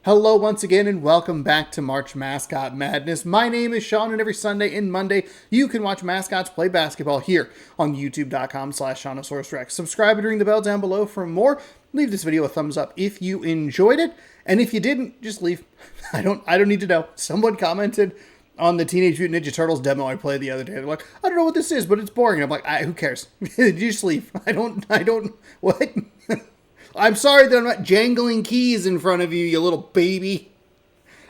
Hello once again and welcome back to March Mascot Madness. My name is Sean and every Sunday and Monday you can watch mascots play basketball here on youtube.com/Seannosaurus. Subscribe and ring the bell down below for more. Leave this video a thumbs up if you enjoyed it. And if you didn't, just leave. I don't need to know. Someone commented on the Teenage Mutant Ninja Turtles demo I played the other day. They're like, I don't know what this is, but it's boring. I'm like, who cares? You just leave. I don't, what? I'm sorry that I'm not jangling keys in front of you, you little baby.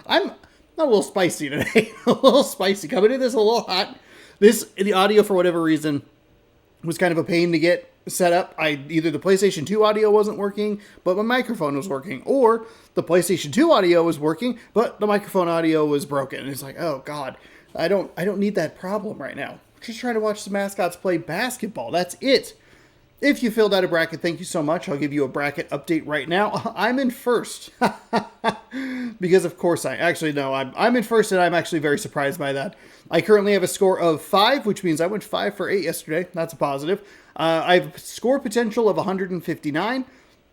I'm a little spicy today. A little spicy. Coming in this a little hot. The audio, for whatever reason, was kind of a pain to get set up. Either the PlayStation 2 audio wasn't working, but my microphone was working, or the PlayStation 2 audio was working, but the microphone audio was broken. And it's like, oh God, I don't need that problem right now. Just trying to watch the mascots play basketball. That's it. If you filled out a bracket, thank you so much. I'll give you a bracket update right now. I'm in first. Because of course I'm in first, and I'm actually very surprised by that. I currently have a score of 5, which means I went 5 for 8 yesterday. That's a positive. I have a score potential of 159.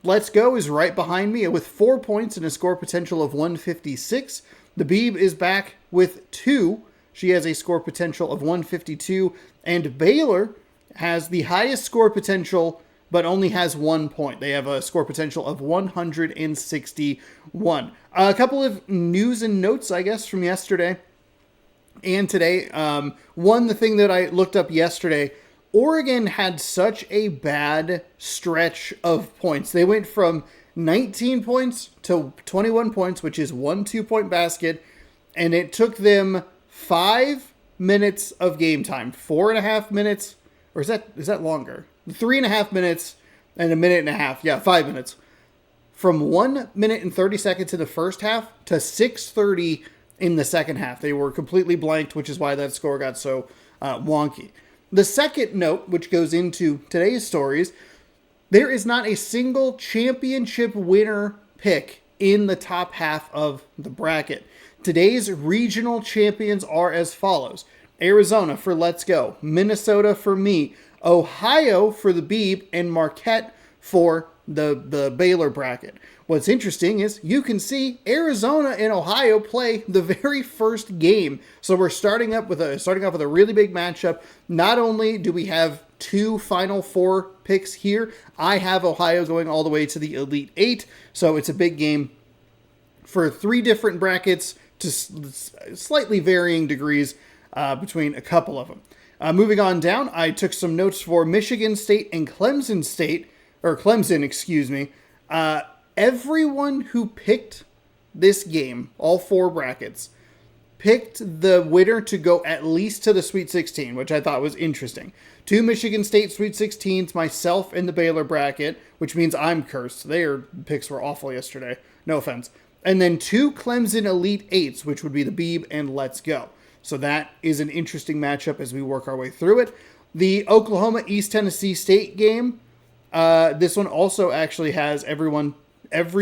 Let's Go is right behind me with 4 points and a score potential of 156. The Beeb is back with 2. She has a score potential of 152. And Baylor has the highest score potential, but only has 1 point. They have a score potential of 161. A couple of news and notes, I guess, from yesterday and today. The thing that I looked up yesterday, Oregon had such a bad stretch of points. They went from 19 points to 21 points, which is 1 2-point basket, and it took them 5 minutes of game time, 4.5 minutes. Or is that longer? 3.5 minutes and a minute and a half. Yeah, 5 minutes. From 1 minute and 30 seconds in the first half to 6:30 in the second half. They were completely blanked, which is why that score got so wonky. The second note, which goes into today's stories, there is not a single championship winner pick in the top half of the bracket. Today's regional champions are as follows. Arizona for Let's Go, Minnesota for me, Ohio for the Beeb, and Marquette for the Baylor bracket. What's interesting is you can see Arizona and Ohio play the very first game. So we're starting off with a really big matchup. Not only do we have 2 Final Four picks here, I have Ohio going all the way to the Elite 8. So it's a big game for 3 different brackets to slightly varying degrees between a couple of them. Moving on down, I took some notes for Michigan State and Clemson, excuse me. Everyone who picked this game, all 4 brackets, picked the winner to go at least to the Sweet 16, which I thought was interesting. 2 Michigan State Sweet 16s, myself in the Baylor bracket, which means I'm cursed. Their picks were awful yesterday. No offense. And then 2 Clemson Elite 8s, which would be the Beeb and Let's Go. So that is an interesting matchup as we work our way through it. The Oklahoma East Tennessee State game, this one also actually has every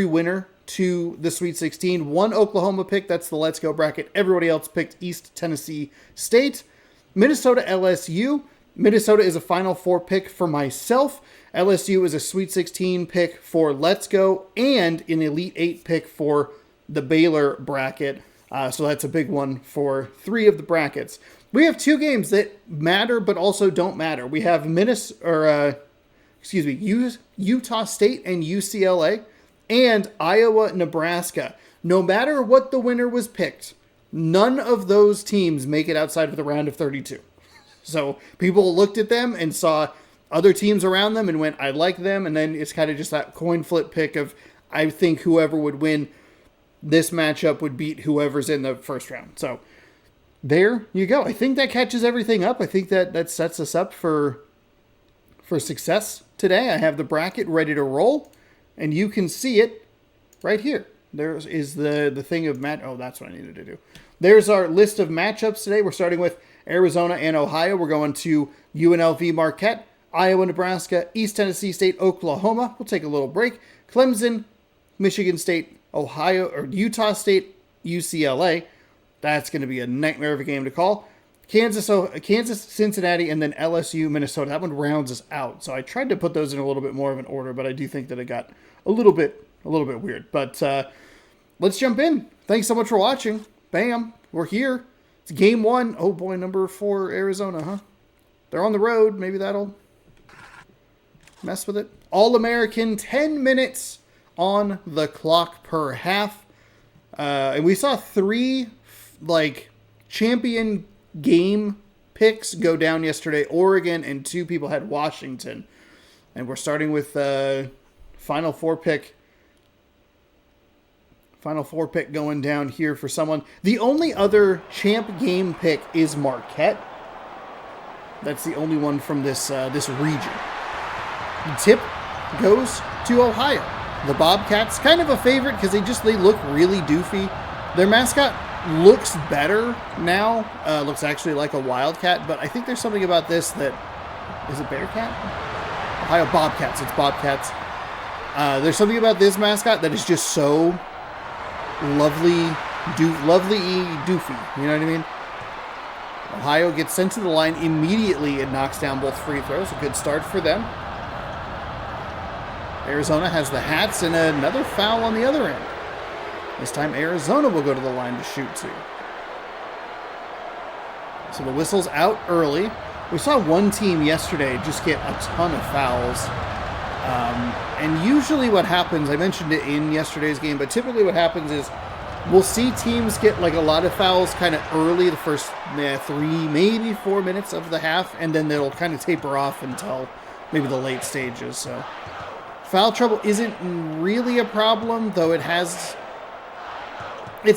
winner to the Sweet 16. 1 Oklahoma pick, that's the Let's Go bracket. Everybody else picked East Tennessee State. Minnesota LSU. Minnesota is a Final Four pick for myself. LSU is a Sweet 16 pick for Let's Go and an Elite 8 pick for the Baylor bracket. So that's a big one for 3 of the brackets. We have 2 games that matter but also don't matter. We have Utah State and UCLA, and Iowa, Nebraska. No matter what the winner was picked, none of those teams make it outside of the round of 32. So people looked at them and saw other teams around them and went, I like them. And then it's kind of just that coin flip pick of, I think whoever would win this matchup would beat whoever's in the first round. So there you go. I think that catches everything up. I think that sets us up for success today. I have the bracket ready to roll, and you can see it right here. There is the thing of Oh, that's what I needed to do. There's our list of matchups today. We're starting with Arizona and Ohio. We're going to UNLV Marquette, Iowa, Nebraska, East Tennessee State, Oklahoma. We'll take a little break. Clemson, Michigan State, Ohio, or Utah State, UCLA. That's going to be a nightmare of a game to call. Kansas, Cincinnati, and then LSU, Minnesota. That one rounds us out. So I tried to put those in a little bit more of an order, but I do think that it got a little bit weird. But let's jump in. Thanks so much for watching. Bam, we're here. It's game 1. Oh boy, number 4, Arizona, huh? They're on the road. Maybe that'll mess with it. All-American, 10 minutes on the clock per half. And we saw 3, champion game picks go down yesterday. Oregon and 2 people had Washington. And we're starting with Final Four pick. Final Four pick going down here for someone. The only other champ game pick is Marquette. That's the only one from this region. The tip goes to Ohio. The Bobcats, kind of a favorite because they look really doofy. Their mascot looks better now. Looks actually like a wildcat, but I think there's something about this that... Is it Bearcat? Ohio Bobcats. It's Bobcats. There's something about this mascot that is just so lovely doofy. You know what I mean? Ohio gets sent to the line immediately and knocks down both free throws. A good start for them. Arizona has the hats and another foul on the other end. This time Arizona will go to the line to shoot too. So the whistle's out early. We saw one team yesterday just get a ton of fouls. And usually what happens, I mentioned it in yesterday's game, but typically what happens is we'll see teams get a lot of fouls kind of early, the first 3, maybe 4 minutes of the half, and then they'll kind of taper off until maybe the late stages. So foul trouble isn't really a problem, though it's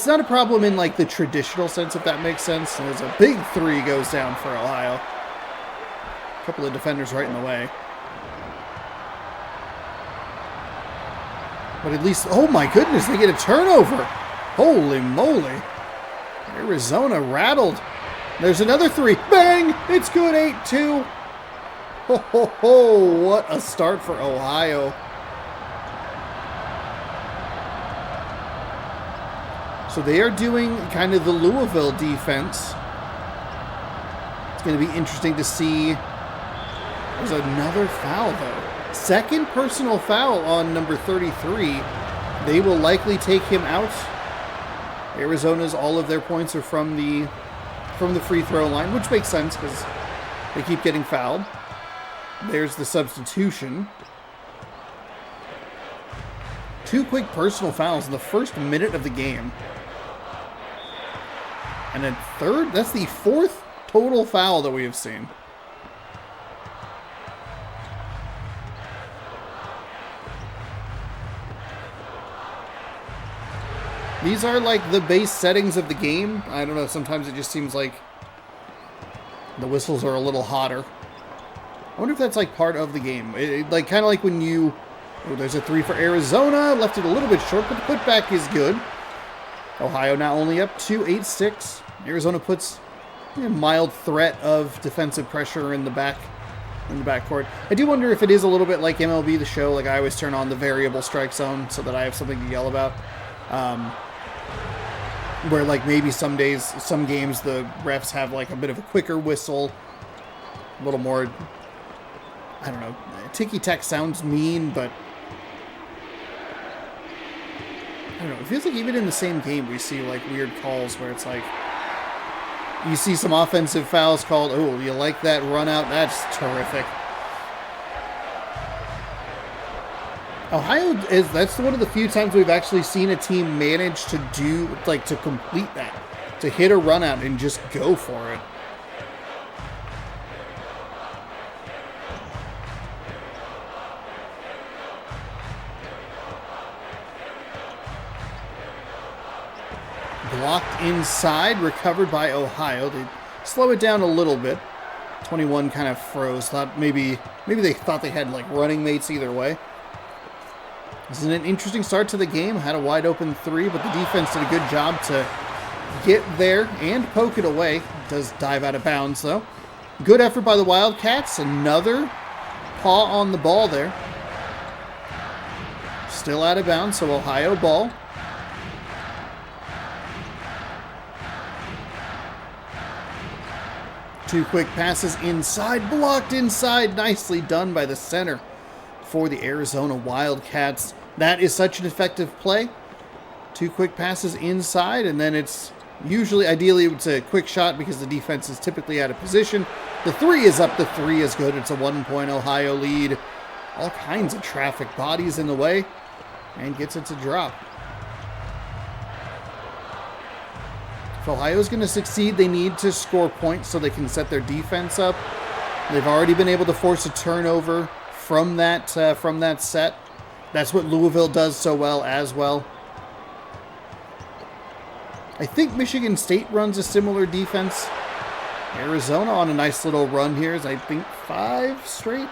not a problem in the traditional sense, if that makes sense. And there's a big 3 goes down for Ohio. A couple of defenders right in the way. But at least, oh my goodness, they get a turnover. Holy moly. Arizona rattled. There's another 3. Bang! It's good, 8-2. Ho, ho, ho. What a start for Ohio. So they are doing kind of the Louisville defense. It's going to be interesting to see. There's another foul, though. Second personal foul on number 33. They will likely take him out. Arizona's, all of their points are from the free throw line, which makes sense because they keep getting fouled. There's the substitution. 2 quick personal fouls in the first minute of the game. And then that's the 4th total foul that we have seen. These are the base settings of the game. I don't know, sometimes it just seems like the whistles are a little hotter. I wonder if that's part of the game. Kind of like when you... Oh, there's a 3 for Arizona. Left it a little bit short, but the putback is good. Ohio now only up to 8-6. Arizona puts a mild threat of defensive pressure in the backcourt. I do wonder if it is a little bit like MLB The Show. I always turn on the variable strike zone so that I have something to yell about. Where maybe some games the refs have a bit of a quicker whistle, a little more, I don't know, ticky-tack sounds mean, but I don't know, it feels like even in the same game we see weird calls where it's you see some offensive fouls called. Oh, you like that run out? That's terrific. Ohio that's one of the few times we've actually seen a team manage to do, to complete that. To hit a run out and just go for it. Blocked inside, recovered by Ohio. They slow it down a little bit. 21 kind of froze. Thought maybe they thought they had running mates either way. This is an interesting start to the game. Had a wide open 3, but the defense did a good job to get there and poke it away. It does dive out of bounds, though. Good effort by the Wildcats. Another paw on the ball there. Still out of bounds, so Ohio ball. Two quick passes inside, blocked inside. Nicely done by the center for the Arizona Wildcats. That is such an effective play. 2 quick passes inside, and then it's usually, ideally, it's a quick shot because the defense is typically out of position. The 3 is up. The 3 is good. It's a 1-point Ohio lead. All kinds of traffic bodies in the way, and gets it to drop. If Ohio's going to succeed, they need to score points so they can set their defense up. They've already been able to force a turnover from that set. That's what Louisville does so well as well. I think Michigan State runs a similar defense. Arizona on a nice little run here is, I think, 5 straight.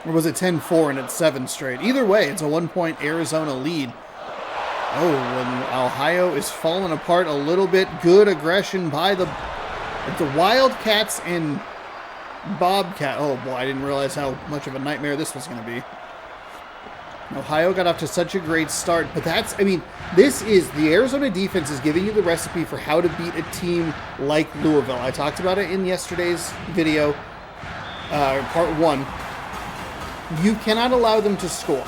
Or was it 10-4 and it's 7 straight? Either way, it's a 1-point Arizona lead. Oh, and Ohio is falling apart a little bit. Good aggression by the Wildcats and Bobcat. Oh boy, I didn't realize how much of a nightmare this was going to be. Ohio got off to such a great start, but this is, the Arizona defense is giving you the recipe for how to beat a team like Louisville. I talked about it in yesterday's video, part 1. You cannot allow them to score.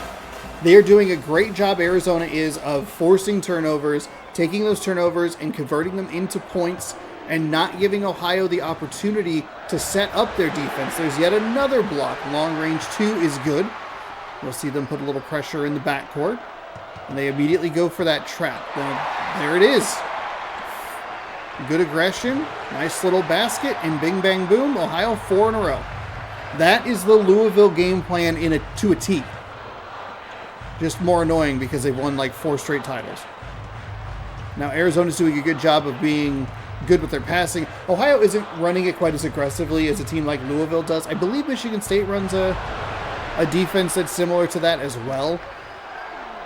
They are doing a great job, Arizona is, of forcing turnovers, taking those turnovers and converting them into points, and not giving Ohio the opportunity to set up their defense. There's yet another block. Long range 2 is good. You'll see them put a little pressure in the backcourt, and they immediately go for that trap. There it is. Good aggression, nice little basket, and bing, bang, boom, Ohio 4 in a row. That is the Louisville game plan to a T. Just more annoying because they've won like 4 straight titles. Now Arizona's doing a good job of being good with their passing. Ohio isn't running it quite as aggressively as a team like Louisville does. I believe Michigan State runs a defense that's similar to that as well.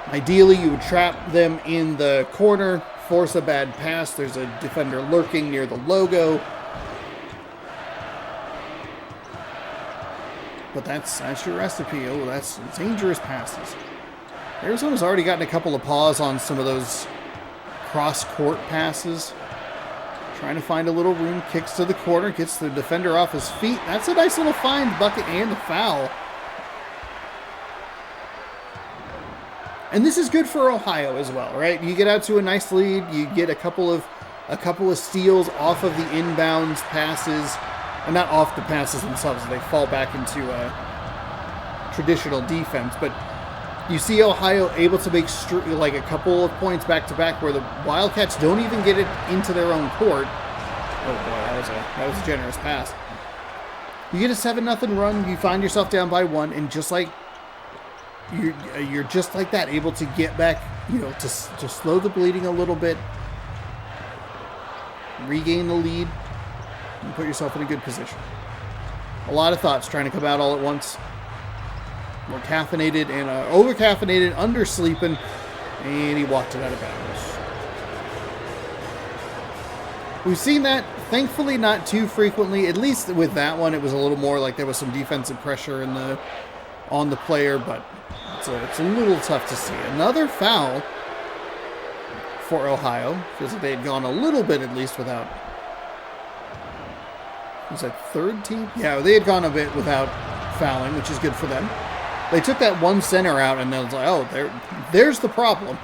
Ideally, you would trap them in the corner, force a bad pass. There's a defender lurking near the logo. But that's your recipe. Oh, that's dangerous passes. Arizona's already gotten a couple of paws on some of those cross-court passes. Trying to find a little room, kicks to the corner, gets the defender off his feet. That's a nice little find, bucket, and the foul. And this is good for Ohio as well, right? You get out to a nice lead, you get a couple of steals off of the inbounds passes, and not off the passes themselves. They fall back into traditional defense, but you see Ohio able to make like a couple of points back to back where the Wildcats don't even get it into their own court. Oh boy, that was a generous pass. You get a 7-0 run, you find yourself down by 1, and just like you're just like that, able to get back, to slow the bleeding a little bit, regain the lead, and put yourself in a good position. A lot of thoughts trying to come out all at once. We're caffeinated and over-caffeinated, undersleeping, and he walked it out of bounds. We've seen that, thankfully not too frequently. At least with that one, it was a little more like there was some defensive pressure on the player, but it's a little tough to see. Another foul for Ohio. Feels like they had gone a little bit at least without. Was that 3rd team? Yeah, they had gone a bit without fouling, which is good for them. They took that one center out, and then it was like, oh, there's the problem.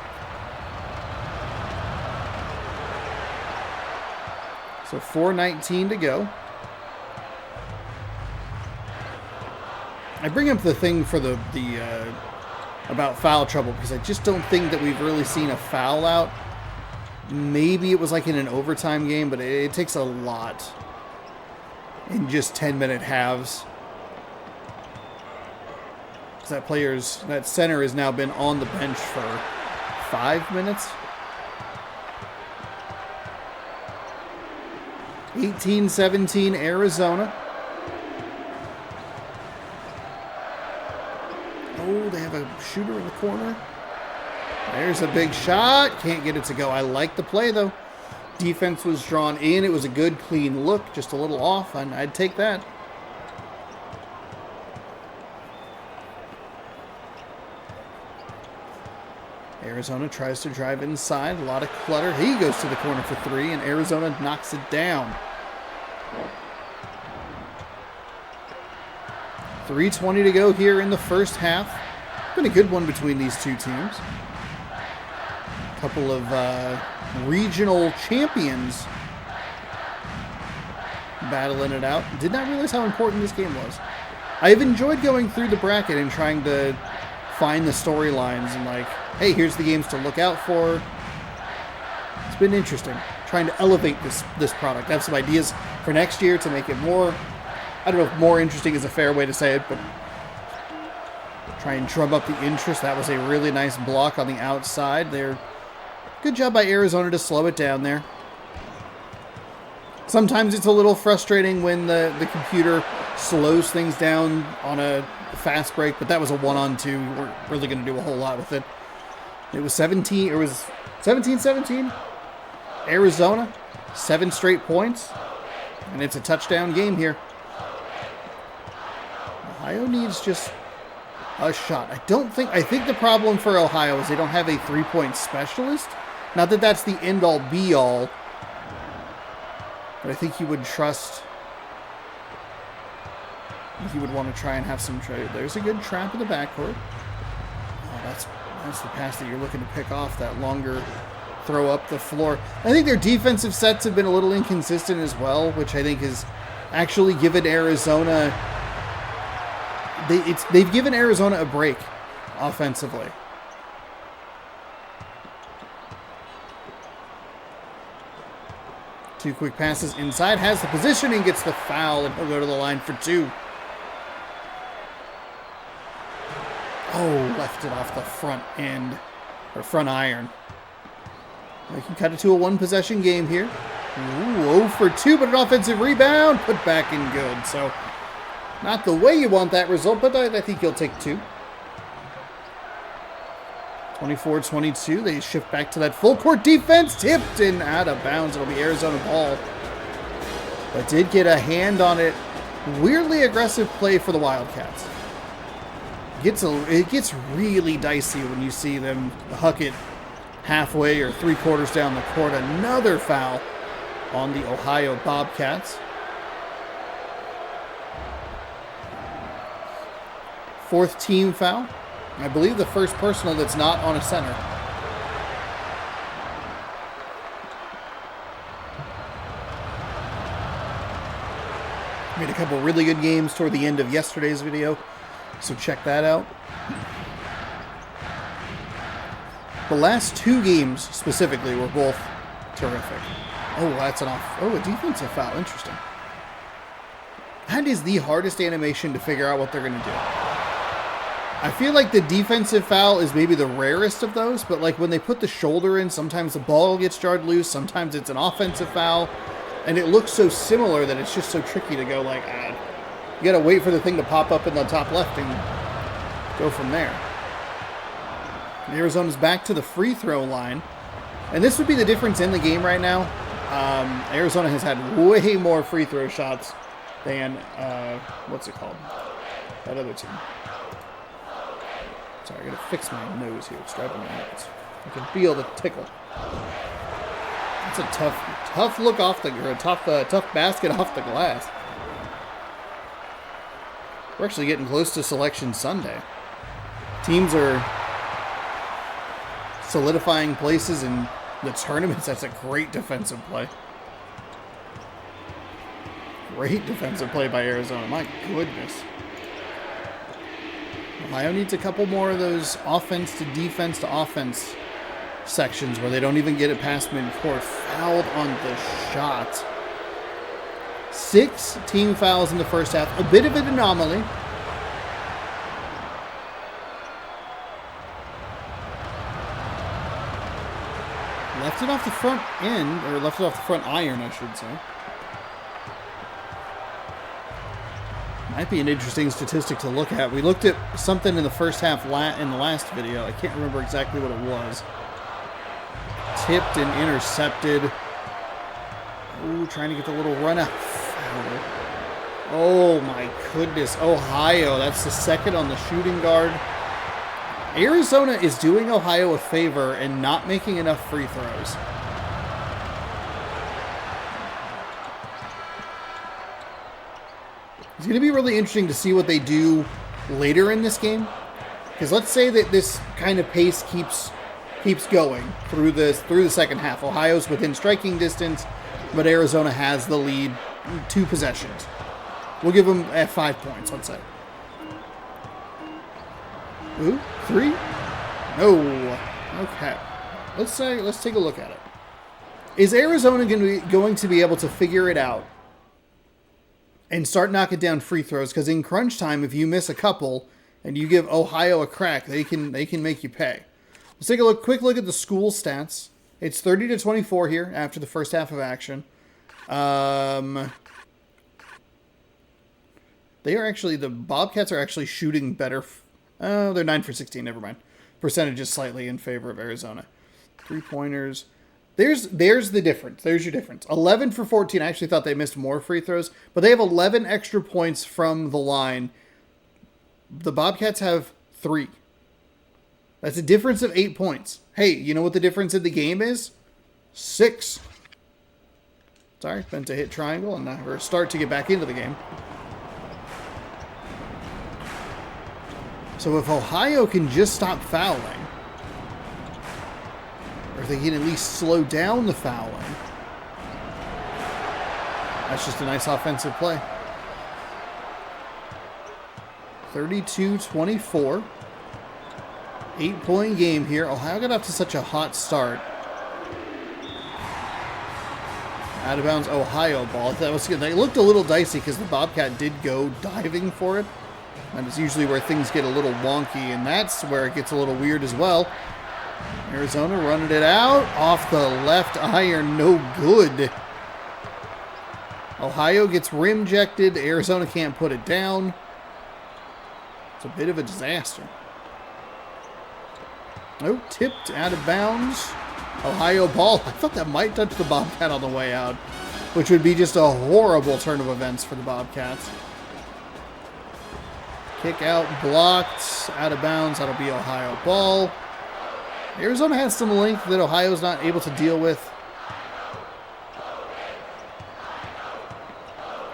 So 4:19 to go. I bring up the thing for the about foul trouble because I just don't think that we've really seen a foul out. Maybe it was like in an overtime game, but it takes a lot in just 10-minute halves. That center has now been on the bench for 5 minutes. 18-17 Arizona. Oh, they have a shooter in the corner. There's a big shot. Can't get it to go. I like the play, though. Defense was drawn in. It was a good, clean look. Just a little off, and I'd take that. Arizona tries to drive inside. A lot of clutter. He goes to the corner for 3, and Arizona knocks it down. 3:20 to go here in the first half. been a good one between these two teams. A couple of regional champions battling it out. Did not realize how important this game was. I've enjoyed going through the bracket and trying to find the storylines and like, hey, here's the games to look out for. It's been interesting trying to elevate this product. I have some ideas for next year to make it more, I don't know if more interesting is a fair way to say it, but try and drum up the interest. That was a really nice block on the outside there. Good job by Arizona to slow it down there. Sometimes it's a little frustrating when the computer slows things down on a fast break, but that was a 1-on-2. We weren't really going to do a whole lot with it. It was 17-17. Arizona, 7 straight points, and it's a touchdown game here. Ohio needs just a shot. I think the problem for Ohio is they don't have a 3-point specialist. Not that that's the end-all be-all, but I think you would trust. You would want to try and have some trade. There's a good trap in the backcourt. Oh, that's the pass that you're looking to pick off, that longer throw up the floor. I think their defensive sets have been a little inconsistent as well, which I think has actually given Arizona. They've given Arizona a break offensively. Two quick passes inside, has the positioning, gets the foul, and he'll go to the line for 2. Oh, left it off the front end, or front iron. We can cut it to a 1-possession game here. Ooh, 0 for 2, but an offensive rebound, put back in good. So, not the way you want that result, but I think you'll take 2. 24-22, they shift back to that full court defense, tipped and out of bounds. It'll be Arizona ball, but did get a hand on it. Weirdly aggressive play for the Wildcats. It gets really dicey when you see them huck it halfway or 3/4 down the court. Another foul on the Ohio Bobcats. 4th team foul. I believe the first personal that's not on a center. Made a couple really good games toward the end of yesterday's video, so check that out. The last 2 games specifically were both terrific. Oh, that's a defensive foul. Interesting. That is the hardest animation to figure out what they're going to do. I feel like the defensive foul is maybe the rarest of those, but like when they put the shoulder in, sometimes the ball gets jarred loose, sometimes it's an offensive foul, and it looks so similar that it's just so tricky to go like, you got to wait for the thing to pop up in the top left and go from there. Arizona's back to the free throw line, and this would be the difference in the game right now. Arizona has had way more free throw shots than, what's it called? That other team. Sorry, I gotta fix my nose here. It's driving me nuts. I can feel the tickle. That's a tough look off the, or a tough basket off the glass. We're actually getting close to Selection Sunday. Teams are solidifying places in the tournaments. That's a great defensive play. Great defensive play by Arizona. My goodness. Ohio needs a couple more of those offense to offense sections where they don't even get it past midcourt. Fouled on the shot. 6 team fouls in the first half. A bit of an anomaly. Left it off the front end, or left it off the front iron, I should say. Might be an interesting statistic to look at. We looked at something in the first half in the last video. I can't remember exactly what it was. Tipped and intercepted. Ooh, trying to get the little run out. Oh my goodness. Ohio, that's the second on the shooting guard. Arizona is doing Ohio a favor and not making enough free throws. It's going to be really interesting to see what they do later in this game. Because let's say that this kind of pace keeps going through the second half. Ohio's within striking distance, but Arizona has the lead, 2 possessions. We'll give them at 5 points, let's say. Ooh, 3? No. Okay. Let's take a look at it. Is Arizona going to be able to figure it out and start knocking down free throws? Because in crunch time, if you miss a couple and you give Ohio a crack, they can make you pay. Let's take a quick look at the school stats. It's 30-24 here after the first half of action. The Bobcats are actually shooting better. They're 9 for 16. Never mind. Percentage is slightly in favor of Arizona. 3-pointers. There's the difference. There's your difference. 11 for 14. I actually thought they missed more free throws, but they have 11 extra points from the line. The Bobcats have 3. That's a difference of 8 points. Hey, you know what the difference in the game is? 6. Sorry, meant to hit triangle and start to get back into the game. So if Ohio can just stop fouling, or if they can at least slow down the fouling, that's just a nice offensive play. 32-24. 8-point game here. Ohio got off to such a hot start. Out of bounds Ohio ball. That was good. They looked a little dicey because the Bobcat did go diving for it. And it's usually where things get a little wonky, and that's where it gets a little weird as well. Arizona running it out. Off the left iron. No good. Ohio gets rim-jected. Arizona can't put it down. It's a bit of a disaster. Oh, tipped out of bounds. Ohio ball. I thought that might touch the Bobcat on the way out, which would be just a horrible turn of events for the Bobcats. Kick out, blocked, out of bounds. That'll be Ohio ball. Arizona has some length that Ohio's not able to deal with.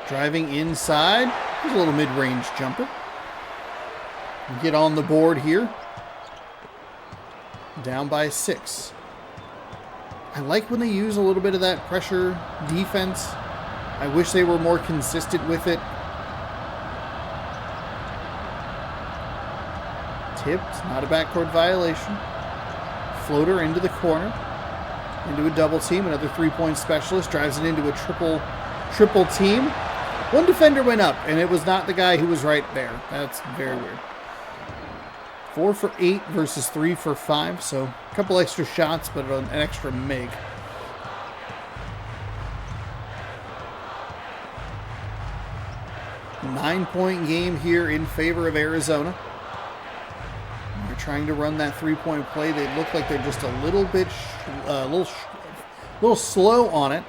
Driving inside. There's a little mid-range jumper. Get on the board here. Down by 6. I like when they use a little bit of that pressure defense. I wish they were more consistent with it. Tipped, not a backcourt violation. Floater into the corner. Into a double team. Another 3-point specialist drives it into a triple team. One defender went up, and it was not the guy who was right there. That's very weird. 4 for 8 versus 3 for 5, so a couple extra shots, but an extra make. Nine-point game here in favor of Arizona. They're trying to run that 3-point play. They look like they're just a little bit, little slow on it.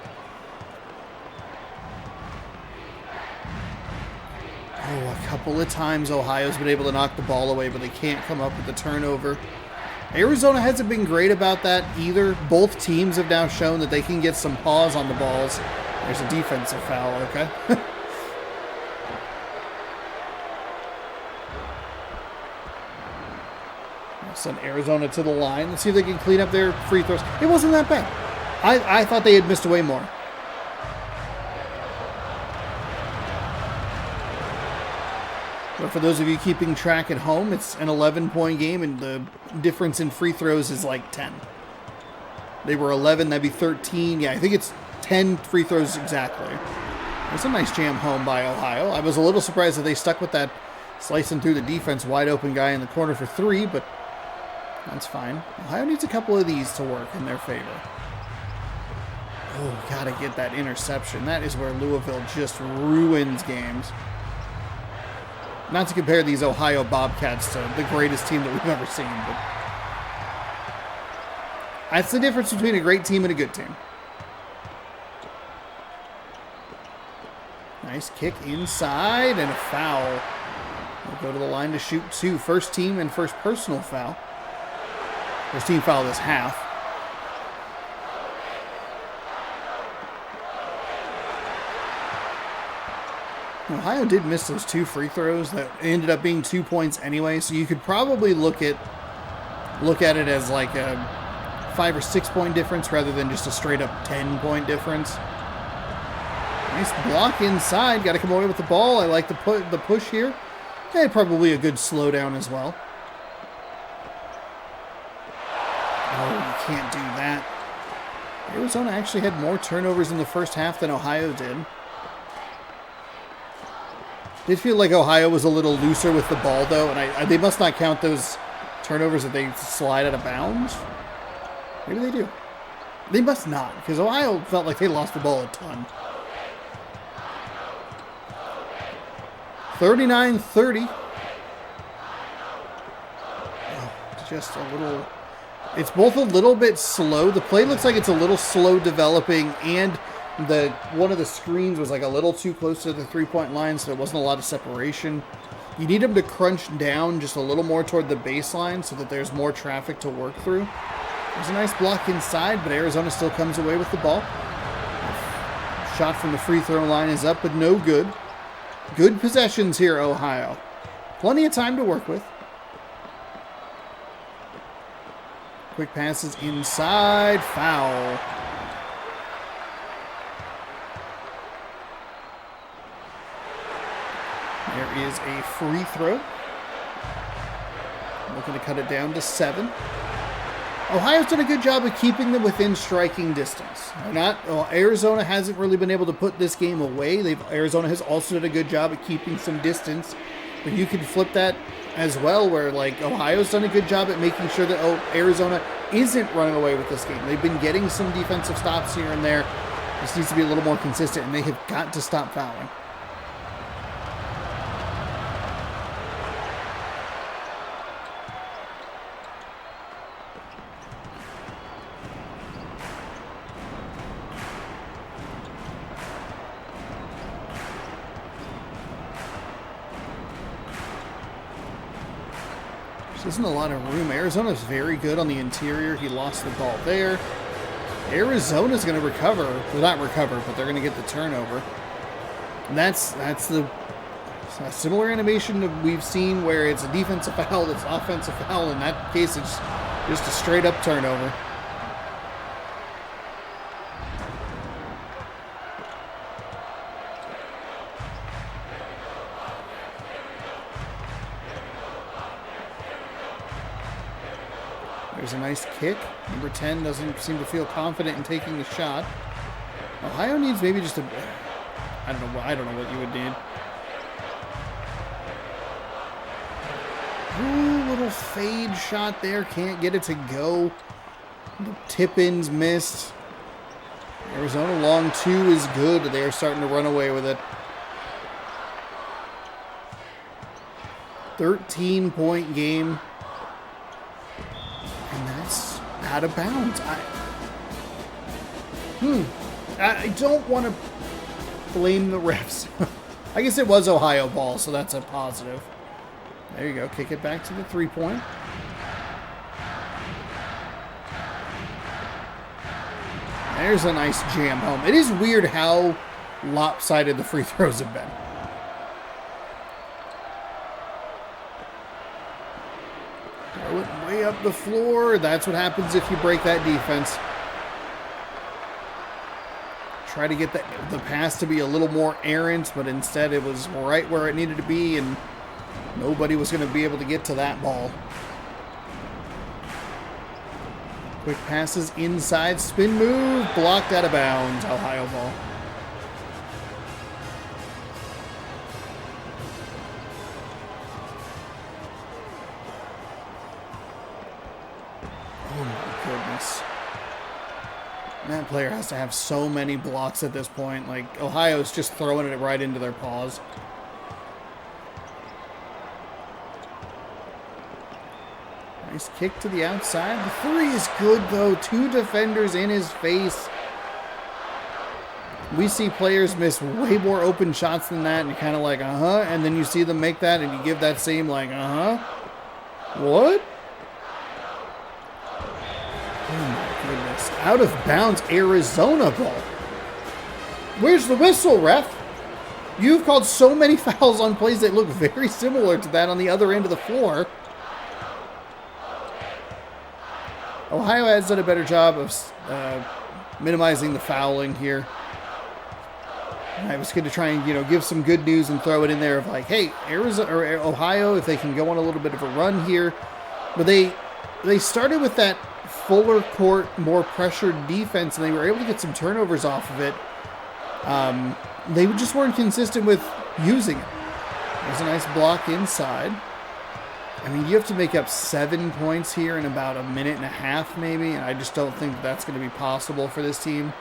Oh, a couple of times Ohio's been able to knock the ball away, but they can't come up with the turnover. Arizona hasn't been great about that either. Both teams have now shown that they can get some pause on the balls. There's a defensive foul, okay? Send Arizona to the line. Let's see if they can clean up their free throws. It wasn't that bad. I thought they had missed away more. But for those of you keeping track at home, it's an 11-point game, and the difference in free throws is like 10. They were 11, that'd be 13. Yeah, I think it's 10 free throws exactly. It's a nice jam home by Ohio. I was a little surprised that they stuck with that slicing through the defense, wide open guy in the corner for 3, but that's fine. Ohio needs a couple of these to work in their favor. Oh, gotta get that interception. That is where Louisville just ruins games. Not to compare these Ohio Bobcats to the greatest team that we've ever seen, but that's the difference between a great team and a good team. Nice kick inside and a foul. We'll go to the line to shoot 2. First team and first personal foul. First team foul this half. Ohio did miss those 2 free throws that ended up being 2 points anyway, so you could probably look at it as like a 5 or 6 point difference rather than just a straight up 10-point difference. Nice block inside. Got to come away with the ball. I like the push here. And probably a good slowdown as well. Oh, you can't do that. Arizona actually had more turnovers in the first half than Ohio did. Did feel like Ohio was a little looser with the ball, though, and they must not count those turnovers that they slide out of bounds. Maybe they do. They must not, because Ohio felt like they lost the ball a ton. 39-30. Oh, just a little... It's both a little bit slow. The play looks like it's a little slow developing, and one of the screens was like a little too close to the 3-point line, so there wasn't a lot of separation. You need them to crunch down just a little more toward the baseline so that there's more traffic to work through. There's a nice block inside, but Arizona still comes away with the ball. Shot from the free throw line is up, but no good. Good possessions here, Ohio. Plenty of time to work with. Quick passes inside. Foul. There is a free throw. Looking to cut it down to 7. Ohio's done a good job of keeping them within striking distance. Arizona hasn't really been able to put this game away. Arizona has also done a good job at keeping some distance. But you can flip that as well, where like Ohio's done a good job at making sure that Arizona isn't running away with this game. They've been getting some defensive stops here and there. This needs to be a little more consistent, and they have got to stop fouling. Isn't a lot of room. Arizona's very good on the interior. He lost the ball there. Arizona's going to recover. Well, not recover, but they're going to get the turnover. And that's a similar animation that we've seen where it's a defensive foul, it's offensive foul. In that case, it's just a straight up turnover. There's a nice kick. Number 10 doesn't seem to feel confident in taking the shot. Ohio needs maybe just I don't know what you would need. Ooh, little fade shot there. Can't get it to go. The tip-ins missed. Arizona long 2 is good. They are starting to run away with it. 13-point game. And that's out of bounds. I don't want to blame the refs. I guess it was Ohio ball, so that's a positive. There you go. Kick it back to the 3-point. There's a nice jam home. It is weird how lopsided the free throws have been. Throw it way up the floor. That's what happens if you break that defense. Try to get the pass to be a little more errant, but instead it was right where it needed to be, and nobody was going to be able to get to that ball. Quick passes inside, spin move, blocked out of bounds. Ohio ball. Oh my goodness. That player has to have so many blocks at this point. Like, Ohio's just throwing it right into their paws. Nice kick to the outside. The 3 is good, though. 2 defenders in his face. We see players miss way more open shots than that, and you're kind of like, uh-huh. And then you see them make that, and you give that same, like, uh-huh. What? Oh, my goodness. Out of bounds, Arizona ball. Where's the whistle, ref? You've called so many fouls on plays that look very similar to that on the other end of the floor. Ohio has done a better job of minimizing the fouling here. I was going to try and, give some good news and throw it in there of like, hey, Arizona or Ohio, if they can go on a little bit of a run here. But they started with that fuller court, more pressured defense, and they were able to get some turnovers off of it. They just weren't consistent with using it. There's a nice block inside. I mean, you have to make up 7 points here in about a minute and a half, maybe, and I just don't think that's going to be possible for this team.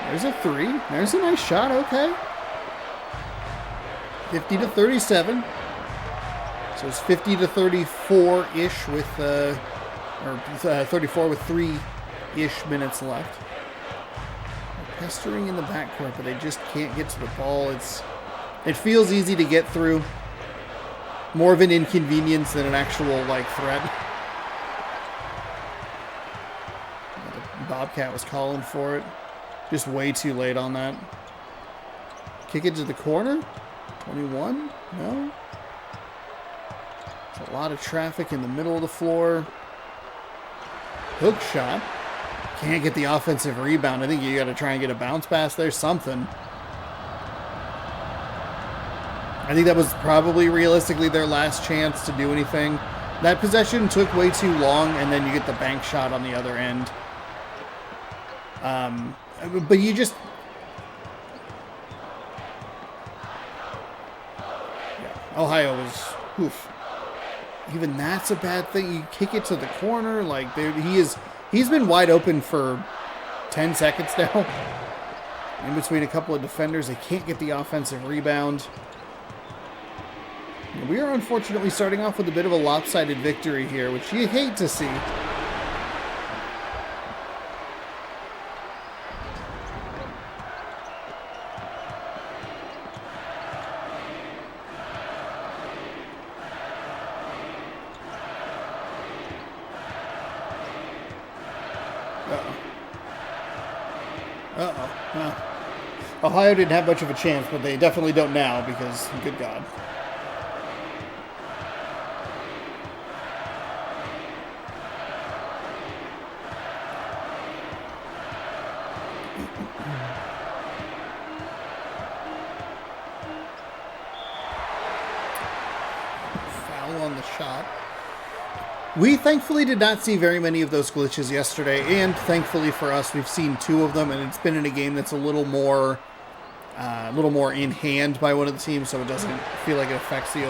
There's a 3. There's a nice shot. Okay. 50-37. So it's 50-34-ish with, 34 with 3-ish minutes left. They're pestering in the backcourt, but they just can't get to the ball. It feels easy to get through. More of an inconvenience than an actual, threat. The Bobcat was calling for it. Just way too late on that. Kick it to the corner. 21? No. There's a lot of traffic in the middle of the floor. Hook shot. Can't get the offensive rebound. I think you got to try and get a bounce pass there. Something. I think that was probably realistically their last chance to do anything. That possession took way too long, and then you get the bank shot on the other end. But you just... Yeah, Ohio was... Oof. Even that's a bad thing. You kick it to the corner. He's been wide open for 10 seconds now. In between a couple of defenders. They can't get the offensive rebound. We are unfortunately starting off with a bit of a lopsided victory here, which you hate to see. Ohio didn't have much of a chance, but they definitely don't now because, good God. Foul on the shot. We thankfully did not see very many of those glitches yesterday, and thankfully for us, we've seen 2 of them, and it's been in a game that's a little more in hand by one of the teams, so it doesn't feel like it affects the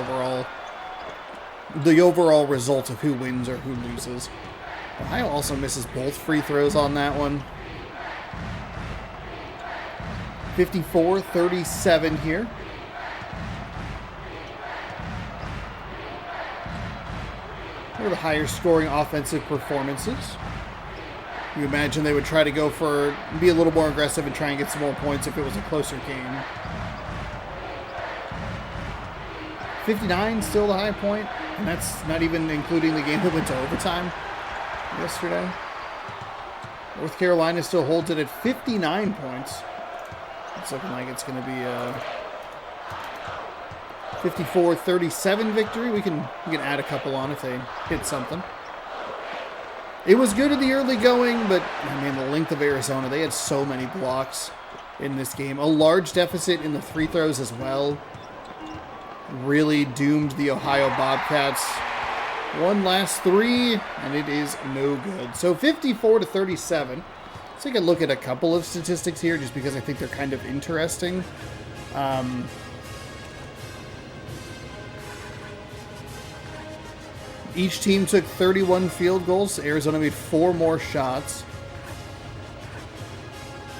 overall result of who wins or who loses. Ohio also misses both free throws on that one. 54-37 here. One of the higher scoring offensive performances. You imagine they would try to be a little more aggressive and try and get some more points if it was a closer game. 59, still the high point, and that's not even including the game that went to overtime yesterday. North Carolina still holds it at 59 points. It's looking like it's going to be a 54-37 victory. We can add a couple on if they hit something. It was good in the early going, but, I mean, the length of Arizona, they had so many blocks in this game. A large deficit in the free throws as well. Really doomed the Ohio Bobcats. One last 3, and it is no good. So 54-37. Let's take a look at a couple of statistics here, just because I think they're kind of interesting. Each team took 31 field goals. Arizona made 4 more shots.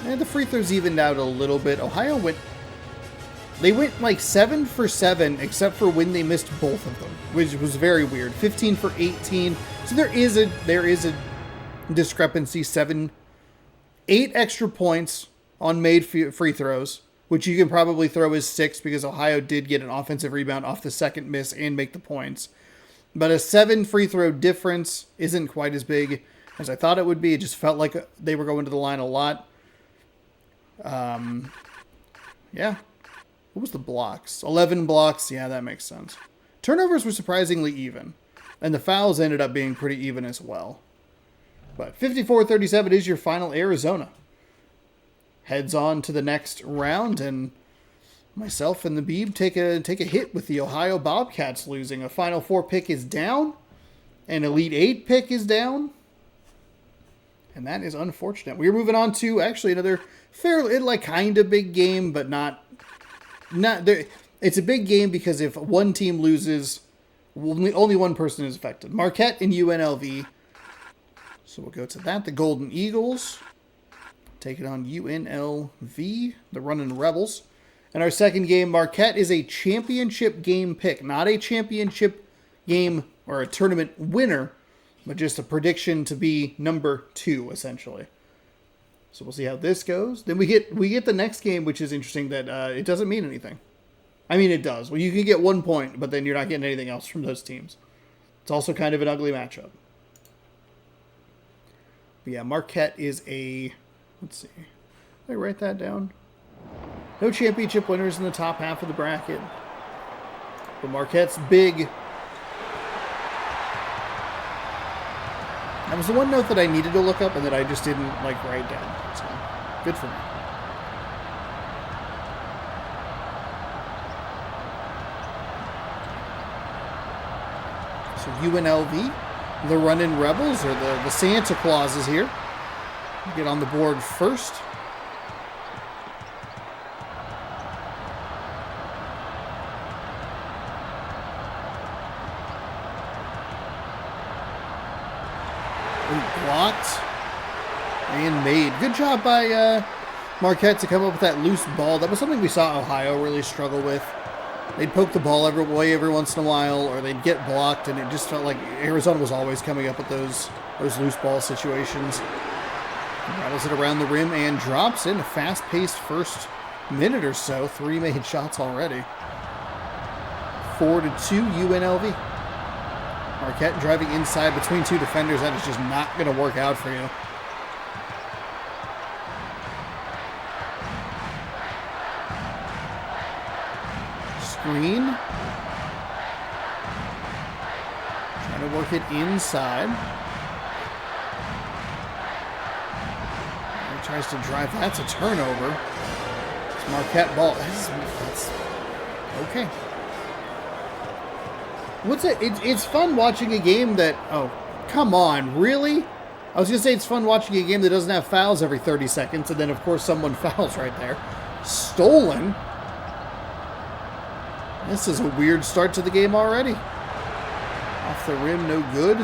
And the free throws evened out a little bit. Ohio went 7 for 7, except for when they missed both of them, which was very weird. 15 for 18. So there is a discrepancy. 8 extra points on made free throws, which you can probably throw as 6 because Ohio did get an offensive rebound off the second miss and make the points. But a 7 free throw difference isn't quite as big as I thought it would be. It just felt like they were going to the line a lot. Yeah. What was the blocks? 11 blocks. Yeah, that makes sense. Turnovers were surprisingly even. And the fouls ended up being pretty even as well. But 54-37 is your final Arizona. Heads on to the next round, and myself and the Beeb take a hit with the Ohio Bobcats losing. A Final Four pick is down. An Elite Eight pick is down. And that is unfortunate. We're moving on to actually another fairly kind of big game, but not there. It's a big game because if one team loses, only one person is affected. Marquette and UNLV. So we'll go to that. The Golden Eagles take it on UNLV, the Running Rebels. And our second game, Marquette is a championship game pick, not a championship game or a tournament winner, but just a prediction to be number 2, essentially. So we'll see how this goes. Then we get the next game, which is interesting that it doesn't mean anything. I mean, it does. Well, you can get 1 point, but then you're not getting anything else from those teams. It's also kind of an ugly matchup. But yeah, Marquette is a... Let's see. Did I write that down? No championship winners in the top half of the bracket. But Marquette's big. That was the one note that I needed to look up and that I just didn't write down. So good for me. So UNLV, the Running Rebels, or the Santa Clauses here, get on the board first. Blocked and made. Good job by Marquette to come up with that loose ball. That was something we saw Ohio really struggle with. They'd poke the ball every once in a while, or they'd get blocked, and it just felt like Arizona was always coming up with those loose ball situations. Rattles it around the rim and drops in a fast-paced first minute or so. 3 made shots already. 4-2 UNLV. Marquette driving inside between 2 defenders. That is just not going to work out for you. Screen. Trying to work it inside. He tries to drive. That's a turnover. It's Marquette ball. That's okay. What's it? It's fun watching a game that... Oh, come on, really? I was going to say it's fun watching a game that doesn't have fouls every 30 seconds, and then, of course, someone fouls right there. Stolen. This is a weird start to the game already. Off the rim, no good.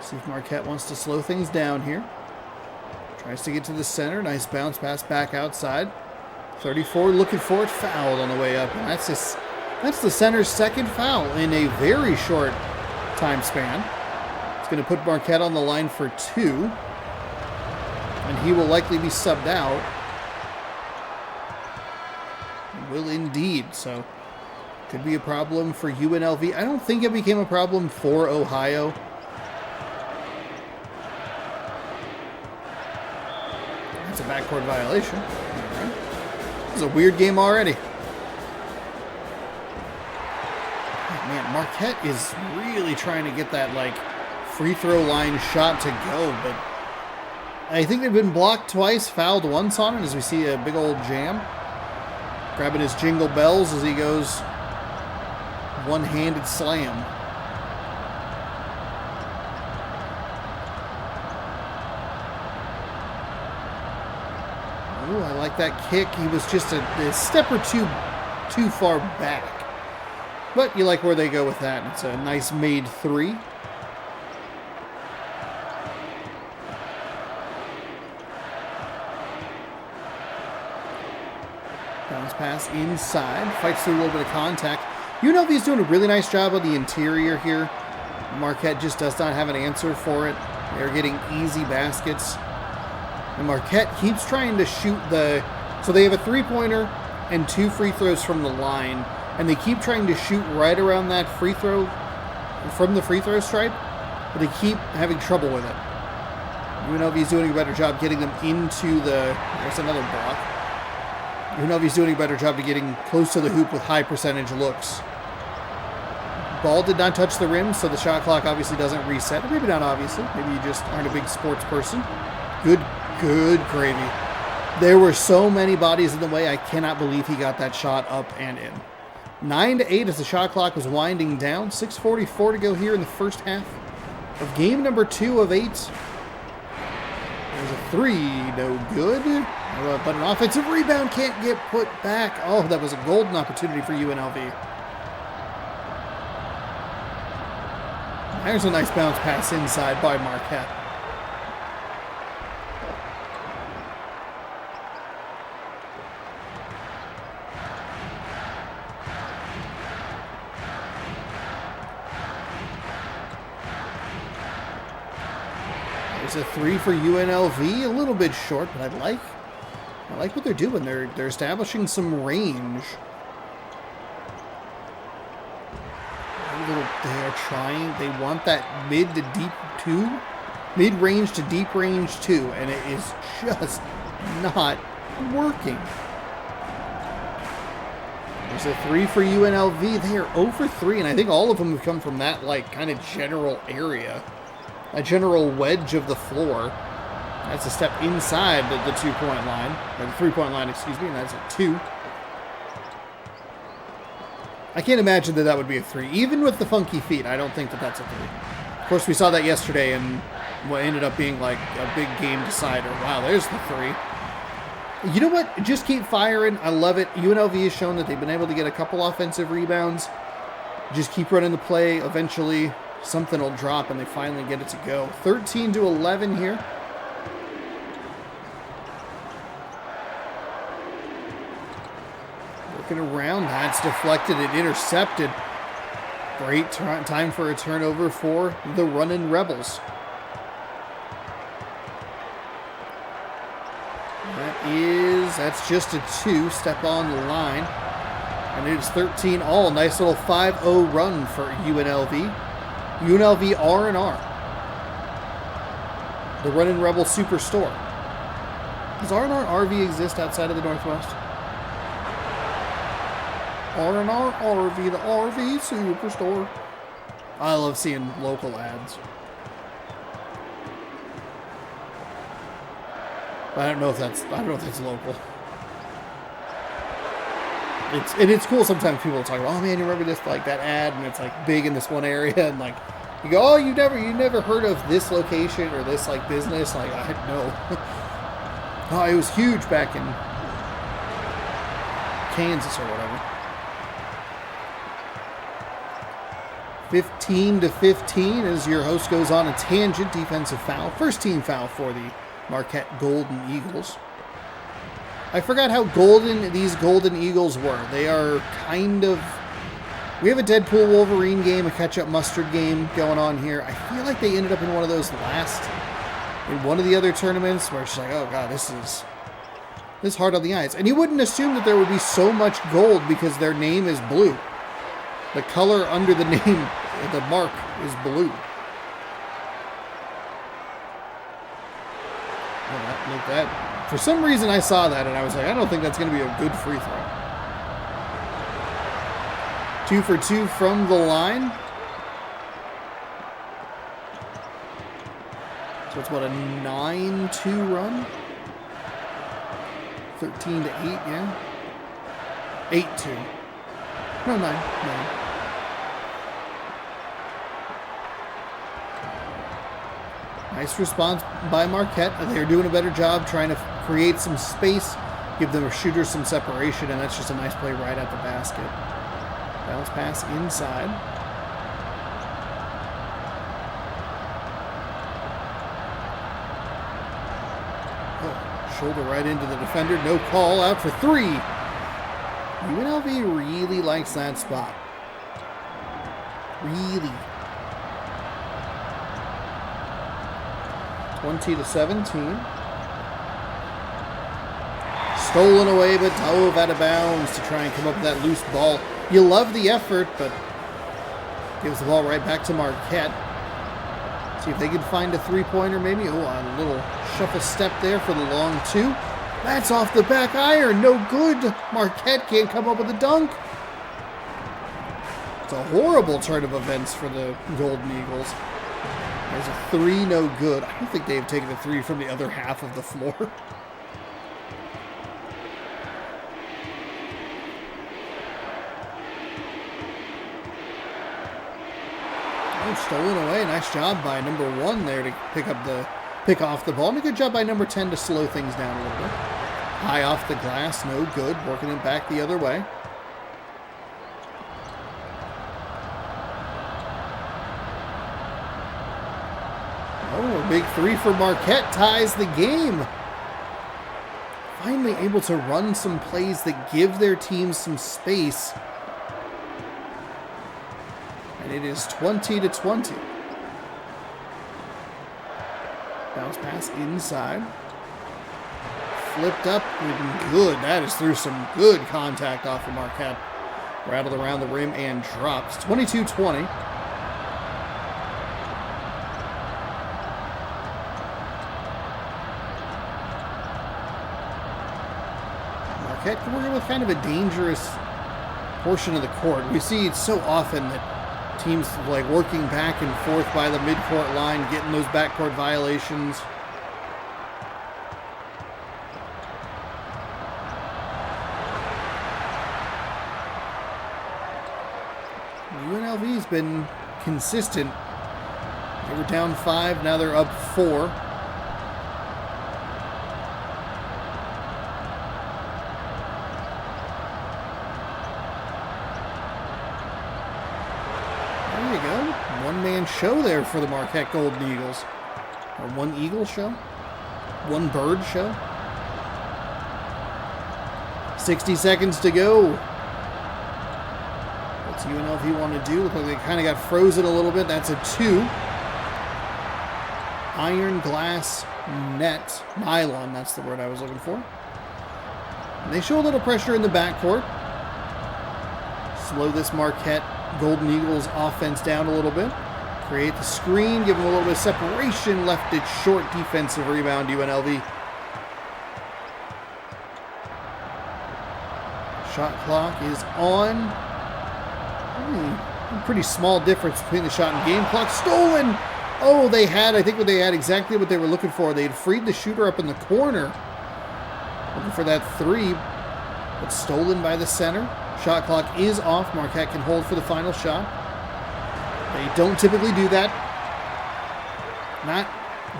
See if Marquette wants to slow things down here. Tries to get to the center. Nice bounce pass back outside. 34 looking for it. Fouled on the way up. And that's the center's second foul in a very short time span. It's going to put Marquette on the line for 2. And he will likely be subbed out. Will indeed. So could be a problem for UNLV. I don't think it became a problem for Ohio. That's a backcourt violation. All right. This is a weird game already. Oh, man, Marquette is really trying to get that free throw line shot to go, but I think they've been blocked twice, fouled once on it as we see a big old jam. Grabbing his jingle bells as he goes one-handed slam. Ooh, I like that kick. He was just a step or two too far back. But you like where they go with that. It's a nice made 3. Bounce pass inside. Fights through a little bit of contact. UNLV's doing a really nice job on the interior here. Marquette just does not have an answer for it. They're getting easy baskets. And Marquette keeps trying to shoot so they have a 3-pointer and 2 free throws from the line. And they keep trying to shoot right around that free throw, from the free throw stripe. But they keep having trouble with it. UNLV's doing a better job getting them into the... There's another block. UNLV's doing a better job of getting close to the hoop with high percentage looks. Ball did not touch the rim, so the shot clock obviously doesn't reset. Maybe not obviously. Maybe you just aren't a big sports person. Good gravy. There were so many bodies in the way. I cannot believe he got that shot up and in. 9-8 as the shot clock was winding down. 6:44 to go here in the first half of game number 2 of 8. There's a 3, no good. But an offensive rebound can't get put back. Oh, that was a golden opportunity for UNLV. There's a nice bounce pass inside by Marquette. There's a 3 for UNLV, a little bit short, but I like what they're doing. They're establishing some range. They are trying. They want that mid to deep 2, mid-range to deep range 2, and it is just not working. There's a 3 for UNLV. They are 0 for 3, and I think all of them have come from that like kind of general area, a general wedge of the floor. That's a step inside the 2-point line, or the 3-point line, excuse me, and that's a 2. I can't imagine that would be a 3. Even with the funky feet, I don't think that that's a 3. Of course, we saw that yesterday in what ended up being like a big game decider. Wow, there's the 3. You know what? Just keep firing. I love it. UNLV has shown that they've been able to get a couple offensive rebounds. Just keep running the play. Eventually, something will drop, and they finally get it to go. 13-11 here. Looking around, that's deflected and intercepted. Great time for a turnover for the running Rebels. That's just a 2, step on the line. And it is 13 all. Nice little 5-0 run for UNLV. UNLV R&R. The running Rebel Superstore. Does R&R RV exist outside of the Northwest? R&R RV, the RV Superstore. I love seeing local ads. I don't know if that's local. It's cool sometimes people talk about, oh man, you remember this, like that ad, and it's like big in this one area, and like you go, oh, you never heard of this location or this like business, like I know. Oh, it was huge back in Kansas or whatever. 15-15 as your host goes on a tangent. Defensive foul. First team foul for the Marquette Golden Eagles. I forgot how golden these Golden Eagles were. They are kind of... We have a Deadpool Wolverine game, a ketchup mustard game going on here. I feel like they ended up in one of those in one of the other tournaments where it's like, oh god, this is hard on the eyes. And you wouldn't assume that there would be so much gold because their name is blue. The color under the name, the mark, is blue. Oh, look at that. For some reason I saw that and I was like, I don't think that's going to be a good free throw. 2 for 2 from the line. So it's what, a 9-2 run? 13-8, yeah? 8-2. No, 9. Nice response by Marquette. They're doing a better job trying to create some space, give them shooters some separation, and that's just a nice play right at the basket. Bounce pass inside. Oh, shoulder right into the defender. No call. Out for 3. UNLV really likes that spot. Really. 20-17. Stolen away, but dove out of bounds to try and come up with that loose ball. You love the effort, but gives the ball right back to Marquette. See if they can find a three-pointer maybe. Oh, a little shuffle step there for the long two. That's off the back iron. No good. Marquette can't come up with a dunk. It's a horrible turn of events for the Golden Eagles. There's a three, no good. I don't think they've taken a three from the other half of the floor. Stolen away. Nice job by number 1 there to pick off the ball. And a good job by number 10 to slow things down a little bit. High off the glass, no good. Working it back the other way. Oh, a big three for Marquette ties the game. Finally able to run some plays that give their team some space. And it is 20-20. Bounce pass inside. Flipped up. Good. That is through some good contact off of Marquette. Rattled around the rim and drops. 22-20. Marquette working with kind of a dangerous portion of the court. We see it so often that teams like working back and forth by the midcourt line, getting those backcourt violations. UNLV's been consistent. They were down 5, now they're up 4. One-man show there for the Marquette Golden Eagles. Or one eagle show? One bird show? 60 seconds to go. What's UNLV want to do? Look like they kind of got frozen a little bit. That's a 2. Iron glass net. Nylon, that's the word I was looking for. And they show a little pressure in the backcourt. Slow this Marquette Golden Eagles offense down a little bit. Create the screen, give them a little bit of separation. Left it short. Defensive rebound, UNLV. Shot clock is on. A pretty small difference between the shot and game clock. Stolen! Oh, I think they had exactly what they were looking for. They had freed the shooter up in the corner. Looking for that three, but stolen by the center. Shot clock is off. Marquette can hold for the final shot. They don't typically do that. Not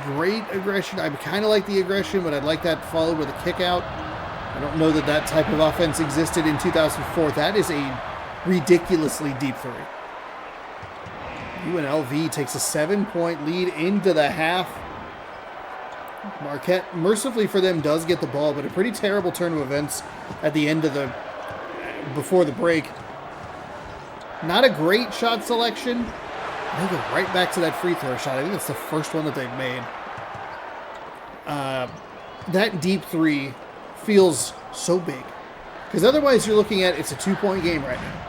great aggression. I kind of like the aggression, but I'd like that followed with a kick out. I don't know that type of offense existed in 2004. That is a ridiculously deep three. UNLV takes a 7-point lead into the half. Marquette, mercifully for them, does get the ball, but a pretty terrible turn of events at the end of before the break. Not a great shot selection. They go right back to that free throw shot. I think that's the first one that they've made. That deep three feels so big. Because otherwise you're looking at, it's a 2-point game right now.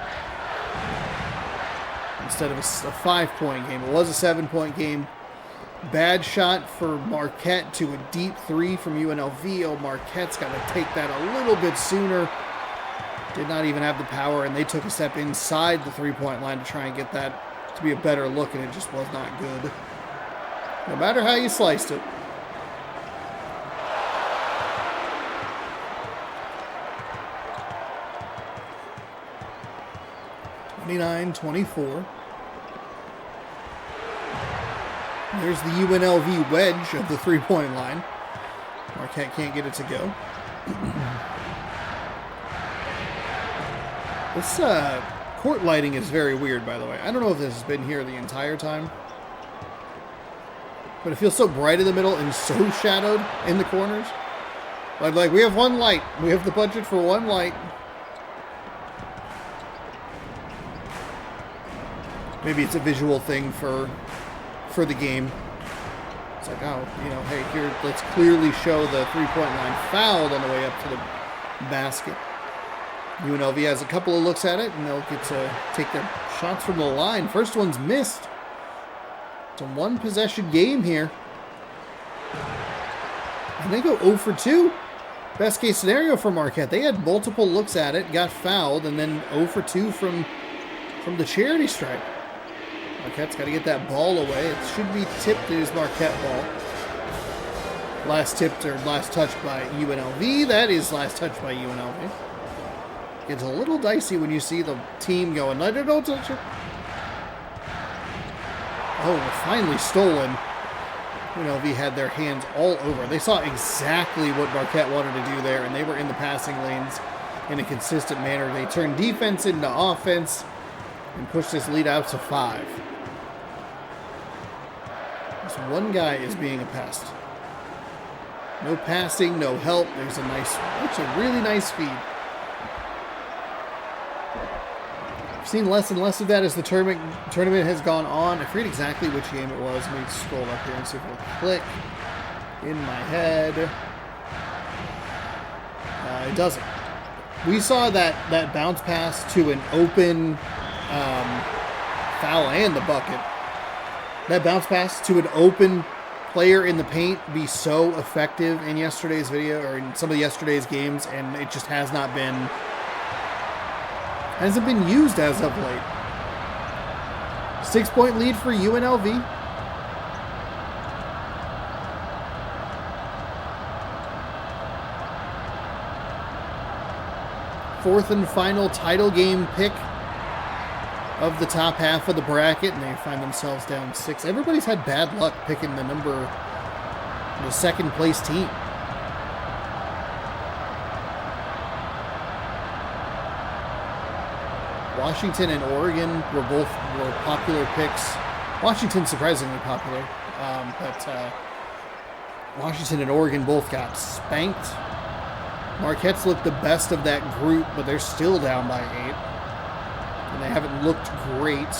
Instead of a 5-point game. It was a 7-point game. Bad shot for Marquette to a deep three from UNLV. Oh, Marquette's got to take that a little bit sooner. Did not even have the power, and they took a step inside the three-point line to try and get that to be a better look, and it just was not good. No matter how you sliced it. (29-24). There's the UNLV wedge of the three-point line. Marquette can't get it to go. This court lighting is very weird, by the way. I don't know if this has been here the entire time. But it feels so bright in the middle and so shadowed in the corners. Like we have one light. We have the budget for one light. Maybe it's a visual thing for the game. It's like, oh, hey, here, let's clearly show the three-point line fouled on the way up to the basket. UNLV has a couple of looks at it, and they'll get to take their shots from the line. First one's missed. It's a one-possession game here. And they go 0 for 2. Best case scenario for Marquette. They had multiple looks at it, got fouled, and then 0 for 2 from the charity stripe. Marquette's got to get that ball away. It should be tipped. It is Marquette ball. Last tipped or last touched by UNLV. That is last touched by UNLV. It's a little dicey when you see the team going, no, don't touch it. Oh, finally stolen. UNLV had their hands all over. They saw exactly what Marquette wanted to do there, and they were in the passing lanes in a consistent manner. They turned defense into offense and pushed this lead out to 5. This one guy is being a pest. No passing, no help. There's a really nice feed. I've seen less and less of that as the tournament has gone on. I forget exactly which game it was. Let me scroll up here and see if it'll click in my head. It doesn't. We saw that bounce pass to an open foul and the bucket. That bounce pass to an open player in the paint be so effective in yesterday's video or in some of yesterday's games, and it just hasn't been used as of late. 6-point lead for UNLV. Fourth and final title game pick of the top half of the bracket, and they find themselves down 6. Everybody's had bad luck picking the second place team. Washington and Oregon were popular picks. Washington surprisingly popular, but Washington and Oregon both got spanked. Marquette's looked the best of that group, but they're still down by 8. And they haven't looked great.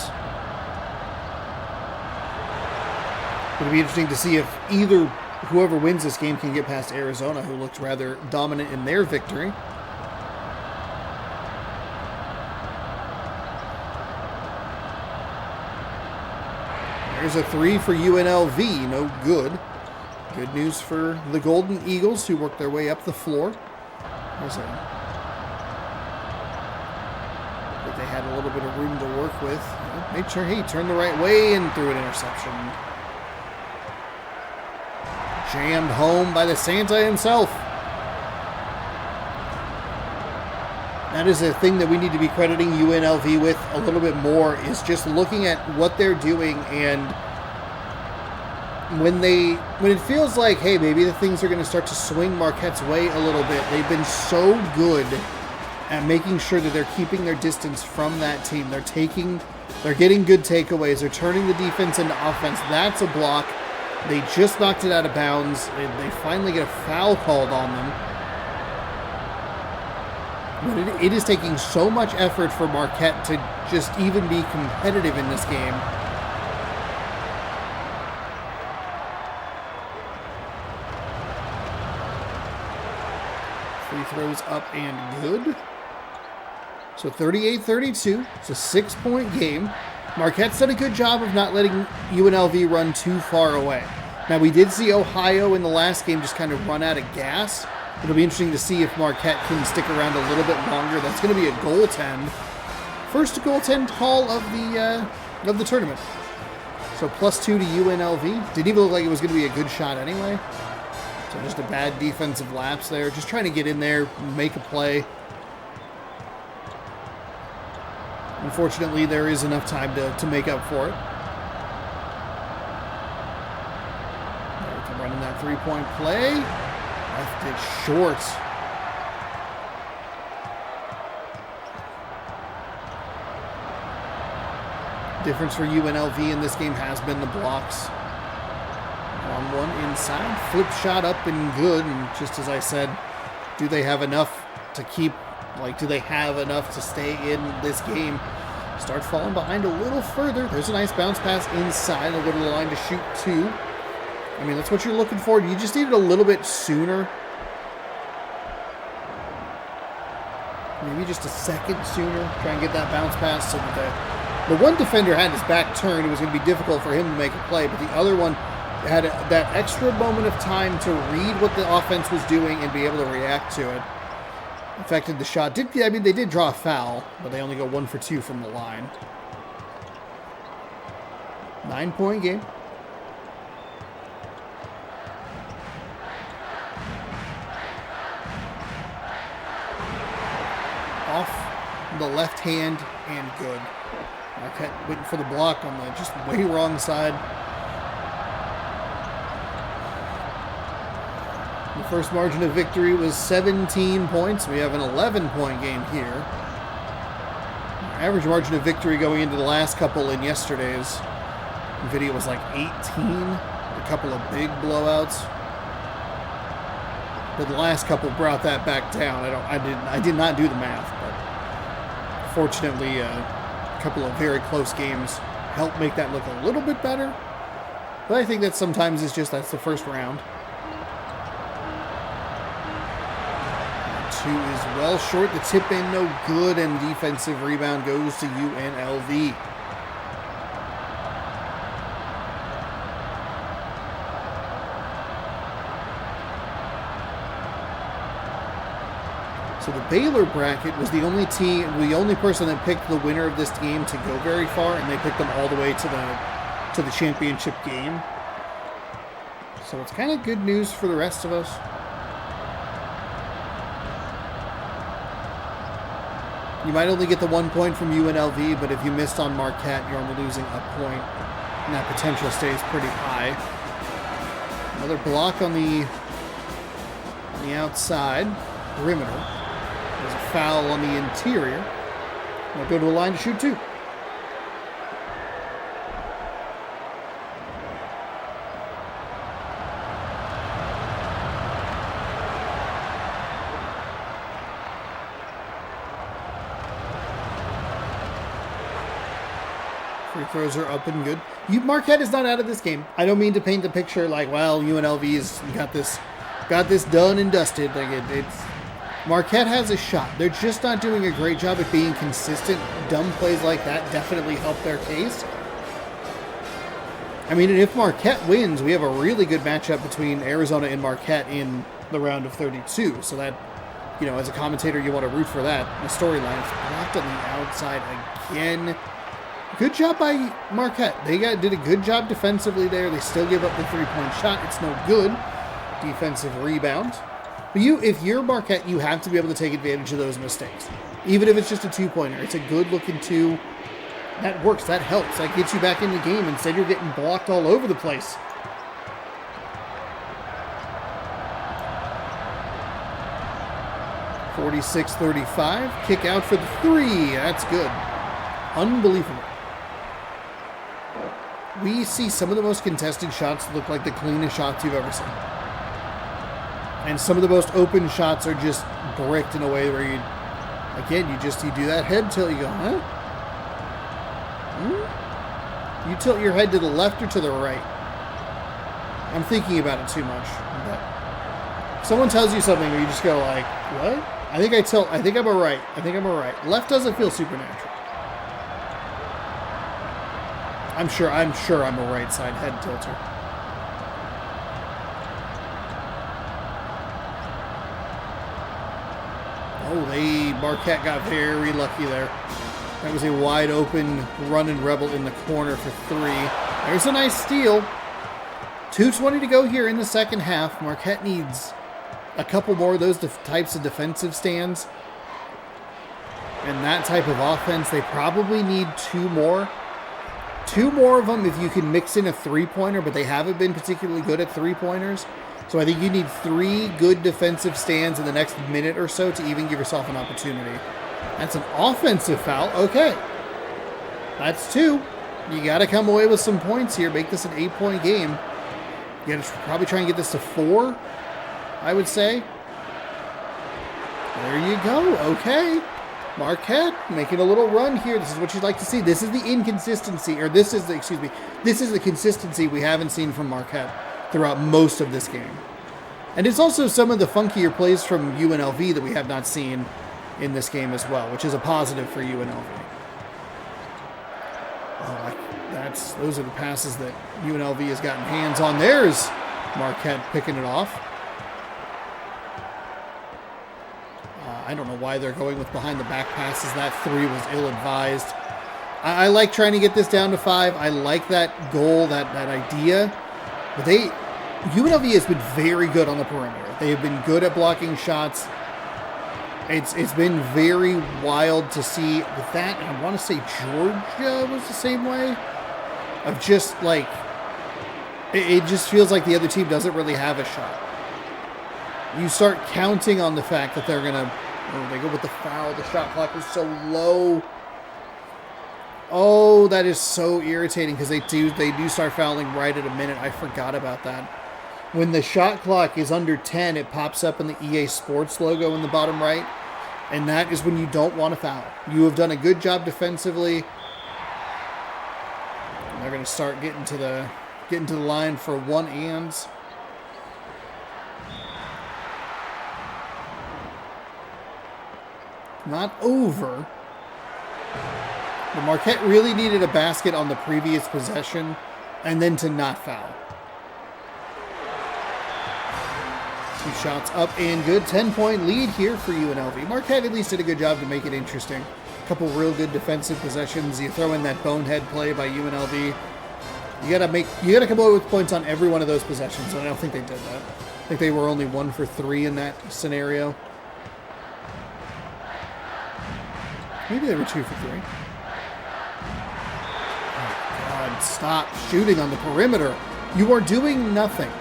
It'll be interesting to see if whoever wins this game can get past Arizona, who looked rather dominant in their victory. There's a 3 for UNLV, no good. Good news for the Golden Eagles, who worked their way up the floor. They had a little bit of room to work with. Made sure he turned the right way and threw an interception. Jammed home by the Santa himself. That is a thing that we need to be crediting UNLV with a little bit more, is just looking at what they're doing, and when it feels like, hey, maybe the things are going to start to swing Marquette's way a little bit, they've been so good at making sure that they're keeping their distance from that team. They're getting good takeaways. They're turning the defense into offense. That's a block. They just knocked it out of bounds. They finally get a foul called on them. But it is taking so much effort for Marquette to just even be competitive in this game. Free throws up and good. So 38-32. It's a 6-point game. Marquette's done a good job of not letting UNLV run too far away. Now, we did see Ohio in the last game just kind of run out of gas. It'll be interesting to see if Marquette can stick around a little bit longer. That's going to be a goaltend. First goaltend call of the tournament. So +2 to UNLV. Didn't even look like it was going to be a good shot anyway. So just a bad defensive lapse there. Just trying to get in there, make a play. Unfortunately, there is enough time to make up for it. They're running that 3-point play. Left it short. Difference for UNLV in this game has been the blocks. On one inside, flip shot up and good. And just as I said, do they have enough to keep? Do they have enough to stay in this game? Start falling behind a little further. There's a nice bounce pass inside. They'll go to the line to shoot 2. I mean, that's what you're looking for. You just need it a little bit sooner. Maybe just a second sooner. Try and get that bounce pass so that The one defender had his back turned. It was going to be difficult for him to make a play, but the other one had that extra moment of time to read what the offense was doing and be able to react to it. Affected the shot. They did draw a foul, but they only go 1 for 2 from the line. 9-point game. Off the left hand and good. Marquette waiting for the block on the just way wrong side. The first margin of victory was 17 points. We have an 11-point game here. Our average margin of victory going into the last couple in yesterday's video was like 18. A couple of big blowouts. But the last couple brought that back down. I did not do the math, but fortunately, a couple of very close games helped make that look a little bit better. But I think that sometimes that's the first round. 2 is well short. The tip in no good, and the defensive rebound goes to UNLV. So the Baylor bracket was the only person that picked the winner of this game to go very far, and they picked them all the way to the championship game. So it's kind of good news for the rest of us. You might only get the 1 point from UNLV, but if you missed on Marquette, you're only losing a point, and that potential stays pretty high. Another block on the outside perimeter. There's a foul on the interior. We'll go to the line to shoot 2. Free throws are up and good. Marquette is not out of this game. I don't mean to paint the picture like, well, UNLV's got this done and dusted. It's Marquette has a shot. They're just not doing a great job at being consistent. Dumb plays like that definitely help their case. I mean, if Marquette wins, we have a really good matchup between Arizona and Marquette in the round of 32. So that, as a commentator, you want to root for that. The storyline is blocked on the outside again. Good job by Marquette. They did a good job defensively there. They still give up the 3-point shot. It's no good. Defensive rebound. But if you're Marquette, you have to be able to take advantage of those mistakes. Even if it's just a 2-pointer. It's a good-looking 2. That works. That helps. That gets you back in the game. Instead, you're getting blocked all over the place. .46-35. Kick out for the 3. That's good. Unbelievable. We see some of the most contested shots that look like the cleanest shots you've ever seen. And some of the most open shots are just bricked in a way where you do that head tilt, you go, huh? You tilt your head to the left or to the right. I'm thinking about it too much. But if someone tells you something where you just go like, what? I think I'm a right. Left doesn't feel supernatural. I'm sure I'm a right side head tilter. Marquette got very lucky there. That was a wide open running rebel in the corner for 3. There's a nice steal. 2:20 to go here in the second half. Marquette needs a couple more of those types of defensive stands. And that type of offense, they probably need 2 more. 2 more of them if you can mix in a 3-pointer, but they haven't been particularly good at 3-pointers. So I think you need 3 good defensive stands in the next minute or so to even give yourself an opportunity. That's an offensive foul. Okay. That's 2. You got to come away with some points here. Make this an 8-point game. You got to probably try and get this to 4, I would say. There you go. Okay. Marquette making a little run here. This is what you'd like to see. This is the inconsistency, or this is the consistency we haven't seen from Marquette throughout most of this game. And it's also some of the funkier plays from UNLV that we have not seen in this game as well, which is a positive for UNLV. those are the passes that UNLV has gotten hands on. There's Marquette picking it off. I don't know why they're going with behind the back passes. That 3 was ill-advised. I like trying to get this down to 5. I like that goal, that idea. But UNLV has been very good on the perimeter. They have been good at blocking shots. It's been very wild to see with that. I want to say Georgia was the same way. Of just like, it just feels like the other team doesn't really have a shot. You start counting on the fact that they're going to, they go with the foul. The shot clock is so low. Oh, that is so irritating because they do start fouling right at a minute. I forgot about that. When the shot clock is under 10, it pops up in the EA Sports logo in the bottom right. And that is when you don't want to foul. You have done a good job defensively. And they're going to start getting to the line for 1-ands. Not over. But Marquette really needed a basket on the previous possession and then to not foul. 2 shots up and good. 10-point lead here for UNLV. Marquette at least did a good job to make it interesting. A couple real good defensive possessions. You throw in that bonehead play by UNLV. You gotta come up with points on every one of those possessions, and I don't think they did that. I think they were only 1 for 3 in that scenario. Maybe they were 2 for 3. Oh, God, stop shooting on the perimeter. You are doing nothing.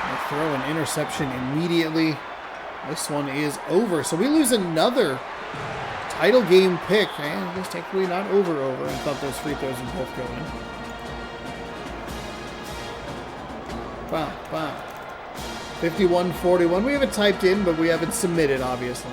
They throw an interception immediately. This one is over. So we lose another title game pick. And I guess technically not over. I thought those free throws would both go in. Wow. 51-41. We have it typed in, but we haven't submitted, obviously.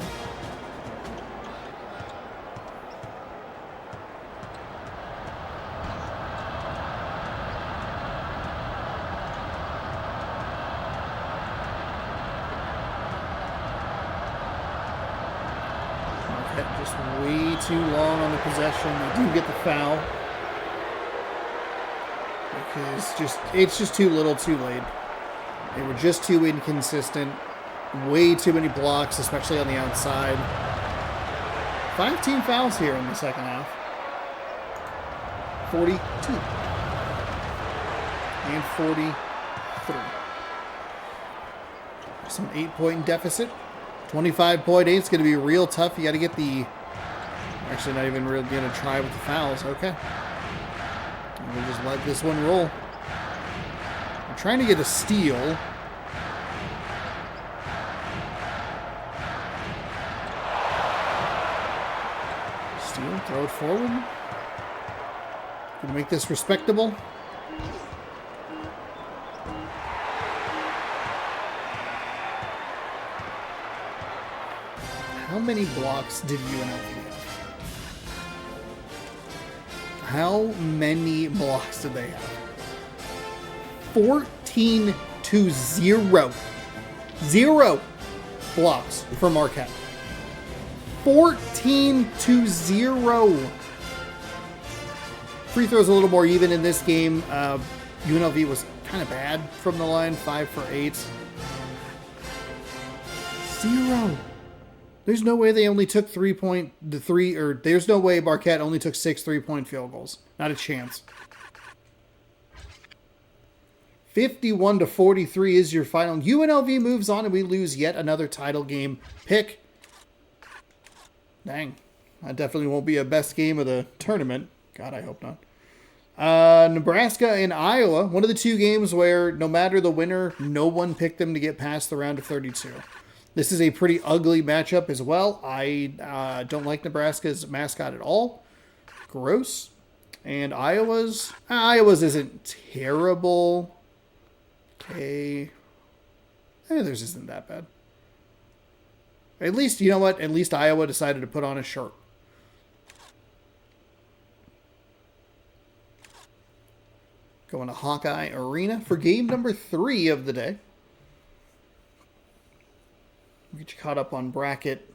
Marquette just way too long on the possession. They do get the foul. Because it's just too little, too late. They were just too inconsistent. Way too many blocks, especially on the outside. 5 team fouls here in the second half. 42. And 43. Some 8-point deficit. 25.8. It's going to be real tough. You got to get the... Actually, not even really going to try with the fouls. Okay. And we'll just let this one roll. I'm trying to get a steal. Steal, throw it forward. Gonna make this respectable. How many blocks did UNLV have? How many blocks did they have? 14-0. 0 blocks for Marquette. 14-0. Free throws a little more even in this game. UNLV was kind of bad from the line, 5 for 8. 0. There's no way they only took there's no way Marquette only took 6 3-point field goals. Not a chance. 51-43 is your final. UNLV moves on and we lose yet another title game pick. Dang. That definitely won't be a best game of the tournament. God, I hope not. Nebraska and Iowa. One of the 2 games where no matter the winner, no one picked them to get past the round of 32. This is a pretty ugly matchup as well. I don't like Nebraska's mascot at all. Gross. And Iowa's isn't terrible. Okay. Theirs isn't that bad. At least, you know what? At least Iowa decided to put on a shirt. Going to Hawkeye Arena for game number 3 of the day. We'll get you caught up on bracket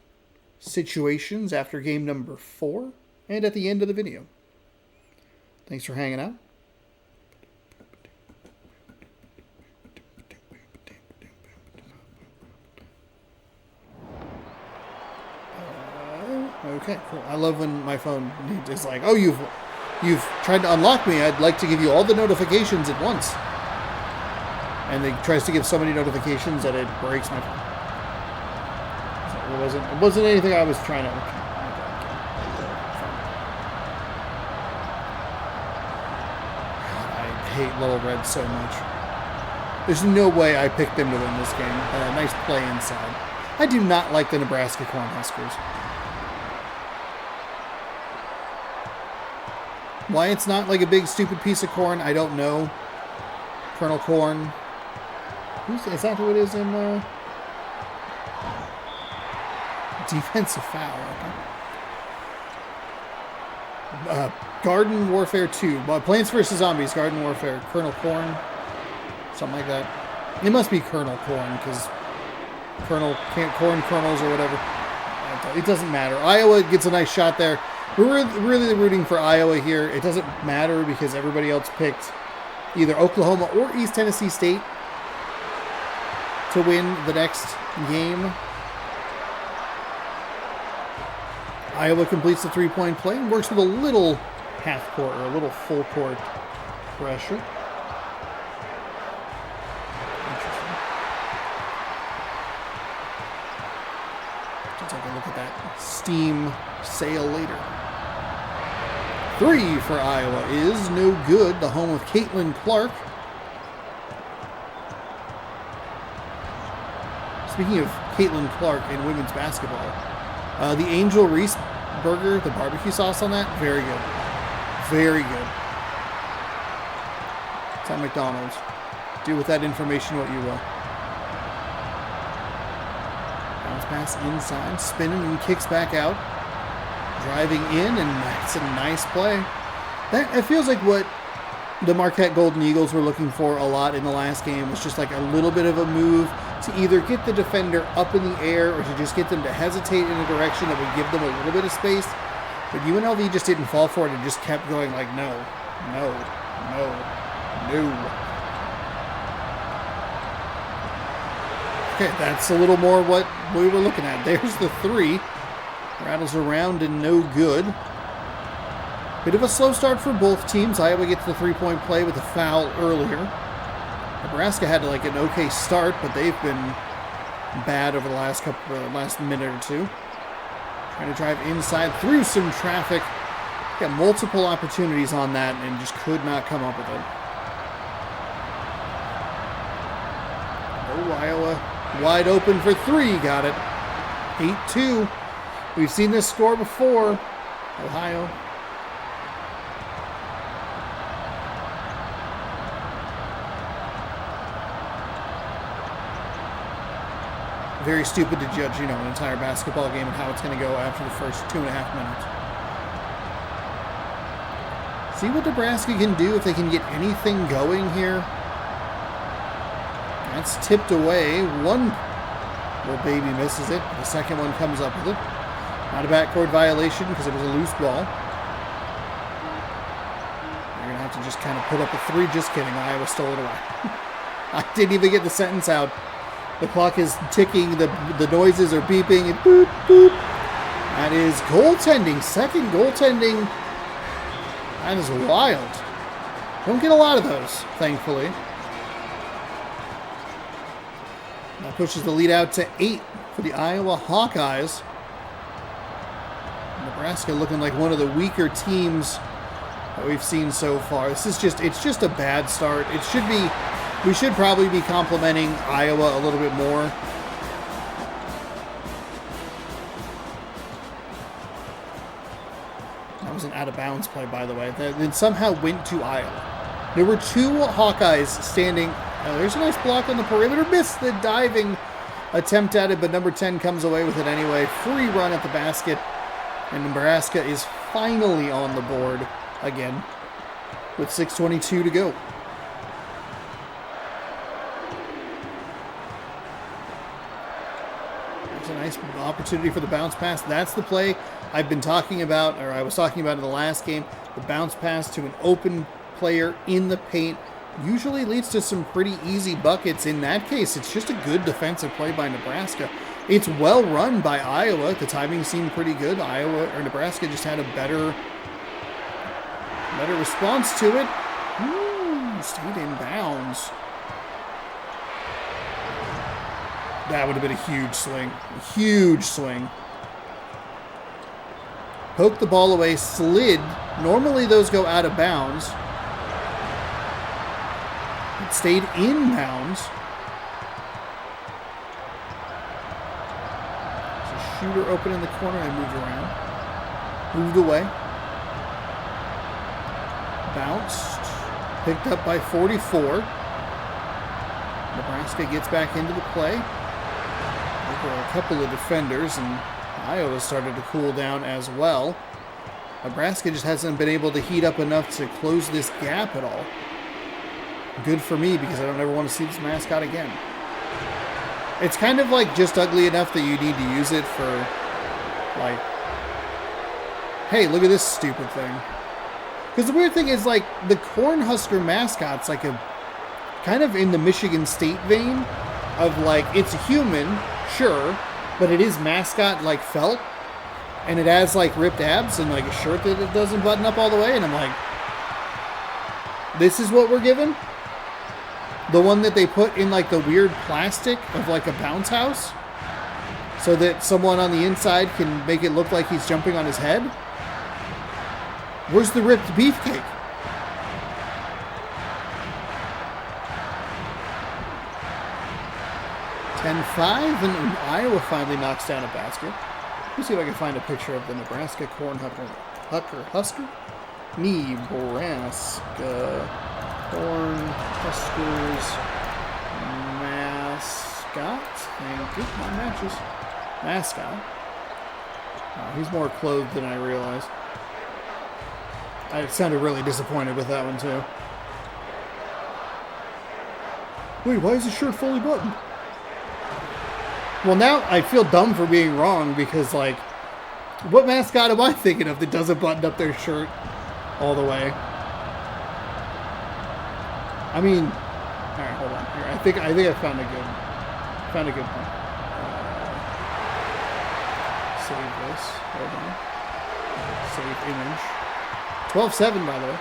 situations after game number 4 and at the end of the video. Thanks for hanging out. Okay, cool. I love when my phone is like, oh, you've tried to unlock me. I'd like to give you all the notifications at once. And it tries to give so many notifications that it breaks my phone. So it wasn't anything I was trying to. God, I hate Little Red so much. There's no way I picked them to win this game. Nice play inside. I do not like the Nebraska Cornhuskers. Why it's not like a big stupid piece of corn, I don't know. Colonel Corn. Is that who it is in defensive foul? Garden Warfare 2. Plants vs. Zombies, Garden Warfare. Colonel Corn. Something like that. It must be Colonel Corn, because Corn Kernels or whatever. It doesn't matter. Iowa gets a nice shot there. We're really rooting for Iowa here. It doesn't matter because everybody else picked either Oklahoma or East Tennessee State to win the next game. Iowa completes the three-point play and works with a little half-court or a little full-court pressure. Interesting. Let's take a look at that Steam sale later. 3 for Iowa is no good. The home of Caitlin Clark. Speaking of Caitlin Clark in women's basketball, the Angel Reese burger, the barbecue sauce on that, very good. Very good. It's at McDonald's. Do with that information what you will. Bounce pass inside, spinning and kicks back out. Driving in, and that's a nice play. It feels like what the Marquette Golden Eagles were looking for a lot in the last game was just like a little bit of a move to either get the defender up in the air or to just get them to hesitate in a direction that would give them a little bit of space. But UNLV just didn't fall for it and just kept going like, no. Okay, that's a little more what we were looking at. There's the 3. Rattles around and no good. Bit of a slow start for both teams. Iowa gets the three-point play with a foul earlier. Nebraska had like an okay start, but they've been bad over the last minute or two. Trying to drive inside through some traffic. Got multiple opportunities on that and just could not come up with it. Oh, Iowa wide open for 3. Got it. 8-2. We've seen this score before. Ohio. Very stupid to judge, an entire basketball game and how it's going to go after the first 2.5 minutes. See what Nebraska can do if they can get anything going here. That's tipped away. One little baby misses it. The second one comes up with it. Not a backcourt violation because it was a loose ball. You're going to have to just kind of put up a 3. Just kidding. Iowa stole it away. I didn't even get the sentence out. The clock is ticking. The noises are beeping. And boop, boop. That is goaltending. Second goaltending. That is wild. Don't get a lot of those, thankfully. That pushes the lead out to 8 for the Iowa Hawkeyes. Nebraska looking like one of the weaker teams that we've seen so far. It's just a bad start. We should probably be complimenting Iowa a little bit more. That was an out of bounds play, by the way. That then somehow went to Iowa. There were 2 Hawkeyes standing. There's a nice block on the perimeter. Missed the diving attempt at it, but number 10 comes away with it anyway. Free run at the basket. And Nebraska is finally on the board again with 6:22 to go. That's a Nice opportunity for the bounce pass. That's the play I've been talking about, or I was talking about in the last game. The bounce pass to an open player in the paint usually leads to some pretty easy buckets. In that case, it's just a good defensive play by Nebraska. It's well run by Iowa. The timing seemed pretty good. Nebraska just had a better response to it. Stayed in bounds. That would have been a huge swing. A huge swing. Poked the ball away, slid. Normally those go out of bounds. It stayed in bounds. There's a shooter open in the corner. I moved around. Moved away. Bounced. Picked up by 44. Nebraska gets back into the play. There were a couple of defenders, and Iowa started to cool down as well. Nebraska just hasn't been able to heat up enough to close this gap at all. Good for me, because I don't ever want to see this mascot again. It's kind of like just ugly enough that you need to use it for, like, hey, look at this stupid thing. Because the weird thing is, like, the Cornhusker mascot's like a kind of in the Michigan State vein of, like, it's a human, sure, but it is mascot like felt, and it has like ripped abs and like a shirt that it doesn't button up all the way, and I'm like, this is what we're given? The one that they put in like the weird plastic of like a bounce house so that someone on the inside can make it look like he's jumping on his head? Where's the ripped beefcake? And Iowa finally knocks down a basket. Let me see if I can find a picture of the Nebraska Husker? Nebraska Cornhuskers mascot. Thank you. My matches. Mascot. He's more clothed than I realized. I sounded really disappointed with that one too. Wait, why is his shirt fully buttoned? Well, now I feel dumb for being wrong because, like, what mascot am I thinking of that doesn't button up their shirt all the way? I mean, all right, hold on here. I think I found a good one. Save this. Hold on. Save image. 12:07, by the way.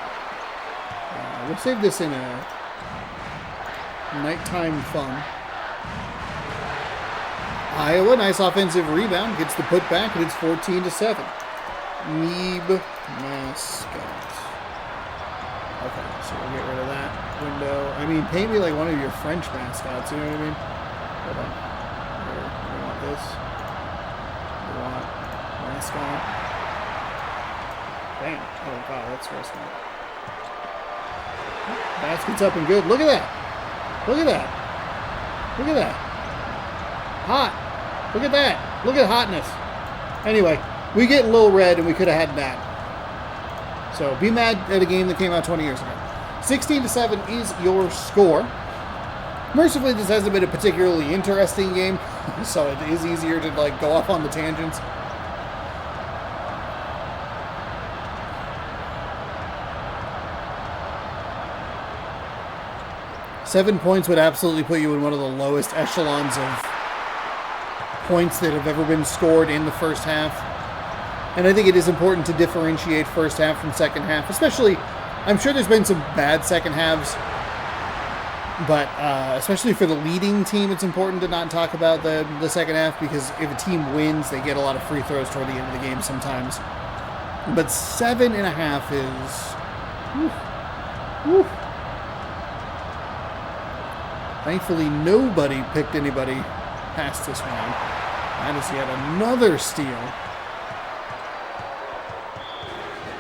We'll save this in a nighttime fun. Iowa, nice offensive rebound, gets the putback, and it's 14-7. Neeb mascot. Okay, so we'll get rid of that window. I mean, paint me like one of your French mascots, you know what I mean? Hold on. Here, we want this. We want mascot. Damn. Oh, wow, that's real small. Basket's up and good. Look at that. Look at that. Look at that. Hot. Look at that. Look at hotness. Anyway, we get a little red and we could have had that. So be mad at a game that came out 20 years ago. 16-7 is your score. Mercifully, this hasn't been a particularly interesting game, so it is easier to like go off on the tangents. Seven points would absolutely put you in one of the lowest echelons of points that have ever been scored in the first half. And I think it is important to differentiate first half from second half, especially, I'm sure there's been some bad second halves, but especially for the leading team, it's important to not talk about the second half, because if a team wins, they get a lot of free throws toward the end of the game sometimes. But 7.5 is... Whew, whew. Thankfully, nobody picked anybody past this round. That is yet another steal.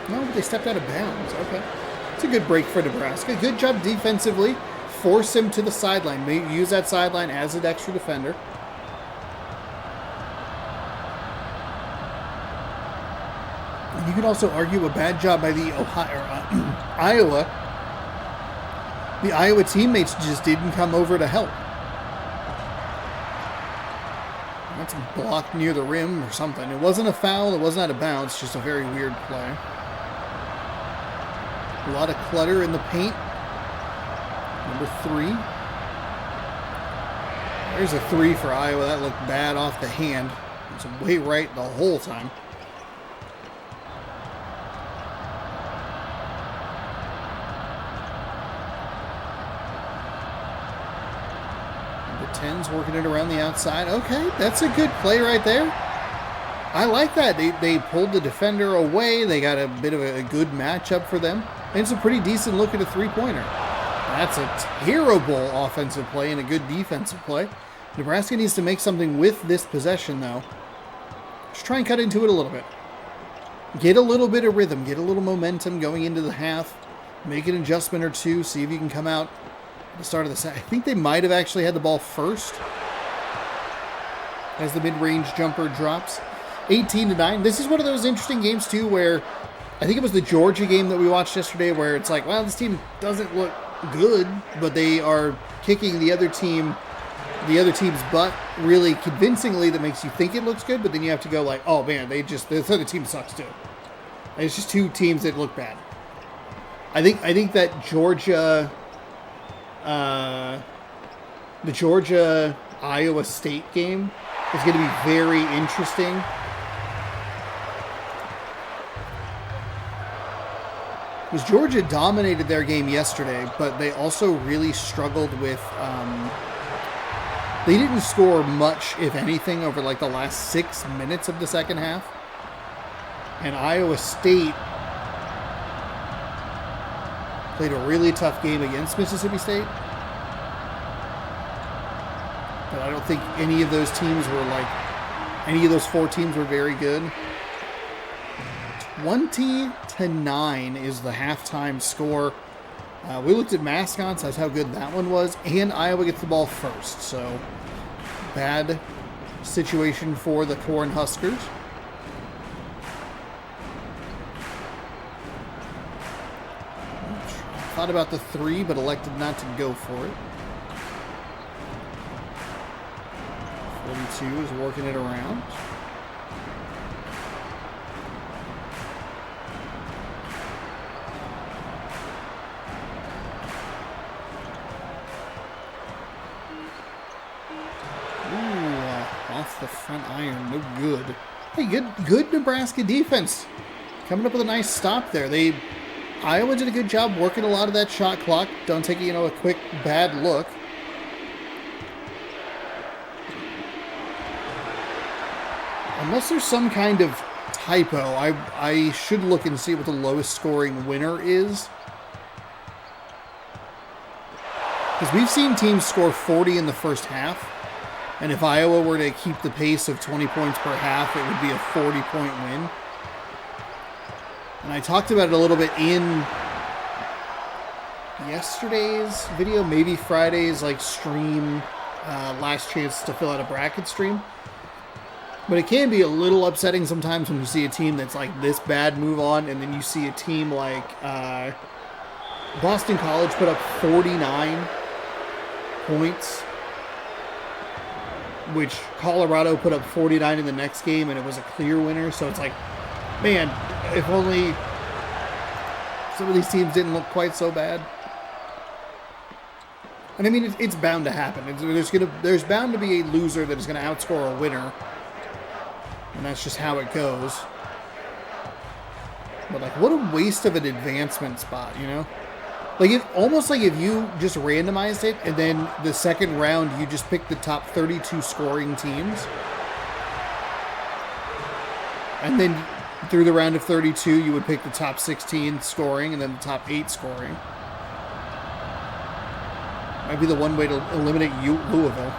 No, but they stepped out of bounds. Okay. It's a good break for Nebraska. Good job defensively. Force him to the sideline. Maybe use that sideline as an extra defender. And you could also argue a bad job by the Iowa. The Iowa teammates just didn't come over to help. It's blocked near the rim or something. It wasn't a foul. It wasn't out of bounds. Just a very weird play. A lot of clutter in the paint. Number 3. There's a 3 for Iowa. That looked bad off the hand. It was way right the whole time. Number 10's working it around the outside. Okay, that's a good play right there. I like that. They pulled the defender away. They got a bit of a good matchup for them. And it's a pretty decent look at a three-pointer. That's a terrible offensive play and a good defensive play. Nebraska needs to make something with this possession, though. Just try and cut into it a little bit. Get a little bit of rhythm. Get a little momentum going into the half. Make an adjustment or two. See if you can come out at the start of the set. I think they might have actually had the ball first as the mid-range jumper drops. 18-9. This is one of those interesting games, too, where I think it was the Georgia game that we watched yesterday where it's like, well, this team doesn't look good, but they are kicking the other team's butt really convincingly. That makes you think it looks good, but then you have to go like, oh man, this other team sucks too. And it's just two teams that look bad. I think that Georgia, the Georgia Iowa State game is going to be very interesting. Because Georgia dominated their game yesterday, but they also really struggled with. They didn't score much, if anything, over like the last 6 minutes of the second half. And Iowa State played a really tough game against Mississippi State. But I don't think any of those teams were like, any of those 4 teams were very good. 20-9 is the halftime score. We looked at Mascots, that's how good that one was, and Iowa gets the ball first. So, bad situation for the Cornhuskers. Thought about the 3, but elected not to go for it. 42 is working it around. Off the front iron, no good. Hey, good Nebraska defense. Coming up with a nice stop there. Iowa did a good job working a lot of that shot clock. Don't take a quick bad look. Unless there's some kind of typo, I should look and see what the lowest scoring winner is. Because we've seen teams score 40 in the first half. And if Iowa were to keep the pace of 20 points per half, it would be a 40-point win. And I talked about it a little bit in yesterday's video, maybe Friday's stream, last chance to fill out a bracket stream. But it can be a little upsetting sometimes when you see a team that's like this bad move on, and then you see a team like Boston College put up 49 points, which Colorado put up 49 in the next game, and it was a clear winner. So it's like, man, if only some of these teams didn't look quite so bad. And I mean, it's bound to happen. There's bound to be a loser that is going to outscore a winner, and that's just how it goes. But what a waste of an advancement spot, almost like if you just randomized it and then the second round you just picked the top 32 scoring teams. And then through the round of 32 you would pick the top 16 scoring and then the top 8 scoring. Might be the one way to eliminate Louisville.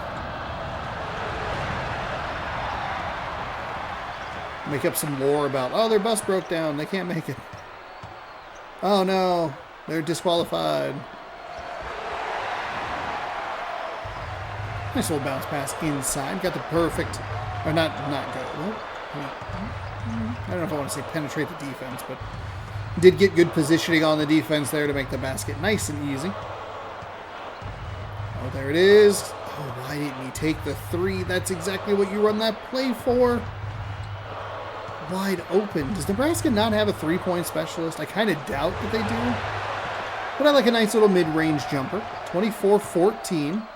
Make up some lore about, their bus broke down, they can't make it. Oh no. They're disqualified. Nice little bounce pass inside. Got the perfect, or not good. Well, I don't know if I want to say penetrate the defense, but did get good positioning on the defense there to make the basket nice and easy. Oh, there it is. Oh, why didn't he take the three? That's exactly what you run that play for. Wide open. Does Nebraska not have a three-point specialist? I kind of doubt that they do. But I like a nice little mid-range jumper. 24-14.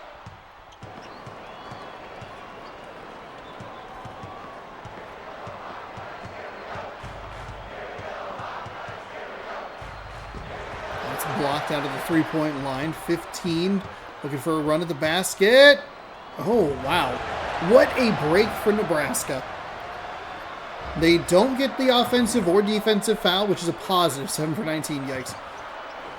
That's blocked out of the three-point line. 15. Looking for a run at the basket. Oh, wow. What a break for Nebraska. They don't get the offensive or defensive foul, which is a positive. 7 for 19, yikes.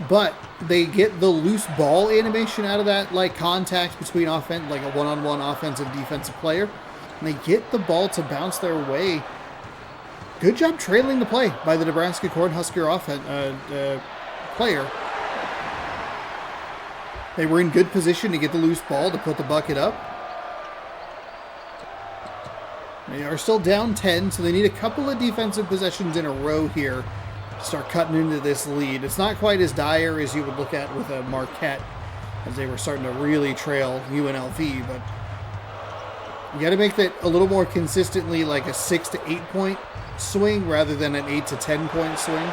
But they get the loose ball animation out of that, like contact between like a one-on-one offensive defensive player. And they get the ball to bounce their way. Good job trailing the play by the Nebraska Cornhusker player. They were in good position to get the loose ball to put the bucket up. They are still down 10, so they need a couple of defensive possessions in a row here to start cutting into this lead. It's not quite as dire as you would look at with a Marquette, as they were starting to really trail UNLV, but you got to make that a little more consistently like a 6 to 8 point swing rather than an 8 to 10 point swing.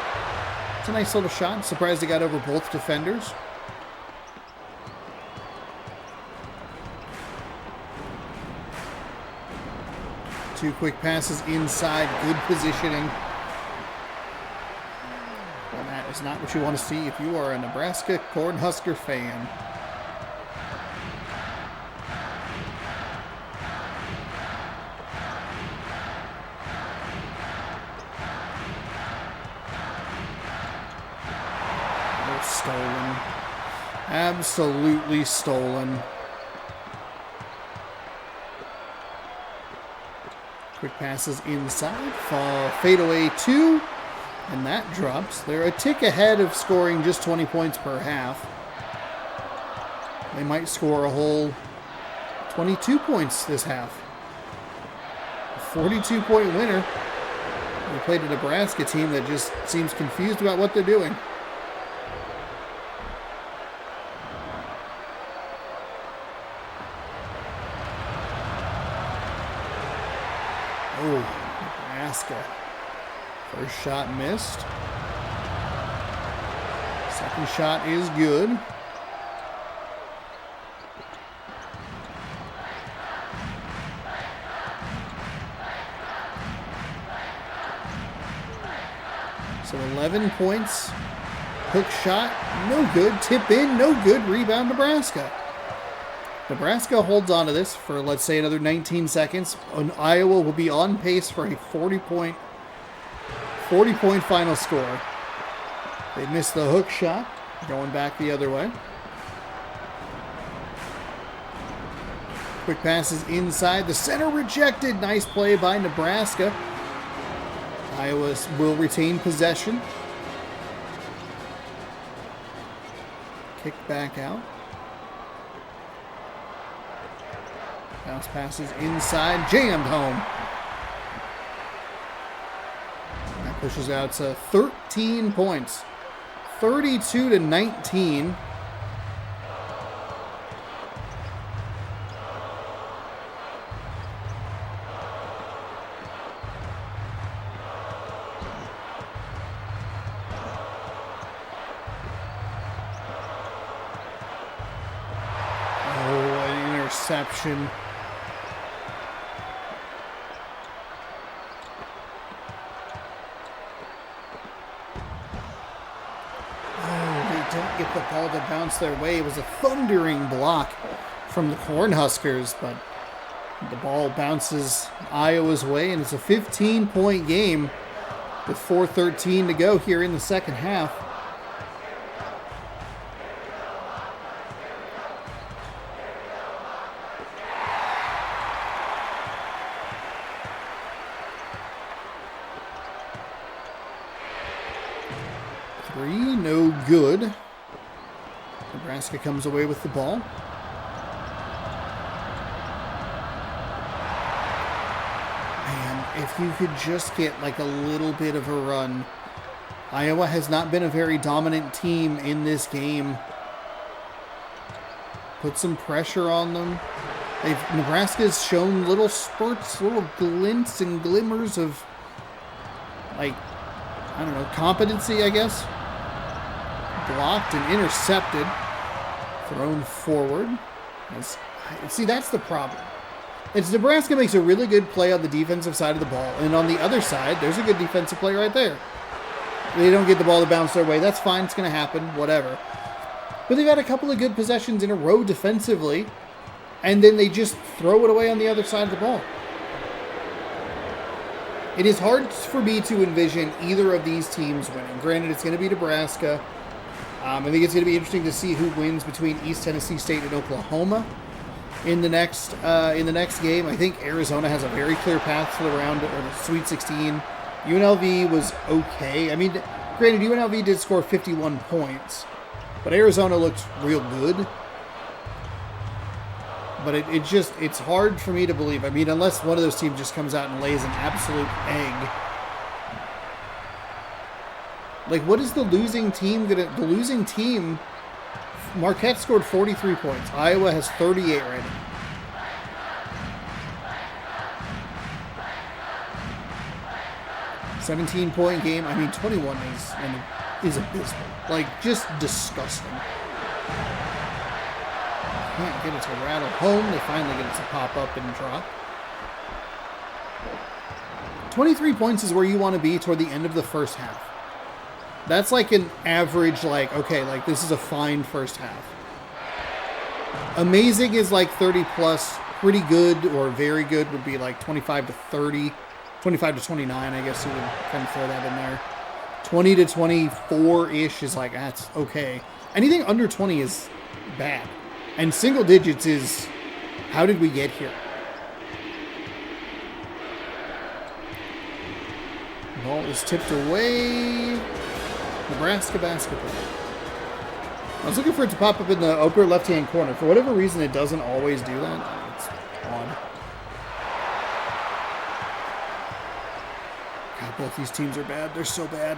It's a nice little shot. Surprised they got over both defenders. Two quick passes inside, good positioning. Well, that is not what you want to see if you are a Nebraska Cornhusker fan. Oh, stolen. Absolutely stolen. Quick passes inside, fadeaway 2, and that drops. They're a tick ahead of scoring just 20 points per half. They might score a whole 22 points this half. A 42-point winner. They played a Nebraska team that just seems confused about what they're doing. Oh, Nebraska. First shot missed. Second shot is good. So 11 points. Hook shot, no good. Tip in, no good. Rebound, Nebraska. Nebraska holds on to this for, let's say, another 19 seconds. And Iowa will be on pace for a 40-point final score. They missed the hook shot, going back the other way. Quick passes inside. The center rejected. Nice play by Nebraska. Iowa will retain possession. Kick back out. Bounce passes inside, jammed home. That pushes out to 13 points. 32 to 19. Oh, an interception. Don't get the ball to bounce their way. It was a thundering block from the Cornhuskers, but the ball bounces Iowa's way, and it's a 15-point game with 4:13 to go here in the second half. Three, no good. Nebraska comes away with the ball. Man, if you could just get like a little bit of a run. Iowa has not been a very dominant team in this game. Put some pressure on them. Nebraska's shown little spurts, little glints and glimmers of, like, I don't know, competency, I guess. Blocked and intercepted. Thrown forward. See, that's the problem. It's Nebraska makes a really good play on the defensive side of the ball, and on the other side, there's a good defensive play right there. They don't get the ball to bounce their way. That's fine. It's going to happen. Whatever. But they've had a couple of good possessions in a row defensively, and then they just throw it away on the other side of the ball. It is hard for me to envision either of these teams winning. Granted, it's going to be Nebraska. I think it's going to be interesting to see who wins between East Tennessee State and Oklahoma in the next game. I think Arizona has a very clear path to the round or the Sweet 16. UNLV was okay. I mean, granted, UNLV did score 51 points, but Arizona looked real good. But it's hard for me to believe. I mean, unless one of those teams just comes out and lays an absolute egg. Like, what is the losing team gonna... The losing team... Marquette scored 43 points. Iowa has 38 right now. $17-point game. I mean, 21 is abysmal. Like, just disgusting. Can't get it to rattle home. They finally get it to pop up and drop. 23 points is where you want to be toward the end of the first half. That's like an average, like, okay, like this is a fine first half. Amazing is like 30 plus. Pretty good or very good would be like 25 to 30. 25 to 29, I guess you would kind of throw that in there. 20 to 24-ish is like, that's okay. Anything under 20 is bad. And single digits is, how did we get here? Ball is tipped away. Nebraska basketball. I was looking for it to pop up in the upper left-hand corner. For whatever reason, it doesn't always do that. It's odd. God, both these teams are bad. They're so bad.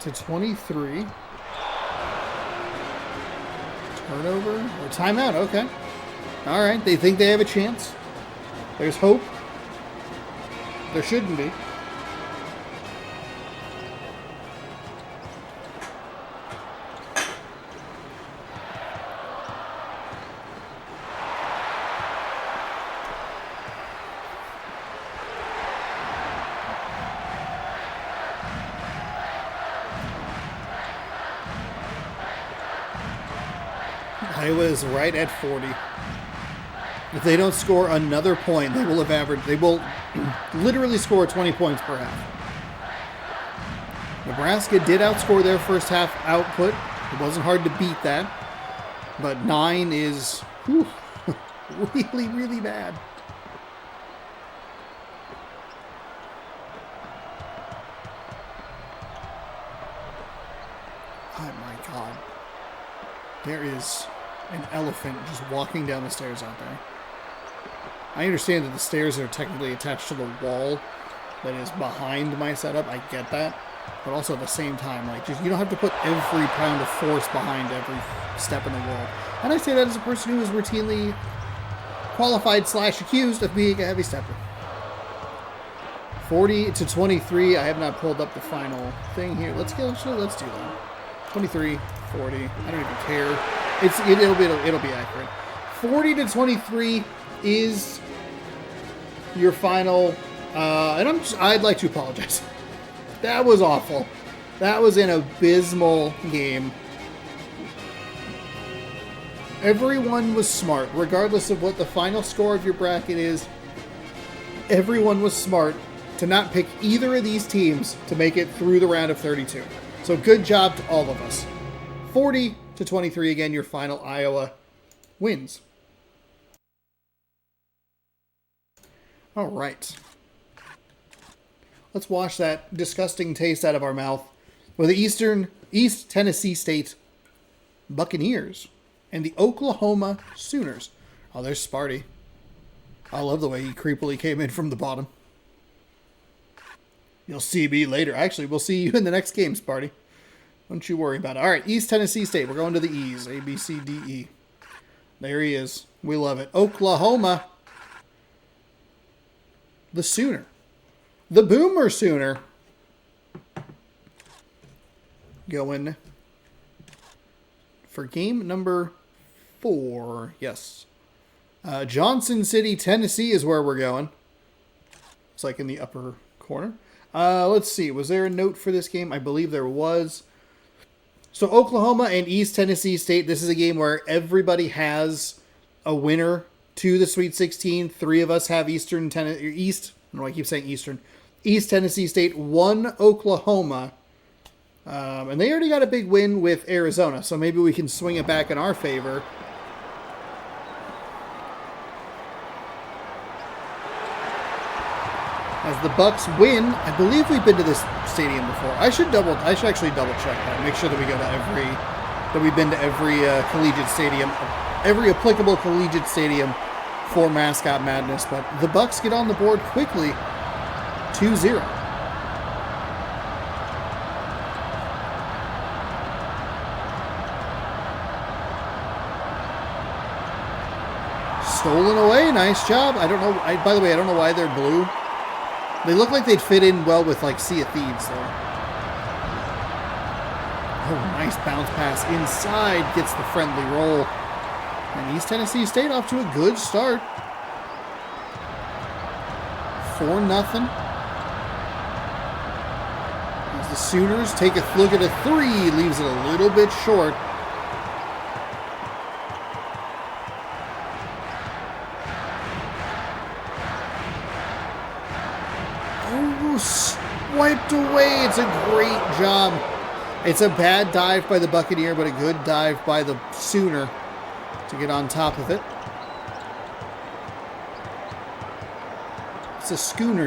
To 23. Turnover or timeout. Okay. All right. They think they have a chance. There's hope. There shouldn't be. Iowa is right at 40. If they don't score another point, they will have averaged. They will literally score 20 points per half. Nebraska did outscore their first half output. It wasn't hard to beat that. But 9 is really, really bad. Oh my God. There is an elephant just walking down the stairs out there. I understand that the stairs are technically attached to the wall that is behind my setup. I get that. But also at the same time, like, just you don't have to put every pound of force behind every step in the wall. And I say that as a person who is routinely qualified / accused of being a heavy stepper. 40 to 23. I have not pulled up the final thing here. Let's do that. 23, 40. I don't even care. It'll be accurate. 40 to 23 is your final. And I'd like to apologize. That was awful. That was an abysmal game. Everyone was smart, regardless of what the final score of your bracket is. Everyone was smart to not pick either of these teams to make it through the round of 32. So good job to all of us. 40 to 23, again, your final. Iowa wins. All right. Let's wash that disgusting taste out of our mouth with the East Tennessee State Buccaneers and the Oklahoma Sooners. Oh, there's Sparty. I love the way he creepily came in from the bottom. You'll see me later. Actually, we'll see you in the next game, Sparty. Don't you worry about it. All right, East Tennessee State. We're going to the E's. A, B, C, D, E. There he is. We love it. Oklahoma. The Sooner. The Boomer Sooner. Going for game number 4. Yes. Johnson City, Tennessee is where we're going. It's like in the upper corner. Let's see. Was there a note for this game? I believe there was. So Oklahoma and East Tennessee State, this is a game where everybody has a winner to the Sweet 16. 3 of us have East. I don't know why I keep saying Eastern. East Tennessee State won Oklahoma. And they already got a big win with Arizona, so maybe we can swing it back in our favor. As the Bucks win, I believe we've been to this stadium before. I should actually double check that. Make sure that we've been to every collegiate stadium, every applicable collegiate stadium for Mascot Madness. But the Bucks get on the board quickly, 2-0. Stolen away, nice job. I don't know. By the way, I don't know why they're blue. They look like they'd fit in well with, like, Sea of Thieves, though. Oh, nice bounce pass inside. Gets the friendly roll. And East Tennessee State off to a good start. 4-0. As the Sooners take a look at a 3. Leaves it a little bit short. Wiped away. It's a great job. It's a bad dive by the Buccaneer, but a good dive by the Sooner to get on top of it. It's a Sooner,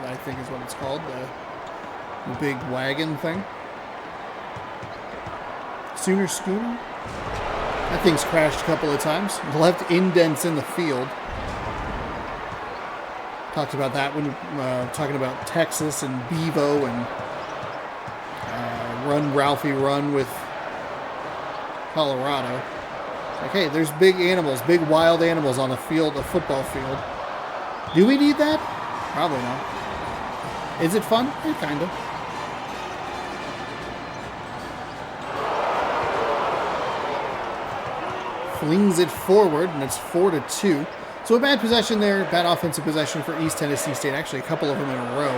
I think is what it's called. The big wagon thing. Schooner. That thing's crashed a couple of times. Left indents in the field. Talked about that when talking about Texas and Bevo and Run Ralphie Run with Colorado. Like, hey, there's big animals, big wild animals on a football field. Do we need that? Probably not. Is it fun? Yeah, kind of. Flings it forward, and it's 4-2. So a bad possession there, bad offensive possession for East Tennessee State. Actually, a couple of them in a row.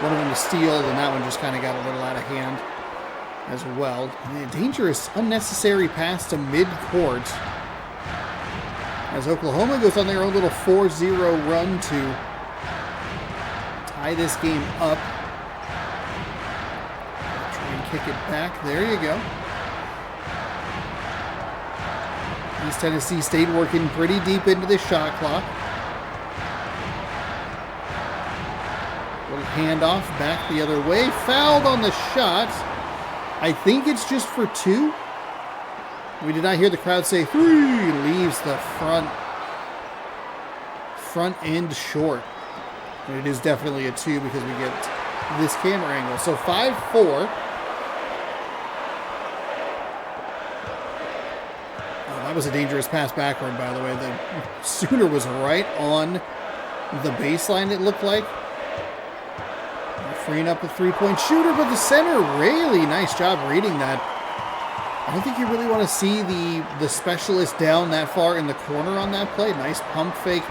One of them was stealed, and that one just kind of got a little out of hand as well. A dangerous, unnecessary pass to midcourt. As Oklahoma goes on their own little 4-0 run to tie this game up. Try and kick it back. There you go. East Tennessee State working pretty deep into the shot clock. Little handoff back the other way. Fouled on the shot. I think it's just for 2. We did not hear the crowd say 3. Leaves the front end short. And it is definitely a 2 because we get this camera angle. So 5-4. That was a dangerous pass backward, by the way. The Sooner was right on the baseline, it looked like. Freeing up a 3-point shooter, but the center, really nice job reading that. I don't think you really want to see the specialist down that far in the corner on that play. Nice pump fake.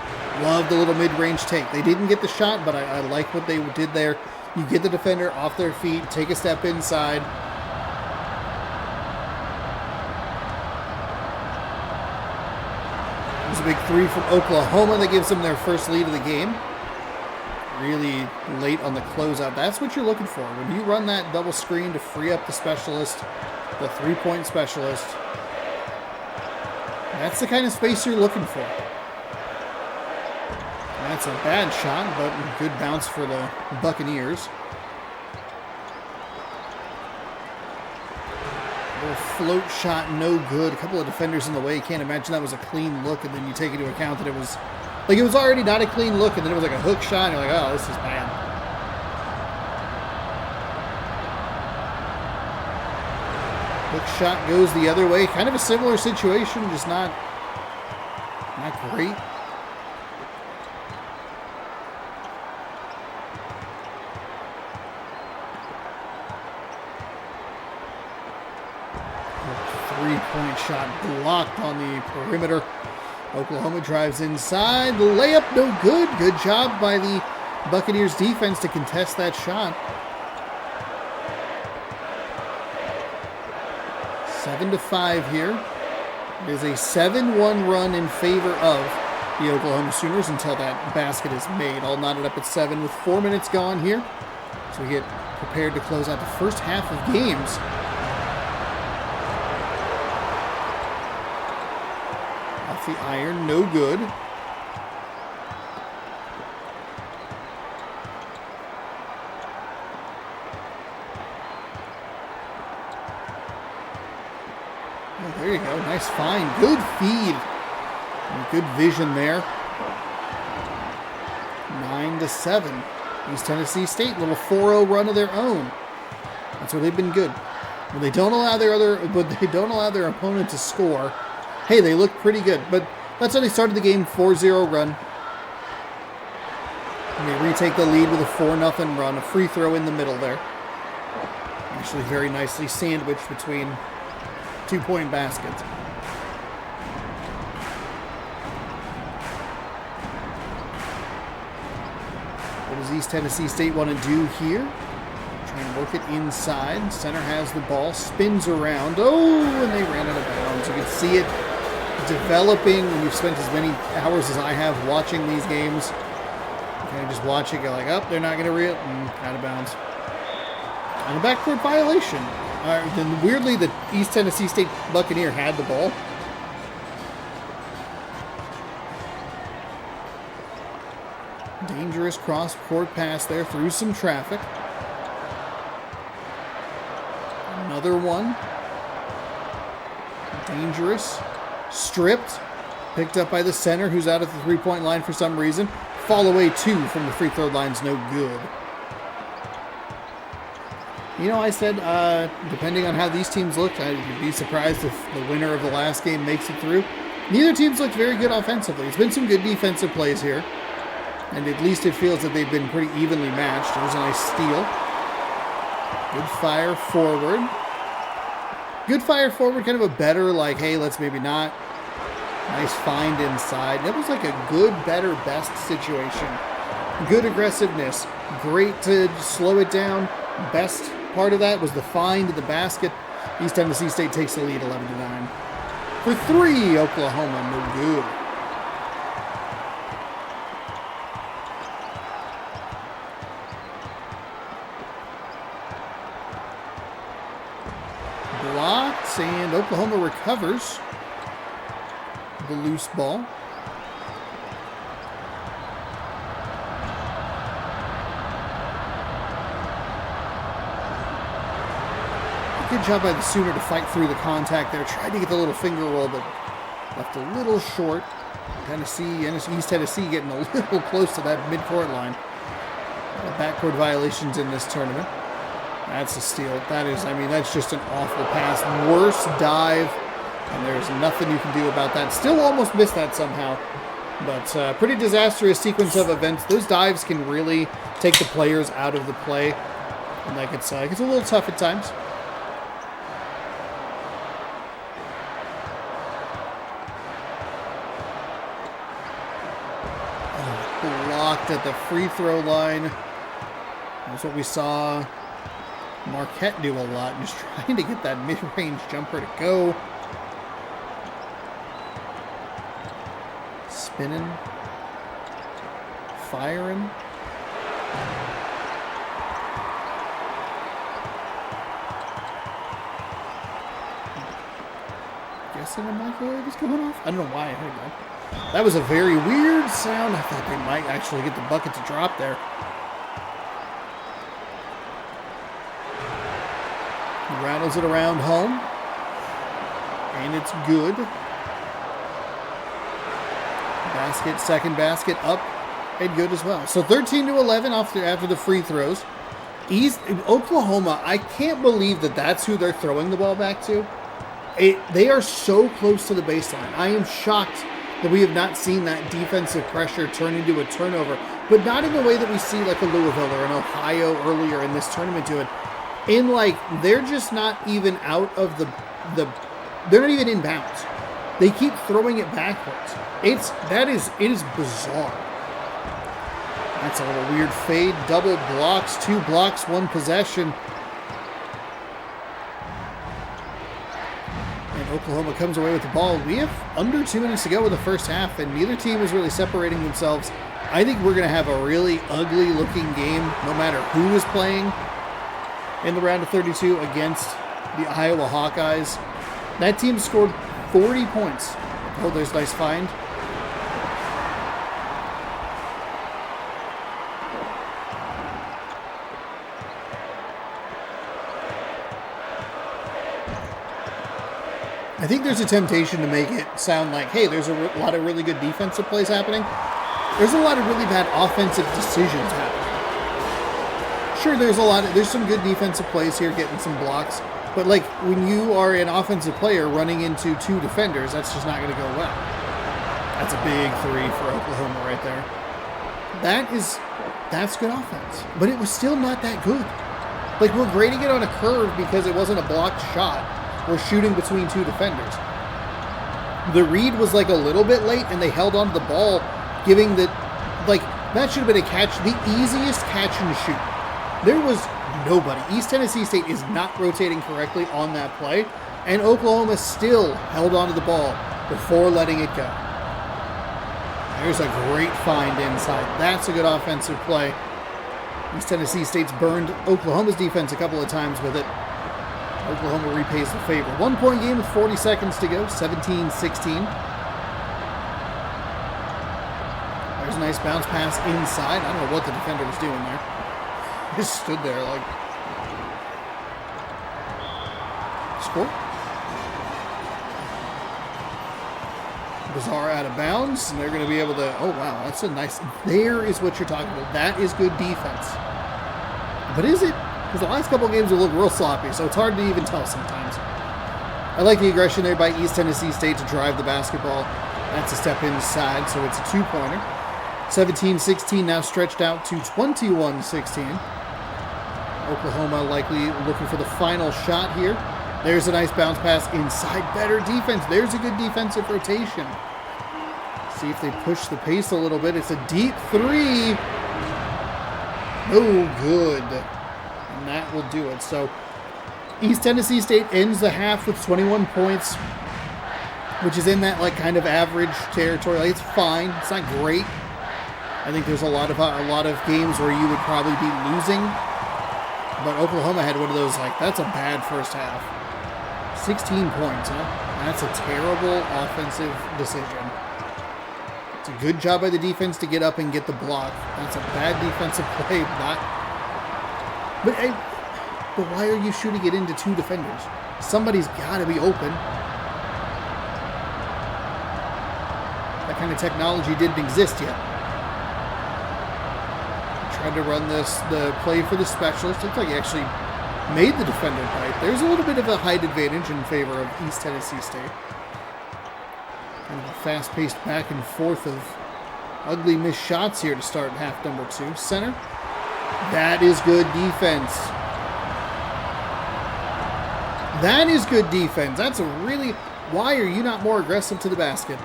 Love the little mid-range take. They didn't get the shot, but I like what they did there. You get the defender off their feet, take a step inside. There's a big 3 from Oklahoma that gives them their first lead of the game. Really late on the closeout. That's what you're looking for. When you run that double screen to free up the specialist, the 3-point specialist, that's the kind of space you're looking for. That's a bad shot, but good bounce for the Little float shot, no good. A couple of defenders in the way. Can't imagine that was a clean look, and then you take into account that it was already not a clean look, and then it was like a hook shot, and you're like, oh, this is bad. Hook shot goes the other way. Kind of a similar situation, just not great. Three-point shot blocked on the perimeter. Oklahoma drives inside. The layup, no good. Good job by the Buccaneers defense to contest that shot. 7-5 here. It is a 7-1 run in favor of the Oklahoma Sooners until that basket is made. All knotted up at 7 with 4 minutes gone here. So we get prepared to close out the first half of games. Off the iron, no good. Oh, there you go. Nice find. Good feed. And good vision there. 9-7. East Tennessee State, little 4-0 run of their own. That's where they've been good. When they don't allow their opponent to score, hey, they look pretty good. But that's how they started the game, 4-0 run. And they retake the lead with a 4-0 run. A free throw in the middle there. Actually very nicely sandwiched between 2-point baskets. What does East Tennessee State want to do here? Try and work it inside. Center has the ball, spins around. Oh, and they ran out of bounds. You can see it developing when you've spent as many hours as I have watching these games. You kind of just watch it, go like, oh, they're not going to reel, and out of bounds. On a backcourt violation. Then weirdly, the East Tennessee State Buccaneer had the ball. Dangerous cross-court pass there through some traffic. Another one. Dangerous. Stripped. Picked up by the center, who's out at the three-point line for some reason. Fall away 2 from the free throw line's no good. You know, I said, depending on how these teams looked, I'd be surprised if the winner of the last game makes it through. Neither team's looked very good offensively. It's been some good defensive plays here. And at least it feels that they've been pretty evenly matched. There's a nice steal. Good fire forward. Good fire forward, kind of a better, like, hey, let's maybe not. Nice find inside. That was like a good, better, best situation. Good aggressiveness. Great to slow it down. Best part of that was the find of the basket. East Tennessee State takes the lead 11-9. For 3, Oklahoma, no good. Blocked, and Oklahoma recovers the loose ball. Good job by the Sooner to fight through the contact there. Tried to get the little finger roll, but left a little short. East Tennessee getting a little close to that midcourt line. Backcourt violations in this tournament. That's a steal. That is, I mean, that's just an awful pass. Worst dive, and there's nothing you can do about that. Still almost missed that somehow. But pretty disastrous sequence of events. Those dives can really take the players out of the play. And that gets a little tough at times. Blocked at the free throw line. That's what we saw Marquette do a lot, just trying to get that mid-range jumper to go. Spinning. Firing. Guessing a microwave is going off? I don't know why I heard that. That was a very weird sound. I thought they might actually get the bucket to drop there. He rattles it around home. And it's good. Basket, second basket up and good as well. So 13-11 after the free throws. Oklahoma, I can't believe that that's who they're throwing the ball back to. They are so close to the baseline. I am shocked that we have not seen that defensive pressure turn into a turnover, but not in the way that we see like a Louisville or an Ohio earlier in this tournament do it. In like, they're just not even out of they're not even in bounds. They keep throwing it backwards. It is bizarre. That's a little weird fade. Double blocks, 2 blocks, 1 possession. And Oklahoma comes away with the ball. We have under 2 minutes to go in the first half, and neither team is really separating themselves. I think we're going to have a really ugly looking game, no matter who is playing in the round of 32 against the Iowa Hawkeyes. That team scored 40 points. Oh, there's a nice find. I think there's a temptation to make it sound like, hey, there's a lot of really good defensive plays happening. There's a lot of really bad offensive decisions happening. Sure, there's some good defensive plays here, getting some blocks. But like when you are an offensive player running into 2 defenders, that's just not going to go well. That's a big 3 for Oklahoma right there. That's good offense. But it was still not that good. Like, we're grading it on a curve because it wasn't a blocked shot. We're shooting between 2 defenders. The read was like a little bit late, and they held on to the ball, giving that should have been a catch, the easiest catch and shoot. There was nobody. East Tennessee State is not rotating correctly on that play, and Oklahoma still held on to the ball before letting it go. There's a great find inside. That's a good offensive play. East Tennessee State's burned Oklahoma's defense a couple of times with it. Oklahoma repays the favor. 1-point game with 40 seconds to go, 17-16. There's a nice bounce pass inside. I don't know what the defender was doing there. He just stood there like... Score? Bizarre out of bounds, and they're going to be able to... Oh, wow, that's a nice... There is what you're talking about. That is good defense. But is it? Because the last couple of games will look real sloppy, so it's hard to even tell sometimes. I like the aggression there by East Tennessee State to drive the basketball. That's a step inside, so it's a 2-pointer. 17-16 now stretched out to 21-16. Oklahoma likely looking for the final shot here. There's a nice bounce pass inside. Better defense. There's a good defensive rotation. See if they push the pace a little bit. It's a deep 3. No good. And that will do it. So East Tennessee State ends the half with 21 points, which is in that like kind of average territory. Like, it's fine. It's not great. I think there's a lot of games where you would probably be losing, but Oklahoma had one of those like, that's a bad first half. 16 points, huh? That's a terrible offensive decision. It's a good job by the defense to get up and get the block. That's a bad defensive play. But why are you shooting it into 2 defenders? Somebody's got to be open. That kind of technology didn't exist yet. Tried to run the play for the specialist. Looks like he actually made the defender bite. There's a little bit of a height advantage in favor of East Tennessee State. Kind of a fast-paced back and forth of ugly missed shots here to start half number 2. Center. That is good defense. That is good defense. That's a really... Why are you not more aggressive to the basket?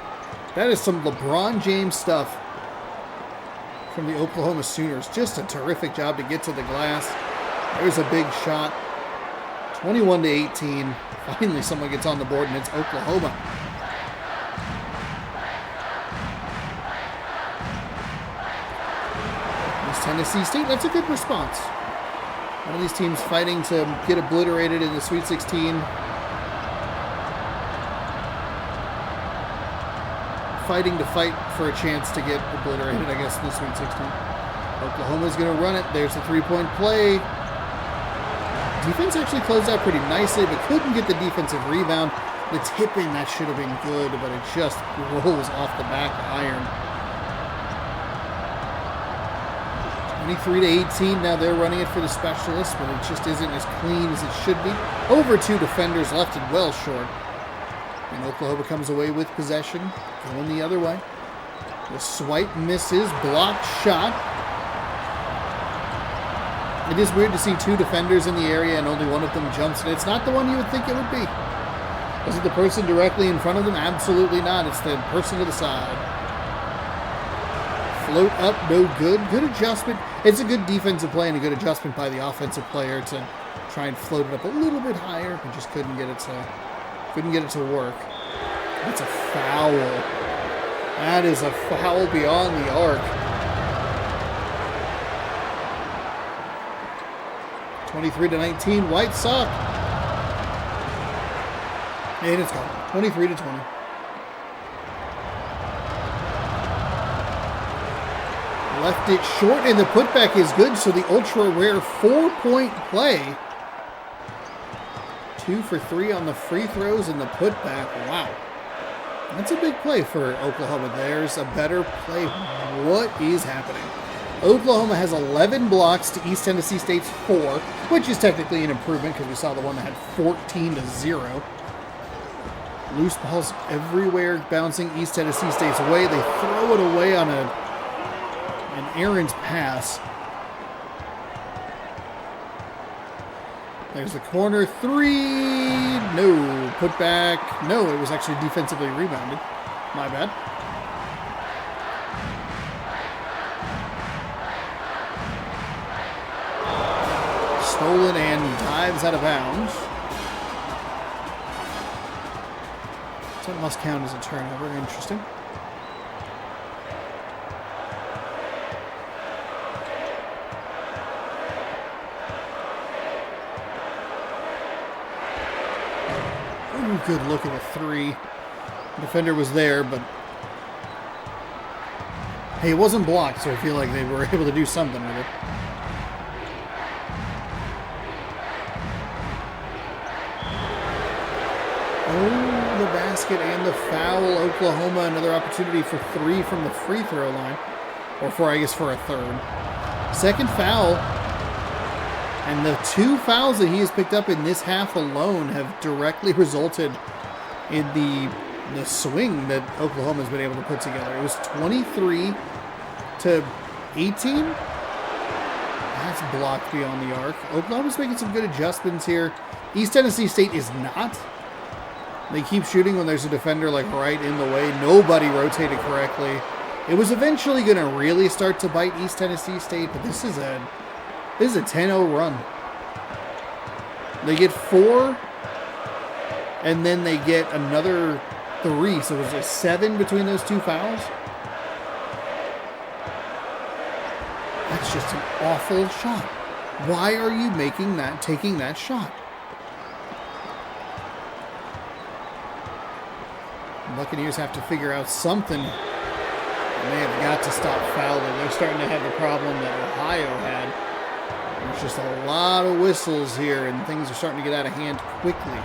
That is some LeBron James stuff from the Oklahoma Sooners. Just a terrific job to get to the glass. There's a big shot. 21-18. Finally, someone gets on the board, and it's Oklahoma. East Tennessee State, that's a good response. One of these teams fighting to get obliterated in the Sweet 16. Fighting to fight for a chance to get obliterated, I guess, in the Sweet 16. Oklahoma's going to run it. There's the 3-point play. Defense actually closed out pretty nicely, but couldn't get the defensive rebound. The tip-in, that should have been good, but it just rolls off the back iron. 23-18, now they're running it for the specialist, but it just isn't as clean as it should be. Over 2 defenders left it well short. And Oklahoma comes away with possession, going the other way. The swipe misses, blocked shot. It is weird to see 2 defenders in the area and only one of them jumps, and it's not the one you would think it would be. Was it the person directly in front of them? Absolutely not. It's the person to the side. Float up, no good. Good adjustment. It's a good defensive play and a good adjustment by the offensive player to try and float it up a little bit higher, but just couldn't get it to work. That's a foul. That is a foul beyond the arc. 23-19, White Sox. And it's gone. 23-20. Left it short, and the putback is good, so the ultra-rare 4-point play. 2 for 3 on the free throws and the putback. Wow. That's a big play for Oklahoma. There's a better play. What is happening? Oklahoma has 11 blocks to East Tennessee State's 4, which is technically an improvement because we saw the one that had 14-0. Loose balls everywhere bouncing East Tennessee State's way. They throw it away on an errant pass. There's the corner 3. No. Put back. No, it was actually defensively rebounded. My bad. Stolen and dives out of bounds. So it must count as a turnover. Interesting. Ooh, good look at a 3. Defender was there, but hey, it wasn't blocked, so I feel like they were able to do something with it. Oh, the basket and the foul. Oklahoma, another opportunity for 3 from the free throw line. Or for a third. Second foul. And the 2 fouls that he has picked up in this half alone have directly resulted in the swing that Oklahoma's been able to put together. It was 23-18. That's blocked beyond the arc. Oklahoma's making some good adjustments here. East Tennessee State is not. They keep shooting when there's a defender like right in the way. Nobody rotated correctly. It was eventually going to really start to bite East Tennessee State, but this is a 10-0 run. They get 4, and then they get another 3. So it was a 7 between those 2 fouls. That's just an awful shot. Why are you taking that shot? Buccaneers have to figure out something. They have got to stop fouling. They're starting to have the problem that Ohio had. There's just a lot of whistles here, and things are starting to get out of hand quickly.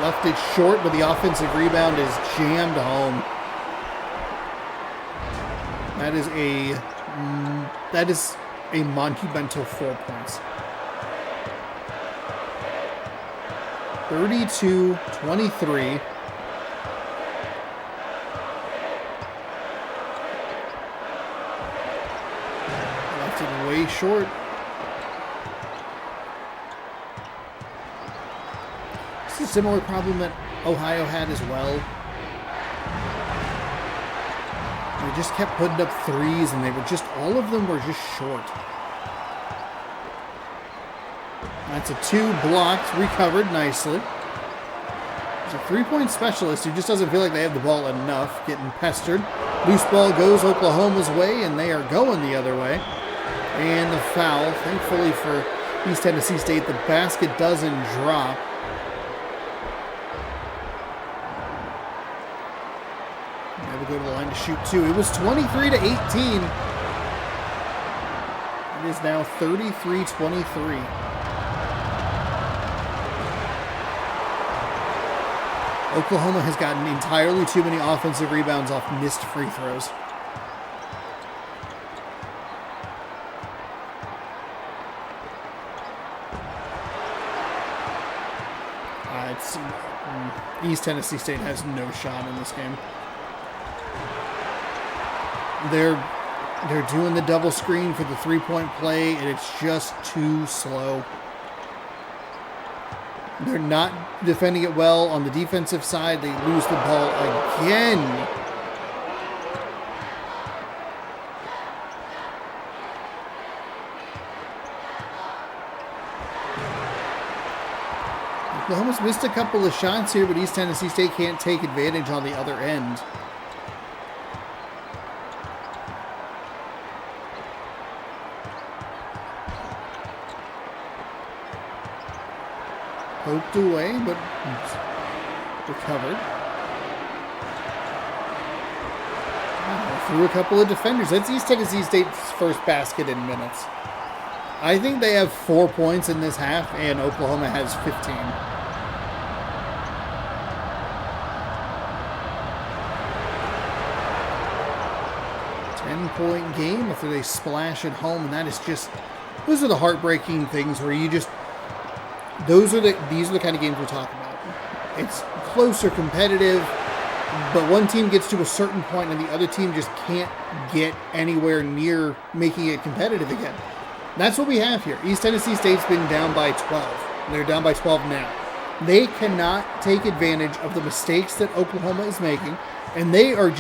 Left it short, but the offensive rebound is jammed home. That is a monumental 4 points. 32-23. Left it way short. This is a similar problem that Ohio had as well. They just kept putting up 3s, and all of them were just short. That's a 2 blocked, recovered nicely. There's a 3-point specialist who just doesn't feel like they have the ball enough, getting pestered. Loose ball goes Oklahoma's way, and they are going the other way. And the foul, thankfully for East Tennessee State, the basket doesn't drop. They will go to the line to shoot 2. It was 23-18. It is now 33-23. Oklahoma has gotten entirely too many offensive rebounds off missed free throws. East Tennessee State has no shot in this game. They're doing the double screen for the three-point play, and it's just too slow. They're not defending it well on the defensive side. They lose the ball again. Oklahoma's missed a couple of shots here, but East Tennessee State can't take advantage on the other end. Poked away, but recovered. Through a couple of defenders. That's East Tennessee State's first basket in minutes. I think they have 4 points in this half, and Oklahoma has 15. 10-point game after they splash at home, and that is just, those are the heartbreaking things where you just, these are the kind of games we're talking about. It's close or competitive, but one team gets to a certain point and the other team just can't get anywhere near making it competitive again. That's what we have here. East Tennessee State's been down by 12. They're down by 12 now. They cannot take advantage of the mistakes that Oklahoma is making, and they are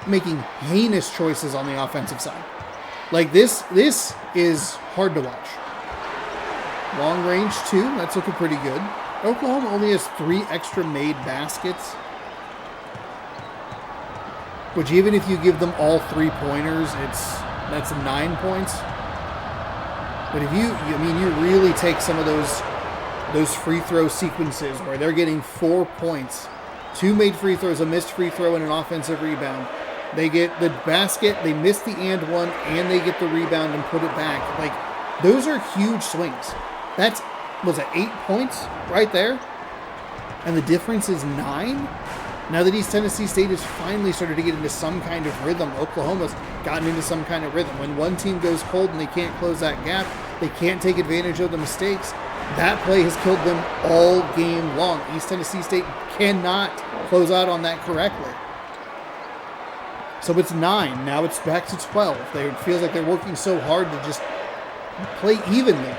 making heinous choices on the offensive side. Like this is hard to watch. Long range 2, that's looking pretty good. Oklahoma only has 3 extra made baskets, which even if you give them all 3-pointers, that's 9 points. But if you really take some of those free throw sequences where they're getting 4 points, 2 made free throws, a missed free throw, and an offensive rebound. They get the basket, they miss the and one, and they get the rebound and put it back. Like, those are huge swings. Was it 8 points right there? And the difference is 9? Now that East Tennessee State has finally started to get into some kind of rhythm, Oklahoma's gotten into some kind of rhythm. When one team goes cold and they can't close that gap, they can't take advantage of the mistakes. That play has killed them all game long. East Tennessee State cannot close out on that correctly. So it's 9. Now it's back to 12. It feels like they're working so hard to just play evenly.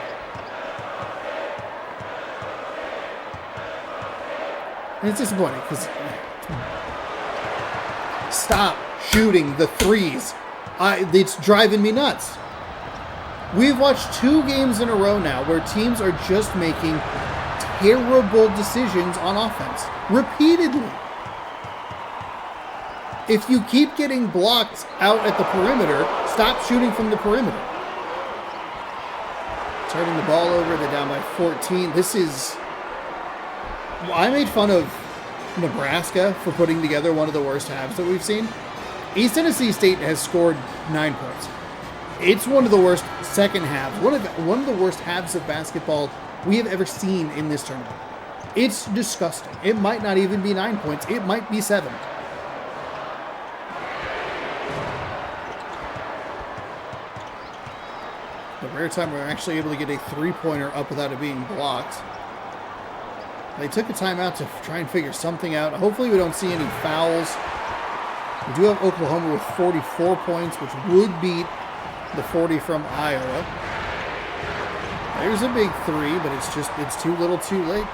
And it's disappointing because stop shooting the threes. It's driving me nuts. We've watched 2 games in a row now where teams are just making terrible decisions on offense. Repeatedly. If you keep getting blocked out at the perimeter, stop shooting from the perimeter. Turning the ball over, they're down by 14. I made fun of Nebraska for putting together one of the worst halves that we've seen. East Tennessee State has scored 9 points. It's one of the worst second halves, one of the worst halves of basketball we have ever seen in this tournament. It's disgusting. It might not even be 9 points. It might be 7. The rare time we're actually able to get a 3-pointer up without it being blocked. They took a timeout to try and figure something out. Hopefully we don't see any fouls. We do have Oklahoma with 44 points, which would beat the 40 from Iowa. There's a big 3, but it's too little too late.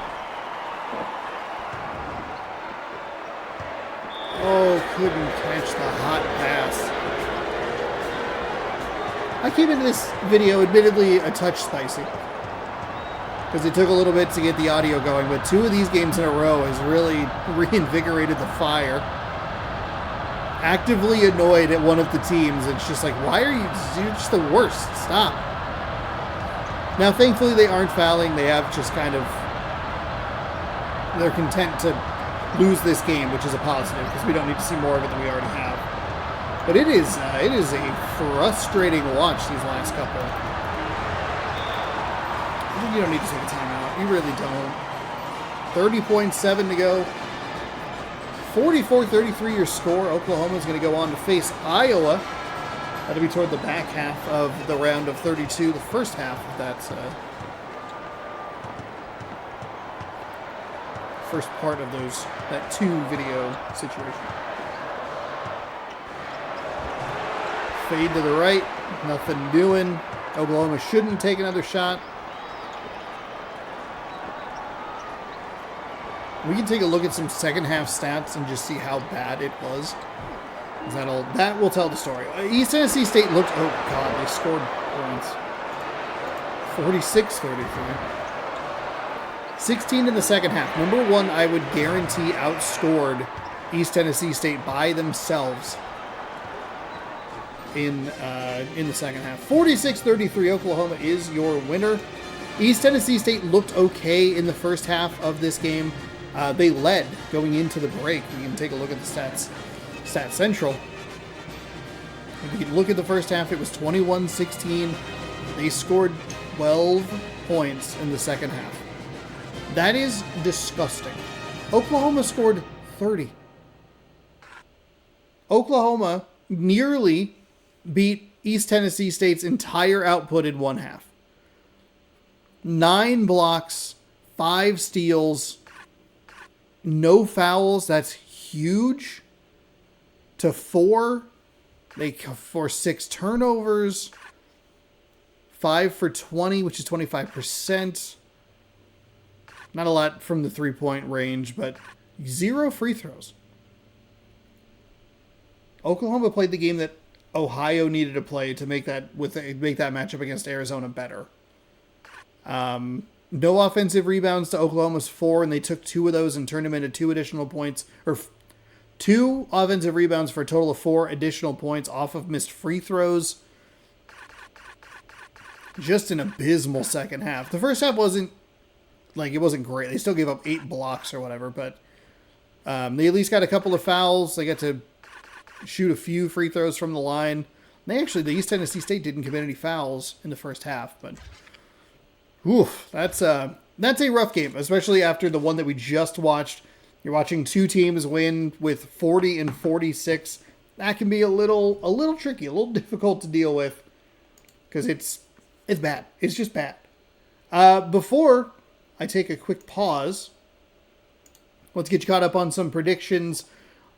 Oh, couldn't catch the hot pass. I came into this video admittedly a touch spicy, because it took a little bit to get the audio going, but 2 of these games in a row has really reinvigorated the fire. Actively annoyed at one of the teams. It's just like, why are you're just the worst. Stop. Now, thankfully, they aren't fouling. They have just they're content to lose this game, which is a positive, because we don't need to see more of it than we already have. But it is a frustrating watch these last couple. You don't need to take a timeout. You really don't. 30.7 to go. 44-33 your score. Oklahoma is going to go on to face Iowa. That'll be toward the back half of the round of 32. The first half of that first part of that 2-video situation. Fade to the right. Nothing doing. Oklahoma shouldn't take another shot. We can take a look at some second half stats and just see how bad it was. That will tell the story. East Tennessee State looked, oh God, they scored points. 46-33. 16 in the second half. Number one, I would guarantee outscored East Tennessee State by themselves in the second half. 46-33, Oklahoma is your winner. East Tennessee State looked okay in the first half of this game. They led going into the break. We can take a look at the Stats Central. If you look at the first half, it was 21-16. They scored 12 points in the second half. That is disgusting. Oklahoma scored 30. Oklahoma nearly beat East Tennessee State's entire output in one half. 9 blocks, 5 steals, no fouls. That's huge. To 4. They forced 6 turnovers. 5 for 20, which is 25%. Not a lot from the 3-point range, but 0 free throws. Oklahoma played the game that Ohio needed to play to make that matchup against Arizona better. No offensive rebounds to Oklahoma's 4, and they took 2 of those and turned them into 2 additional points, or 2 offensive rebounds for a total of 4 additional points off of missed free throws. Just an abysmal second half. The first half wasn't great. They still gave up 8 blocks or whatever, but they at least got a couple of fouls. They got to shoot a few free throws from the line. The East Tennessee State didn't commit any fouls in the first half, but oof, that's a rough game, especially after the one that we just watched. You're watching 2 teams win with 40 and 46. That can be a little tricky, a little difficult to deal with because it's bad. It's just bad. Before I take a quick pause, let's get you caught up on some predictions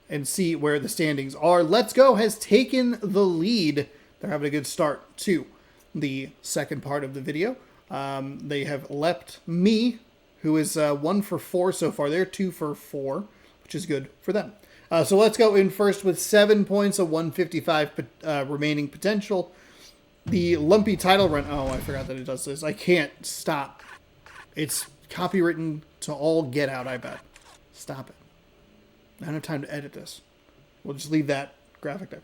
and see where the standings are. Let's Go has taken the lead. They're having a good start to the second part of the video. They have leapt me, who is 1 for 4 so far. They're 2 for 4, which is good for them. So Let's Go in first with 7 points, a 155 remaining potential. The lumpy title run. Oh, I forgot that it does this. I can't stop. It's copywritten to all get out, I bet. Stop it. I don't have time to edit this. We'll just leave that graphic there.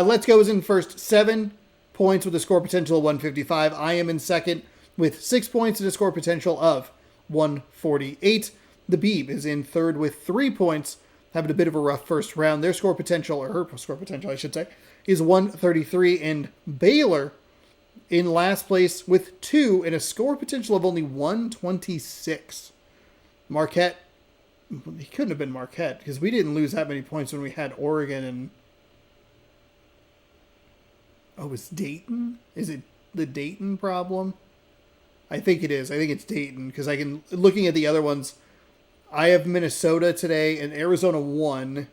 Let's Go is in first, 7 points with a score potential of 155. I am in second with 6 points and a score potential of 148. The Beeb is in third with 3 points, having a bit of a rough first round. Their score potential, or her score potential, I should say, is 133. And Baylor in last place with 2 and a score potential of only 126. Marquette, he couldn't have been Marquette because we didn't lose that many points when we had Oregon and... Oh, it's Dayton? Is it the Dayton problem? I think it is. I think it's Dayton because looking at the other ones, I have Minnesota today and Arizona won.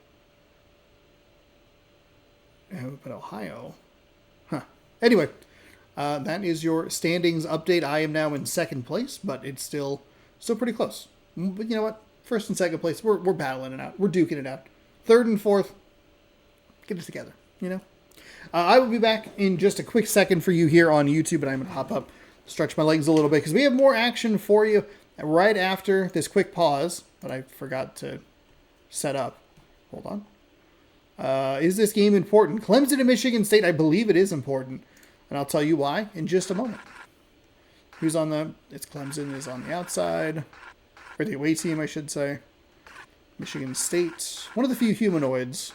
But Ohio. Huh. Anyway, that is your standings update. I am now in second place, but it's still pretty close. But you know what? First and second place, we're battling it out. We're duking it out. Third and fourth, get it together, you know? I will be back in just a quick second for you here on YouTube, but I'm going to hop up, stretch my legs a little bit, because we have more action for you right after this quick pause that I forgot to set up. Hold on. Is this game important? Clemson and Michigan State, I believe it is important, and I'll tell you why in just a moment. Who's on the... It's Clemson is on the outside. Or the away team, I should say. Michigan State. One of the few humanoids.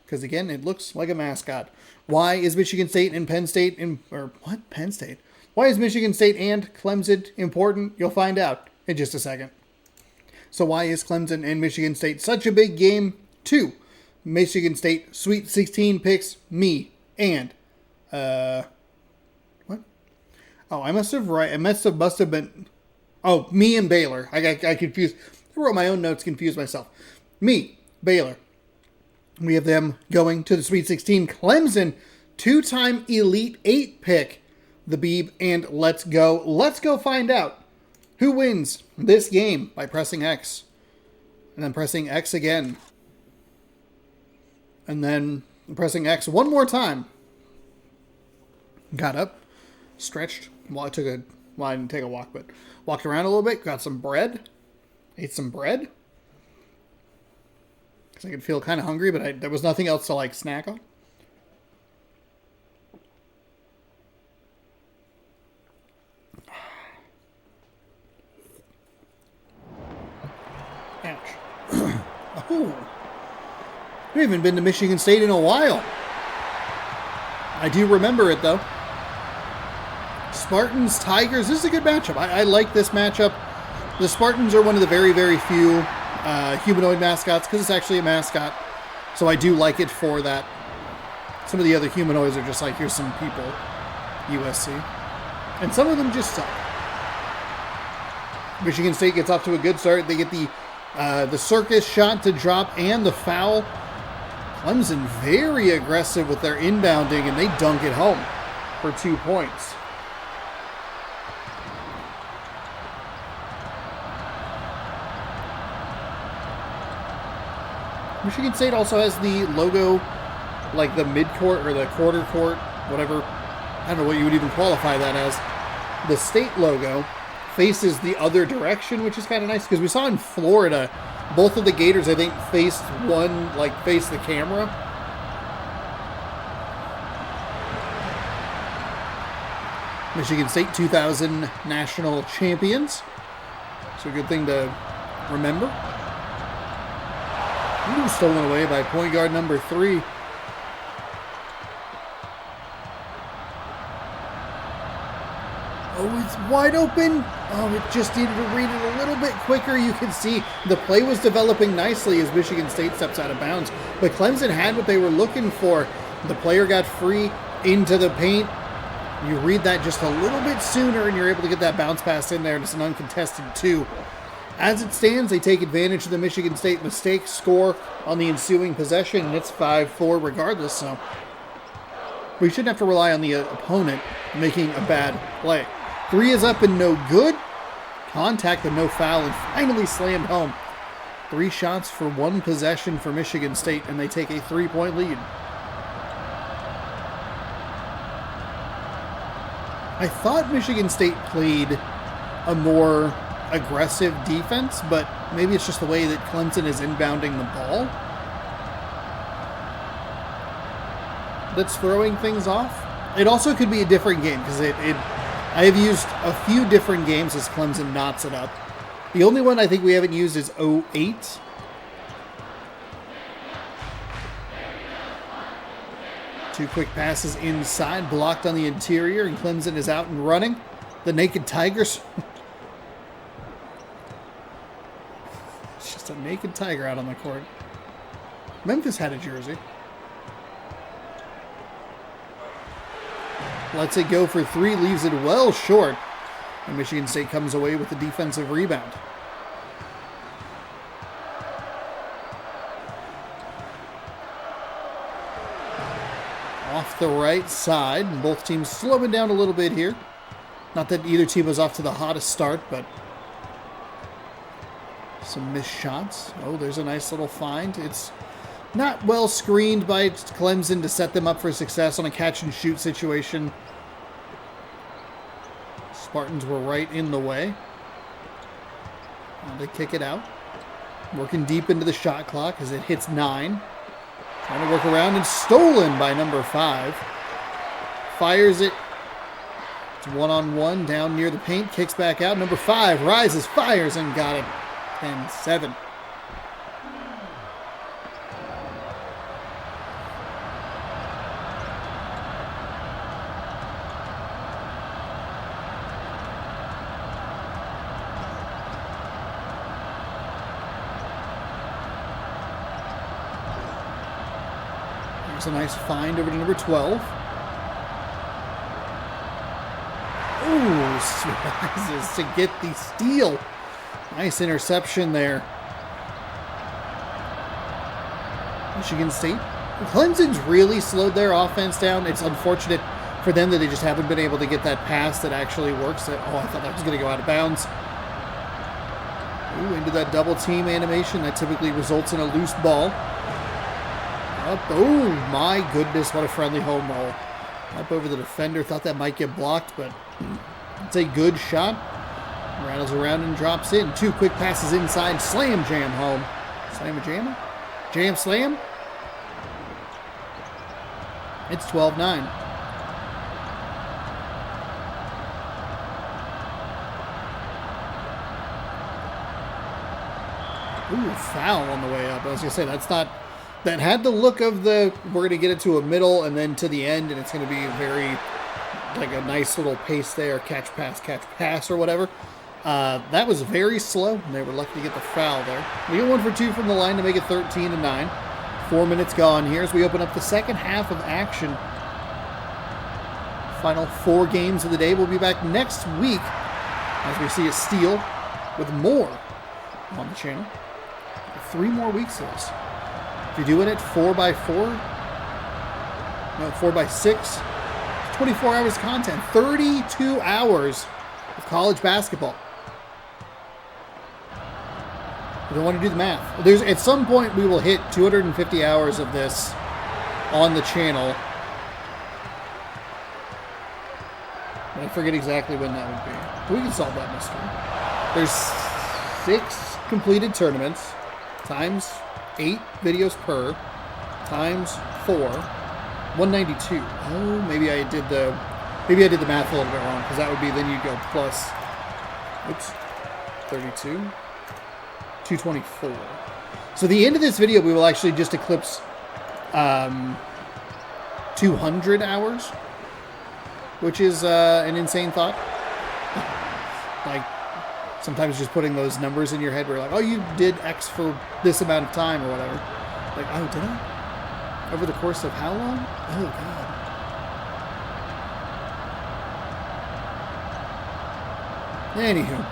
Because, again, it looks like a mascot. Why is Michigan State and Penn State... Penn State? Why is Michigan State and Clemson important? You'll find out in just a second. So why is Clemson and Michigan State such a big game? 2. Michigan State Sweet 16 picks me and what? Oh, I must have been. Oh, me and Baylor. I confused. I wrote my own notes, confused myself. Me, Baylor. We have them going to the Sweet 16. Clemson, 2-time Elite 8 pick, the Beeb, and let's go. Let's go find out who wins this game by pressing X. And then pressing X again. And then pressing X one more time. Got up, stretched. Well, I didn't take a walk, but walked around a little bit, got some bread, ate some bread. Because I could feel kind of hungry, but there was nothing else to snack on. Ouch. Oh. I haven't been to Michigan State in a while. I do remember it, though. Spartans, Tigers. This is a good matchup. I like this matchup. The Spartans are one of the very, very few humanoid mascots, because it's actually a mascot. So I do like it for that. Some of the other humanoids are just here's some people. USC. And some of them just suck. Michigan State gets off to a good start. They get the circus shot to drop and the foul. Clemson very aggressive with their inbounding, and they dunk it home for 2 points. Michigan State also has the logo, the mid-court or the quarter court, whatever. I don't know what you would even qualify that as. The state logo faces the other direction, which is kind of nice, because we saw in Florida, both of the Gators, I think, faced the camera. Michigan State 2000 national champions. So a good thing to remember. Ooh, stolen away by point guard number 3. Oh, it's wide open. Oh, it just needed to read it a little bit quicker. You can see the play was developing nicely as Michigan State steps out of bounds. But Clemson had what they were looking for. The player got free into the paint. You read that just a little bit sooner, and you're able to get that bounce pass in there, and it's an uncontested 2. As it stands, they take advantage of the Michigan State mistake, score on the ensuing possession, and it's 5-4 regardless. So we shouldn't have to rely on the opponent making a bad play. 3 is up and no good. Contact but no foul, and finally slammed home. 3 shots for 1 possession for Michigan State, and they take a 3-point lead. I thought Michigan State played a more aggressive defense, but maybe it's just the way that Clemson is inbounding the ball that's throwing things off. It also could be a different game, because I have used a few different games as Clemson knots it up. The only one I think we haven't used is 08. Two quick passes inside, blocked on the interior, and Clemson is out and running. The Naked Tigers. It's just a naked tiger out on the court. Memphis had a jersey. Lets it go for 3, leaves it well short. And Michigan State comes away with the defensive rebound. Off the right side. Both teams slowing down a little bit here. Not that either team was off to the hottest start, but some missed shots. Oh, there's a nice little find. It's not well screened by Clemson to set them up for success on a catch-and-shoot situation. Spartans were right in the way. They kick it out. Working deep into the shot clock as it hits 9. Trying to work around, and stolen by number 5. Fires it. It's 1-on-1 down near the paint. Kicks back out. Number 5 rises, fires, and got it. 10-7. There's a nice find over to number 12. Ooh, rises to get the steal. Nice interception there. Michigan State. Clemson's really slowed their offense down. It's unfortunate for them that they just haven't been able to get that pass that actually works. Oh, I thought that was going to go out of bounds. Ooh, into that double team animation. That typically results in a loose ball. Up. Oh, my goodness. What a friendly home roll. Up over the defender. Thought that might get blocked, but it's a good shot. Rattles around and drops in. 2 quick passes inside. Slam jam home. Slam a jam? Jam slam? It's 12-9. Ooh, foul on the way up. I was going to say, that's not... That had the look of the, we're going to get it to a middle and then to the end, and it's going to be very, like a nice little pace there, catch, pass, or whatever. That was very slow, and they were lucky to get the foul there. We get 1 for 2 from the line to make it 13-9. 4 minutes gone here as we open up the second half of action. Final 4 games of the day. We'll be back next week as we see a steal with more on the channel. 3 more weeks of this. If you're doing it 4x4, no, 4x6, 24 hours of content, 32 hours of college basketball. You don't want to do the math. At some point, we will hit 250 hours of this on the channel. I forget exactly when that would be. We can solve that mystery. There's 6 completed tournaments times 8 videos per times 4, 192. Oh, maybe I did the math a little bit wrong, because that would be, then you'd go plus, oops, 32, 224. So the end of this video, we will actually just eclipse 200 hours, which is an insane thought. Like, sometimes just putting those numbers in your head where you're like, oh, you did X for this amount of time or whatever. Like, oh, did I? Over the course of how long? Oh, God. Anywho.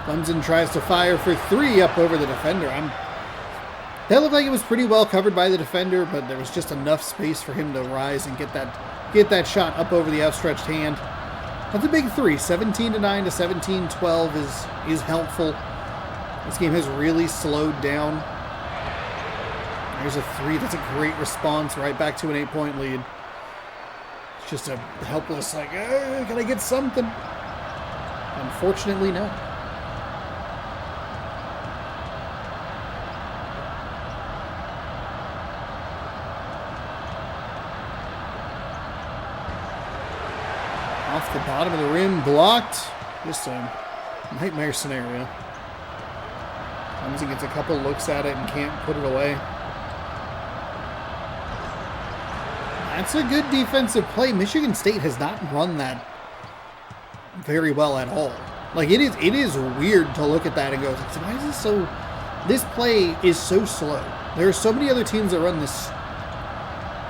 Clemson tries to fire for 3 up over the defender. That looked like it was pretty well covered by the defender, but there was just enough space for him to rise and get that shot up over the outstretched hand. That's a big 3. 17-9 to 17-12 is helpful. This game has really slowed down. There's a 3. That's a great response right back to an 8-point lead. It's just a helpless, like, can I get something? Unfortunately, no. Off the bottom of the rim, blocked. Just a nightmare scenario. Clemson gets a couple looks at it and can't put it away. That's a good defensive play. Michigan State has not run that very well at all. Like, it is weird to look at that and go, why is this so... This play is so slow. There are so many other teams that run this,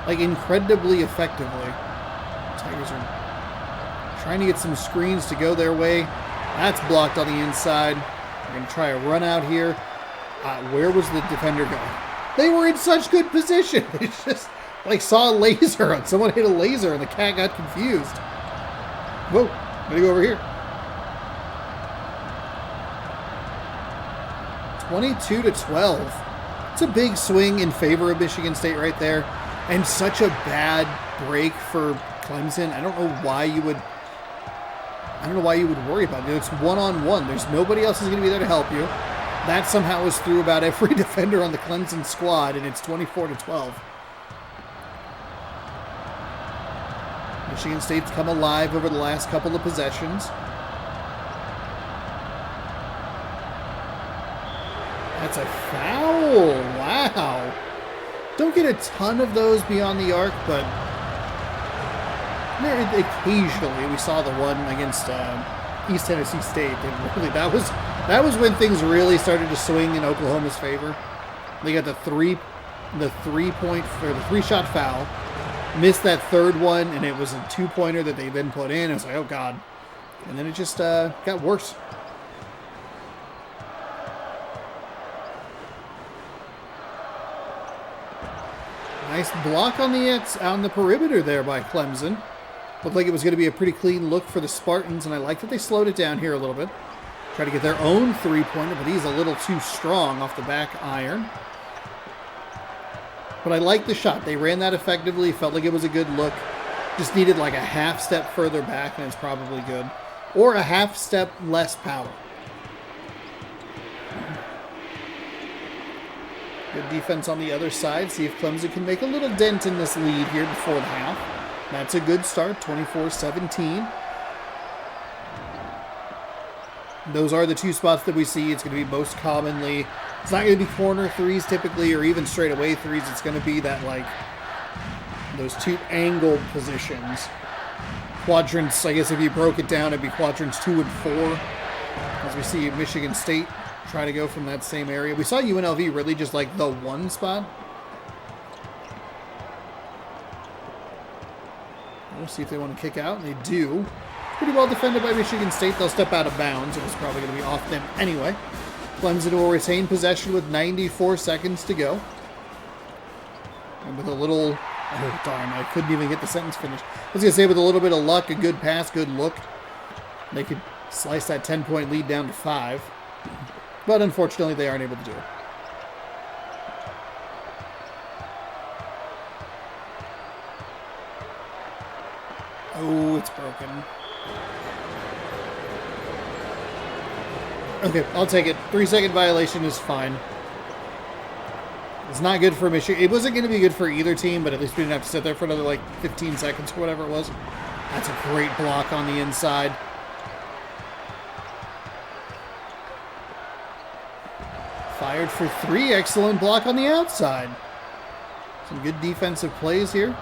like, incredibly effectively. Tigers are trying to get some screens to go their way. That's blocked on the inside. They're going to try a run out here. Where was the defender going? They were in such good position. It's just like saw a laser on someone hit a laser and the cat got confused. Whoa, I'm going to go over here. 22-12. It's a big swing in favor of Michigan State right there. And such a bad break for Clemson. I don't know why you would worry about it. It's one-on-one. There's nobody else who's going to be there to help you. That somehow is through about every defender on the Clemson squad, and it's 24-12. Michigan State's come alive over the last couple of possessions. That's a foul. Wow. Don't get a ton of those beyond the arc, but occasionally we saw the one against East Tennessee State. And really, that was when things really started to swing in Oklahoma's favor. They got the 3 the 3-shot foul, missed that third one, and it was a 2-pointer that they then put in. I was like, oh God. And then it just got worse. Nice block on the perimeter there by Clemson. Looked like it was going to be a pretty clean look for the Spartans, and I like that they slowed it down here a little bit. Try to get their own 3-pointer, but he's a little too strong off the back iron. But I like the shot. They ran that effectively. Felt like it was a good look. Just needed like a half step further back, and it's probably good. Or a half step less power. Good defense on the other side. See if Clemson can make a little dent in this lead here before the half. That's a good start, 24-17. Those are the two spots that we see. It's going to be most commonly. It's not going to be corner threes typically, or even straight away threes. It's going to be that, like, those two angled positions. Quadrants, I guess if you broke it down, it'd be quadrants 2 and 4. As we see Michigan State try to go from that same area. We saw UNLV really just like the one spot. We'll see if they want to kick out, and they do. Pretty well defended by Michigan State. They'll step out of bounds. It was probably going to be off them anyway. Clemson will retain possession with 94 seconds to go. And with a little... Oh, darn. I couldn't even get the sentence finished. I was going to say with a little bit of luck, a good pass, good look, they could slice that 10-point lead down to 5. But unfortunately, they aren't able to do it. Oh, it's broken. Okay, I'll take it. 3-second violation is fine. It's not good for Michigan. It wasn't going to be good for either team, but at least we didn't have to sit there for another, like, 15 seconds or whatever it was. That's a great block on the inside. Fired for 3. Excellent block on the outside. Some good defensive plays here.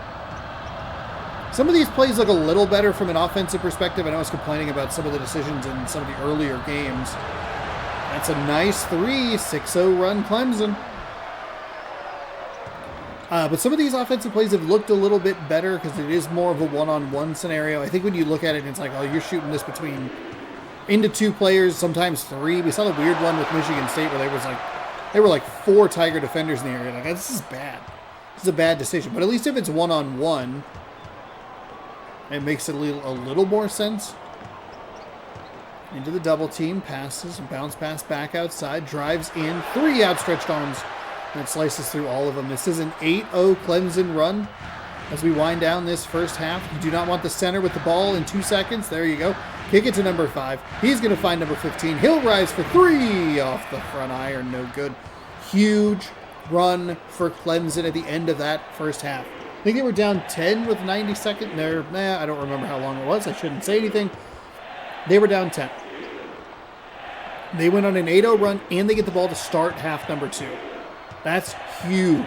Some of these plays look a little better from an offensive perspective. I know I was complaining about some of the decisions in some of the earlier games. That's a nice 3. 6-0 run Clemson. But some of these offensive plays have looked a little bit better because it is more of a one-on-one scenario. I think when you look at it, it's like, oh, you're shooting this between into 2 players, sometimes 3. We saw the weird one with Michigan State where there were like 4 Tiger defenders in the area. Like, this is bad. This is a bad decision. But at least if it's one-on-one, it makes it a little more sense. Into the double team, passes, bounce pass back outside, drives in, 3 outstretched arms, and it slices through all of them. This is an 8-0 Clemson run as we wind down this first half. You do not want the center with the ball in 2 seconds. There you go. Kick it to number 5. He's going to find number 15. He'll rise for 3 off the front iron. No good. Huge run for Clemson at the end of that first half. I think they were down 10 with 90 seconds. I don't remember how long it was. I shouldn't say anything. They were down 10. They went on an 8-0 run, and they get the ball to start half number 2. That's huge.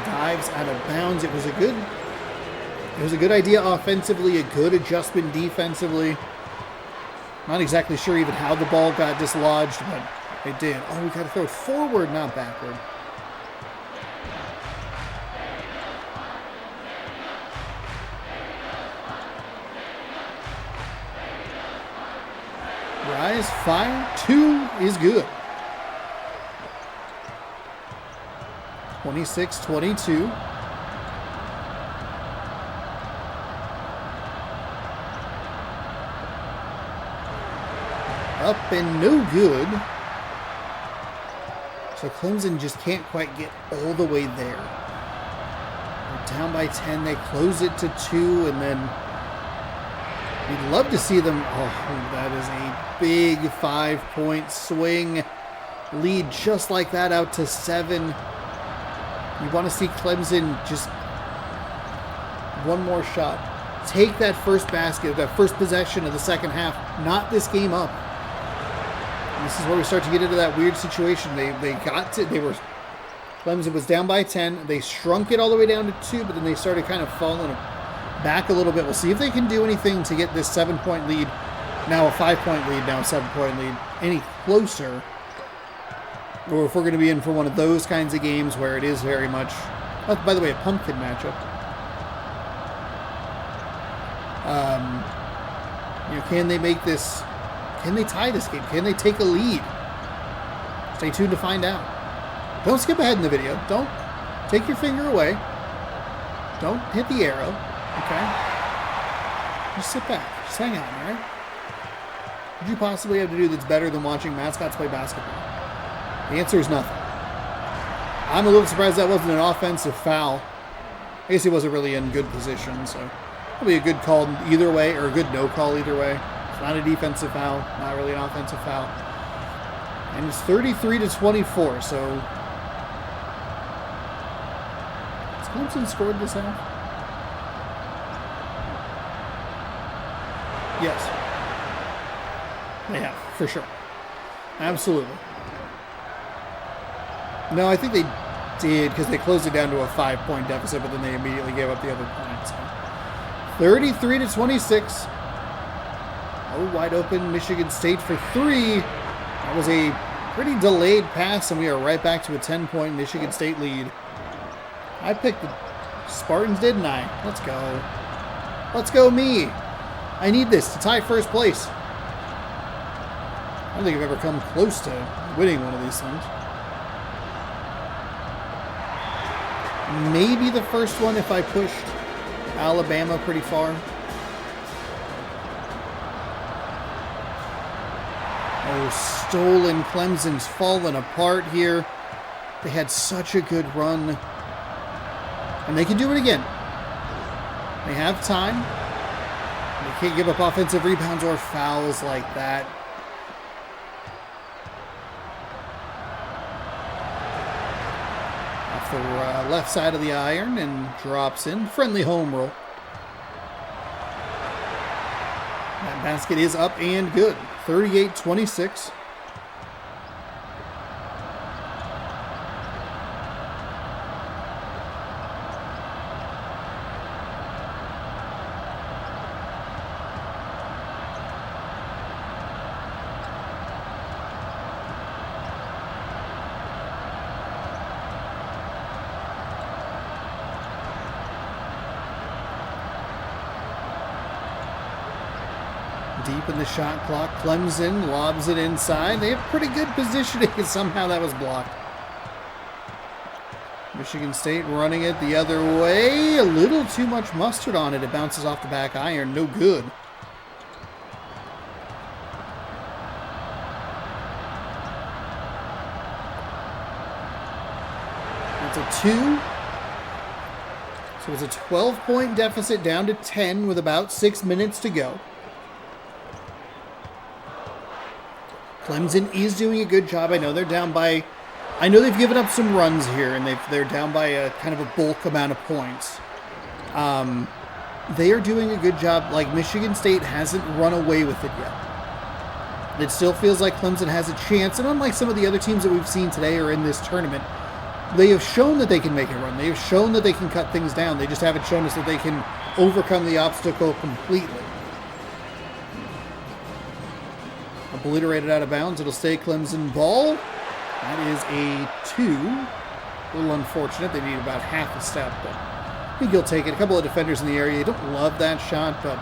Dives out of bounds. It was a good idea offensively, a good adjustment defensively. Not exactly sure even how the ball got dislodged, but it did. Oh, we got to throw it forward, not backward. Rise, fire, 2 is good. 26-22. Up and no good. So Clemson just can't quite get all the way there. They're down by 10. They close it to 2, and then we'd love to see them. Oh, that is a big 5-point swing. Lead just like that out to 7. You want to see Clemson just one more shot. Take that first basket, that first possession of the second half. Knot this game up. And this is where we start to get into that weird situation. Clemson was down by 10. They shrunk it all the way down to 2, but then they started kind of falling back a little bit. We'll see if they can do anything to get this 7-point lead, now a 5-point lead, now a 7-point lead, any closer. or if we're going to be in for one of those kinds of games where it is very much, oh, by the way, a pumpkin matchup. Can they make this, can they tie this game? Can they take a lead? Stay tuned to find out. Don't skip ahead in the video. Don't take your finger away. Don't hit the arrow, okay? Just sit back. Just hang on, all right? What could you possibly have to do that's better than watching mascots play basketball? The answer is nothing. I'm a little surprised that wasn't an offensive foul. I guess he wasn't really in good position, so probably a good call either way, or a good no call either way. It's not a defensive foul, not really an offensive foul. And it's 33-24, so has Clemson scored this half? Yes. They have, for sure. Absolutely. No, I think they did, because they closed it down to a 5-point deficit, but then they immediately gave up the other point. So 33-26. Oh, wide open Michigan State for three. That was a pretty delayed pass, and we are right back to a 10-point Michigan State lead. I picked the Spartans, didn't I? Let's go. Let's go me. I need this to tie first place. I don't think I've ever come close to winning one of these things. Maybe the first one if I pushed Alabama pretty far. Oh, stolen. Clemson's fallen apart here. They had such a good run. And they can do it again. They have time. They can't give up offensive rebounds or fouls like that. Off the left side of the iron and drops in. Friendly home roll. That basket is up and good. 38-26. Deep in the shot clock. Clemson lobs it inside. They have pretty good positioning, and somehow that was blocked. Michigan State running it the other way. A little too much mustard on it. It bounces off the back iron. No good. That's a 2. So it's a 12-point deficit down to 10 with about 6 minutes to go. Clemson is doing a good job. I know they're down by... I know they've given up some runs here, and they're down by a kind of a bulk amount of points. They are doing a good job. Like, Michigan State hasn't run away with it yet. It still feels like Clemson has a chance, and unlike some of the other teams that we've seen today or in this tournament, they have shown that they can make a run. They have shown that they can cut things down. They just haven't shown us that they can overcome the obstacle completely. Obliterated out of bounds. It'll stay Clemson ball. That is a 2. A little unfortunate. They need about half a step, but I think he'll take it. A couple of defenders in the area. You don't love that shot, but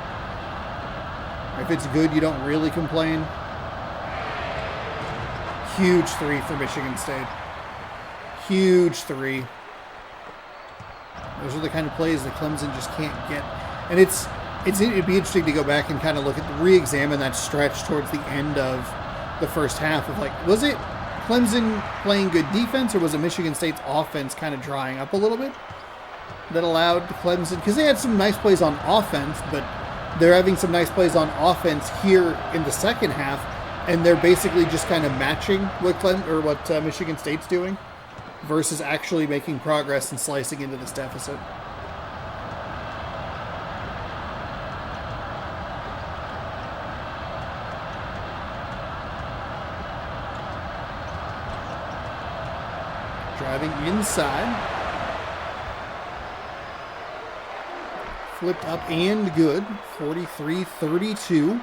if it's good, you don't really complain. Huge 3 for Michigan State. Huge 3. Those are the kind of plays that Clemson just can't get. And it'd be interesting to go back and kind of re-examine that stretch towards the end of the first half of, like, was it Clemson playing good defense, or was it Michigan State's offense kind of drying up a little bit that allowed Clemson, because they had some nice plays on offense, but they're having some nice plays on offense here in the second half, and they're basically just kind of matching what Michigan State's doing versus actually making progress and slicing into this deficit. Driving inside. Flipped up and good. 43-32.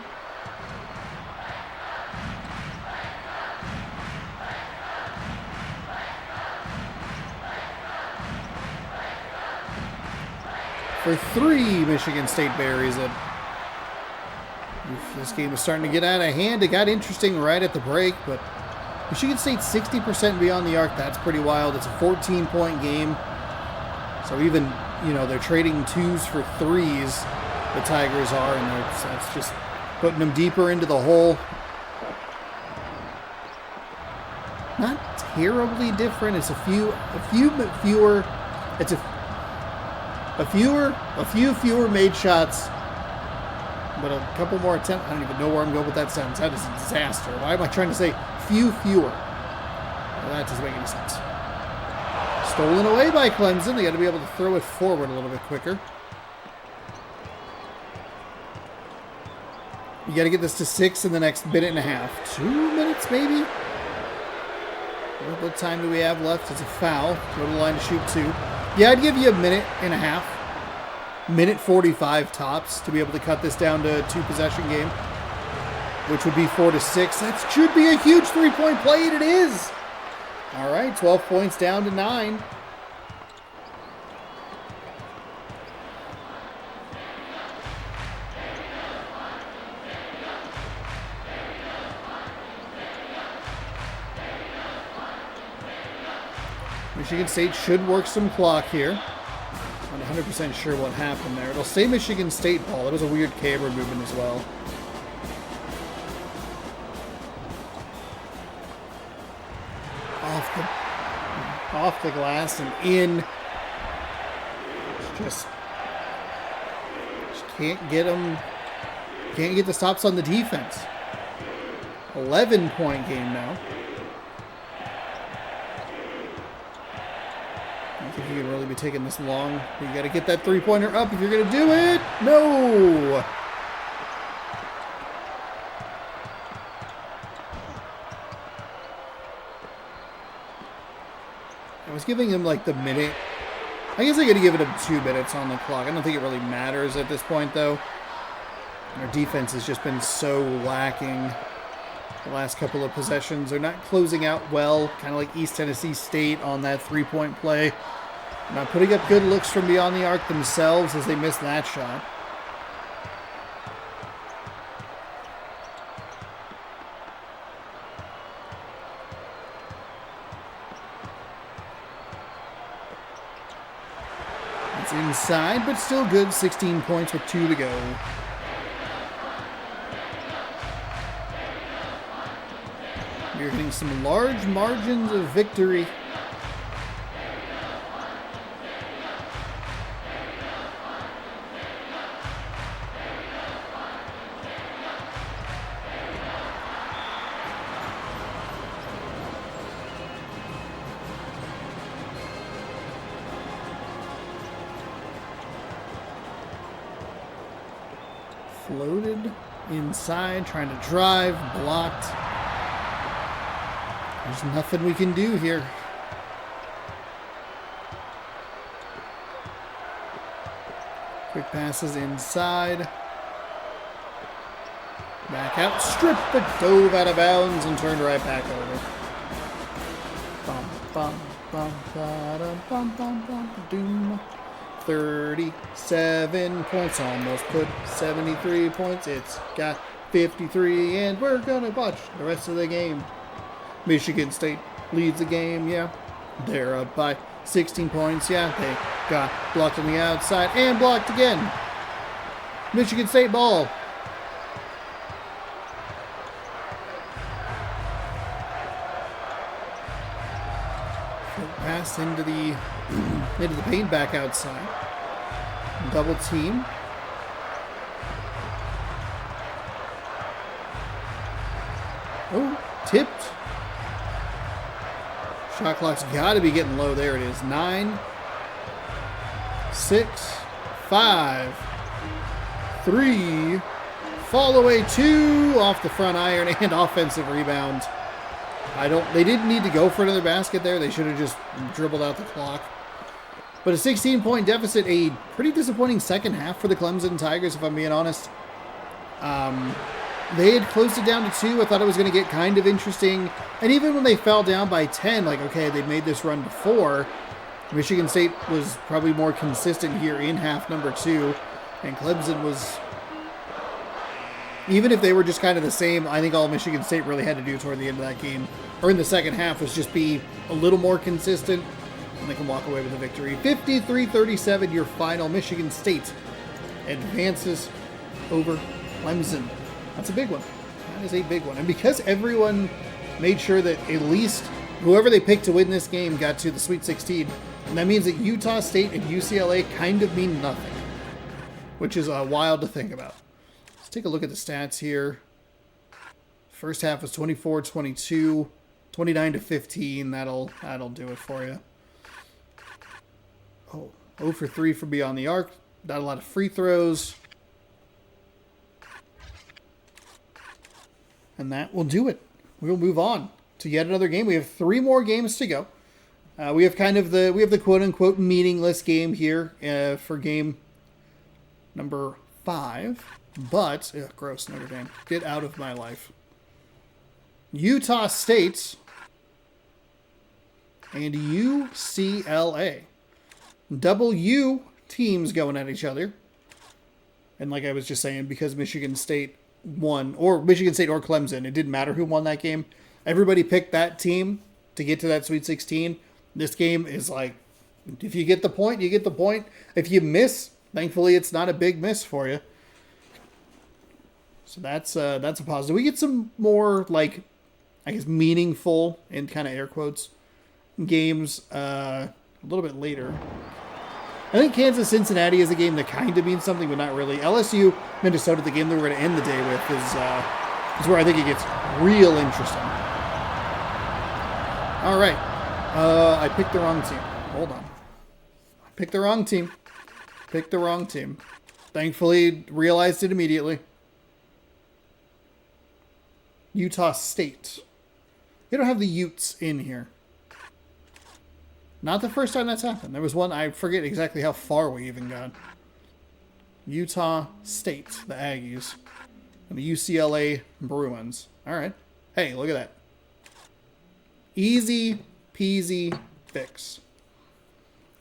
for 3. Michigan State buries it. Oof, this game is starting to get out of hand. It got interesting right at the break, but Michigan State 60% beyond the arc. That's pretty wild. It's a 14-point game. So even, they're trading 2s for 3s, the Tigers are, and that's just putting them deeper into the hole. Not terribly different. It's a few fewer. It's a few fewer made shots, but a couple more attempts. I don't even know where I'm going with that sentence. That is a disaster. Why am I trying to say fewer? Well, that doesn't make any sense. Stolen away by Clemson. They got to be able to throw it forward a little bit quicker. You got to get this to 6 in the next minute and a half. 2 minutes, maybe? What time do we have left? It's a foul. Go to the line to shoot 2. Yeah, I'd give you a minute and a half. Minute 45 tops to be able to cut this down to a 2-possession game, which would be 4-6. That should be a huge 3-point play, and it is. All right, 12 points down to 9. Michigan State should work some clock here. I'm not 100% sure what happened there. It'll say Michigan State ball. That was a weird camera movement as well. Off the glass and in. Just can't get them. Can't get the stops on the defense. 11-point game now. I don't think you can really be taking this long. You got to get that 3-pointer up if you're going to do it. No. I was giving him like the minute. I guess I got to give it him 2 minutes on the clock. I don't think it really matters at this point, though. Our defense has just been so lacking the last couple of possessions. They're not closing out well, kind of like East Tennessee State on that 3-point play. Not putting up good looks from beyond the arc themselves as they miss that shot. It's inside, but still good. 16 points with 2 to go. You're getting some large margins of victory. Floated inside, trying to drive, blocked. There's nothing we can do here. Quick passes inside. Back out, strip, but dove out of bounds and turned right back over. Bum, bum, bum, ba-dum, bum, bum, bum, doom. 37 points, almost put 73 points. It's got 53, and we're gonna watch the rest of the game. Michigan State leads the game, yeah. They're up by 16 points, yeah. They got blocked on the outside and blocked again. Michigan State ball. Pass into the paint back outside. Double team. Oh, tipped. Shot clock's got to be getting low. There it is. 9, 6, 5, 3, fall away 2 off the front iron and offensive rebound. They didn't need to go for another basket there. They should have just dribbled out the clock. But a 16-point deficit, a pretty disappointing second half for the Clemson Tigers, if I'm being honest. They had closed it down to 2. I thought it was going to get kind of interesting. And even when they fell down by 10, like, okay, they made this run before. Michigan State was probably more consistent here in half number 2, and Clemson was, even if they were just kind of the same, I think all Michigan State really had to do toward the end of that game, or in the second half, was just be a little more consistent, and they can walk away with a victory. 53-37, your final. Michigan State advances over Clemson. That's a big one. That is a big one. And because everyone made sure that at least whoever they picked to win this game got to the Sweet 16, and that means that Utah State and UCLA kind of mean nothing, which is wild to think about. Let's take a look at the stats here. First half was 24-22, 29-15. That'll do it for you. Oh, 0 for 3 from beyond the arc. Not a lot of free throws. And that will do it. We'll move on to yet another game. We have 3 more games to go. We have the quote unquote meaningless game here for game number 5. But gross, Notre Dame, get out of my life. Utah State and UCLA. Double U teams going at each other. And like I was just saying, because Michigan State won, or Michigan State or Clemson, it didn't matter who won that game. Everybody picked that team to get to that Sweet 16. This game is like, if you get the point, you get the point. If you miss, thankfully it's not a big miss for you. So that's a positive. We get some more, like, I guess, meaningful, in kind of air quotes, games a little bit later. I think Kansas-Cincinnati is a game that kind of means something, but not really. LSU-Minnesota, the game that we're going to end the day with, is where I think it gets real interesting. All right. I picked the wrong team. Hold on. I picked the wrong team. Picked the wrong team. Thankfully, realized it immediately. Utah State. They don't have the Utes in here. Not the first time that's happened. There was one, I forget exactly how far we even got. Utah State, the Aggies. And the UCLA Bruins. All right. Hey, look at that. Easy peasy fix.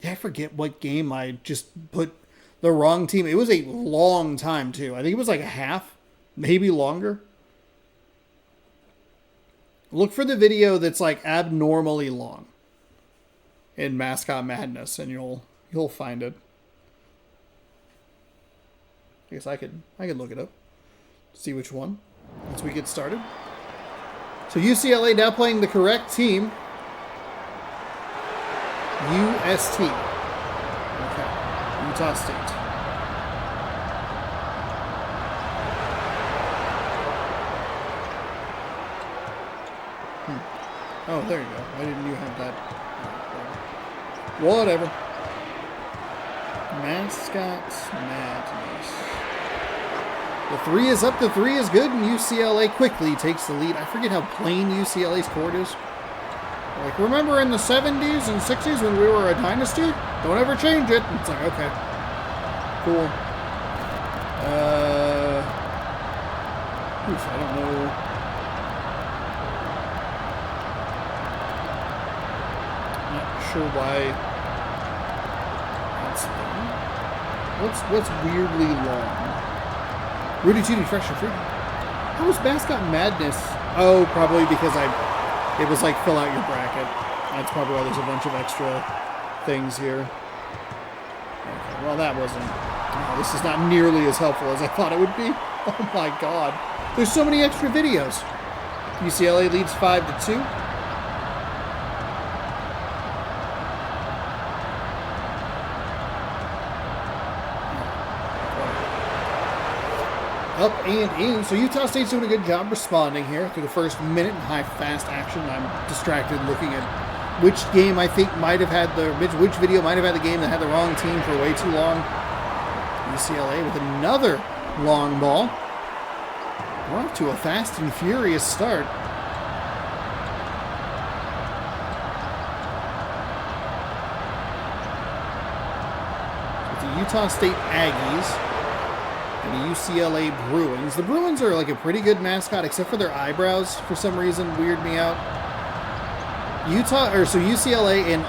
Yeah, I forget what game I just put the wrong team. It was a long time, too. I think it was like a half, maybe longer. Look for the video that's like abnormally long in Mascot Madness, and you'll find it. I guess I could look it up, see which one as we get started. So UCLA now playing the correct team. UST. Okay. Utah State. Oh, there you go. Why didn't you have that? Whatever. Mascot Madness. The 3 is up. The 3 is good, and UCLA quickly takes the lead. I forget how plain UCLA's court is. Like, remember in the 70s and 60s when we were a dynasty? Don't ever change it. It's like, okay. Cool. I don't know. Sure why that's there. What's weirdly long? Rudy Judy Fresh and Fruity. How was Mascot Madness? Oh, probably because it was like fill out your bracket. That's probably why there's a bunch of extra things here. Okay, well that wasn't. Oh, this is not nearly as helpful as I thought it would be. Oh my god. There's so many extra videos. UCLA leads 5-2. Up and in. So Utah State's doing a good job responding here through the first minute in high fast action. I'm distracted looking at which game I think might have had which video might have had the game that had the wrong team for way too long. UCLA with another long ball. We're off to a fast and furious start. With the Utah State Aggies and the UCLA Bruins. The Bruins are like a pretty good mascot, except for their eyebrows for some reason weird me out. UCLA and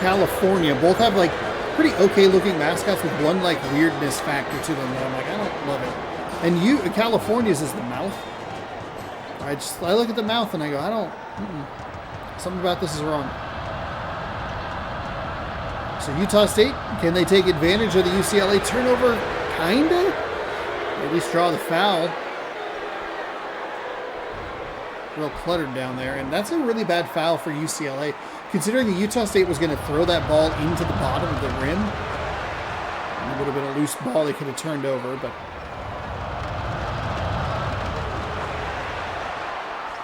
California both have like pretty okay looking mascots with one like weirdness factor to them that I'm like, I don't love it. And California's is the mouth. I look at the mouth and I go, I don't, something about this is wrong. So Utah State, can they take advantage of the UCLA turnover? Kinda? At least draw the foul. Real cluttered down there, and that's a really bad foul for UCLA, considering the Utah State was going to throw that ball into the bottom of the rim. It would have been a loose ball they could have turned over, but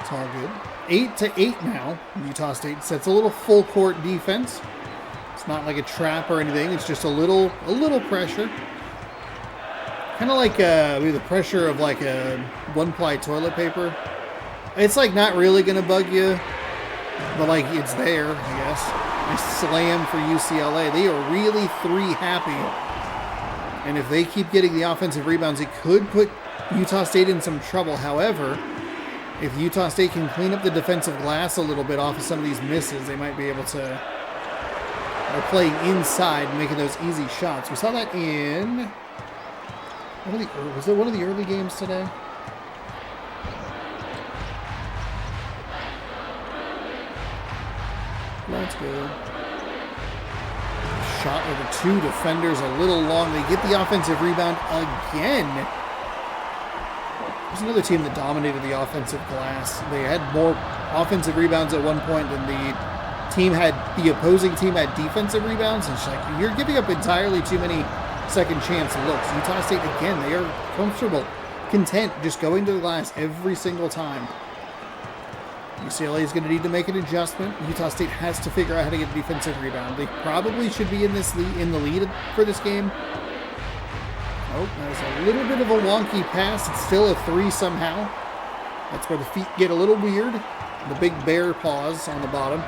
it's all good. 8-8 now. Utah State sets a little full court defense. It's not like a trap or anything. It's just a little pressure. Kind of like the pressure of like a one-ply toilet paper. It's like not really going to bug you, but like it's there, I guess. Nice slam for UCLA. They are really three happy. And if they keep getting the offensive rebounds, it could put Utah State in some trouble. However, if Utah State can clean up the defensive glass a little bit off of some of these misses, they might be able to, or playing inside, making those easy shots. We saw that in, was it one of the early games today? That's good. Shot over two defenders, a little long. They get the offensive rebound again. There's another team that dominated the offensive glass. They had more offensive rebounds at one point than the opposing team had defensive rebounds. And it's like, you're giving up entirely too many second chance looks. Utah State, again, they are comfortable, content, just going to the glass every single time. UCLA is going to need to make an adjustment. Utah State has to figure out how to get a defensive rebound. They probably should be in the lead for this game. Oh, that was a little bit of a wonky pass. It's still a three somehow. That's where the feet get a little weird. The big bear paws on the bottom.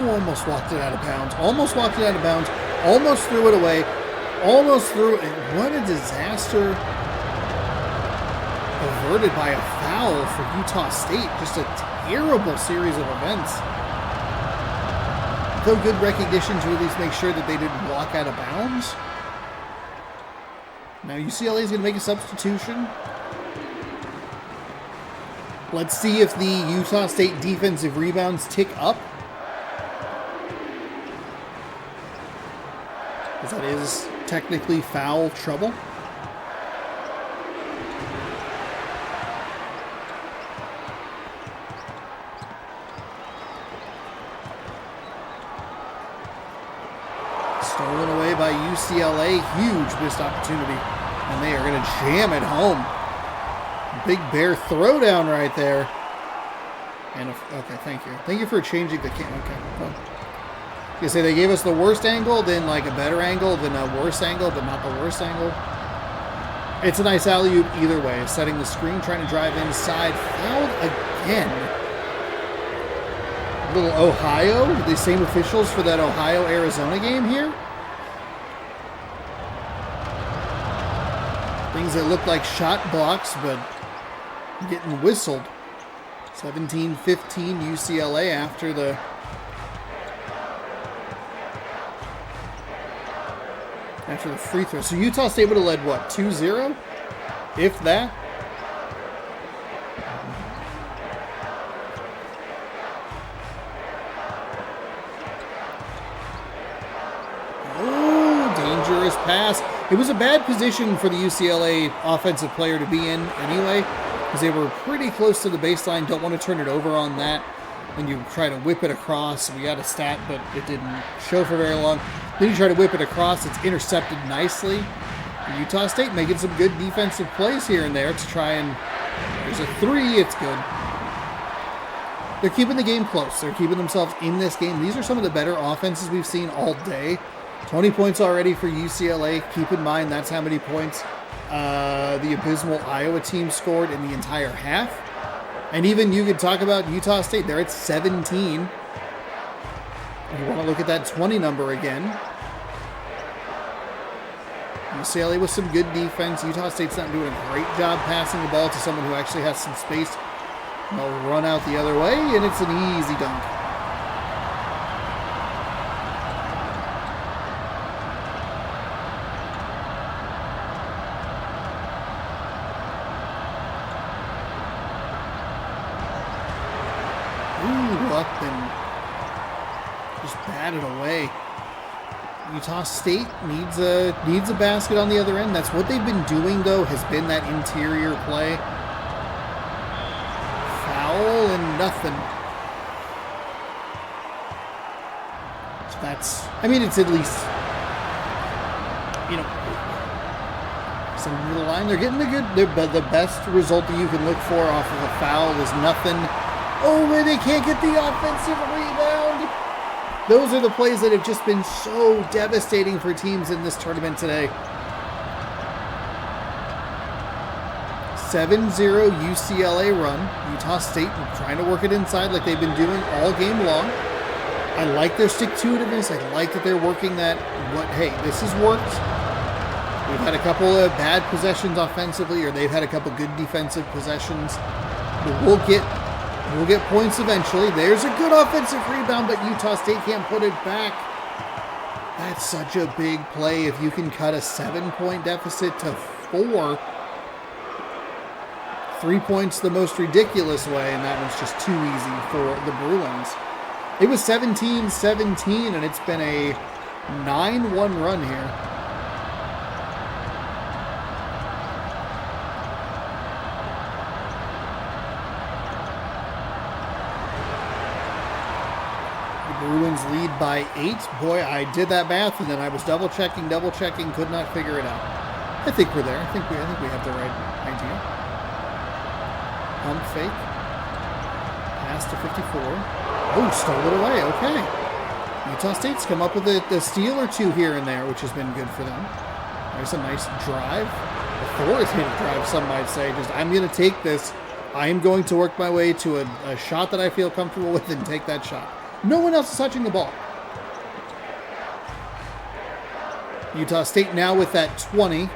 Almost walked it out of bounds. Almost walked it out of bounds. Almost threw it away. Almost threw it. What a disaster. Averted by a foul for Utah State. Just a terrible series of events. Though good recognition to at least make sure that they didn't walk out of bounds. Now UCLA is going to make a substitution. Let's see if the Utah State defensive rebounds tick up. Because that is technically foul trouble. Stolen away by UCLA. Huge missed opportunity. And they are going to jam it home. Big bear throwdown right there. And okay, thank you. Thank you for changing the camera. Okay, fine. You say they gave us the worst angle, then like a better angle, then a worse angle, but not the worst angle. It's a nice alley-oop either way. Setting the screen, trying to drive inside. Fouled again. A little Ohio. The same officials for that Ohio-Arizona game here. Things that look like shot blocks, but getting whistled. 17-15 UCLA after the free throw. So Utah State would have led, what, 2-0? If that? Oh, dangerous pass. It was a bad position for the UCLA offensive player to be in anyway, because they were pretty close to the baseline. Don't want to turn it over on that. Then you try to whip it across. We got a stat, but it didn't show for very long. Then you try to whip it across. It's intercepted nicely. And Utah State making some good defensive plays here and there to try and... There's a three. It's good. They're keeping the game close. They're keeping themselves in this game. These are some of the better offenses we've seen all day. 20 points already for UCLA. Keep in mind, that's how many points the abysmal Iowa team scored in the entire half. And even you could talk about Utah State. They're at 17. You want to look at that 20 number again. UCLA with some good defense. Utah State's not doing a great job passing the ball to someone who actually has some space. They'll run out the other way, and it's an easy dunk. Ooh, up and just batted away. Utah State needs a basket on the other end. That's what they've been doing, though, has been that interior play. Foul and nothing. So that's, I mean, it's at least, you know, some little line. They're getting the best result that you can look for off of a foul is nothing. Oh, and they can't get the offensive rebound. Those are the plays that have just been so devastating for teams in this tournament today. 7-0 UCLA run. Utah State trying to work it inside like they've been doing all game long. I like their stick-to-itiveness. I like that they're working that. Hey, this has worked. We've had a couple of bad possessions offensively, or they've had a couple good defensive possessions. But we'll get points eventually. There's a good offensive rebound, but Utah State can't put it back. That's such a big play if you can cut a 7-point deficit to 4. 3 points the most ridiculous way, and that one's just too easy for the Bruins. It was 17-17, and it's been a 9-1 run here. Bruins lead by 8. Boy, I did that math, and then I was double checking, could not figure it out. I think we're there. I think we have the right idea. Pump fake. Pass to 54. Oh, stole it away. Okay. Utah State's come up with a steal or two here and there, which has been good for them. There's a nice drive. Authoritative drive, some might say. Just, I'm going to take this. I am going to work my way to a shot that I feel comfortable with and take that shot. No one else is touching the ball. Utah State now with that 20.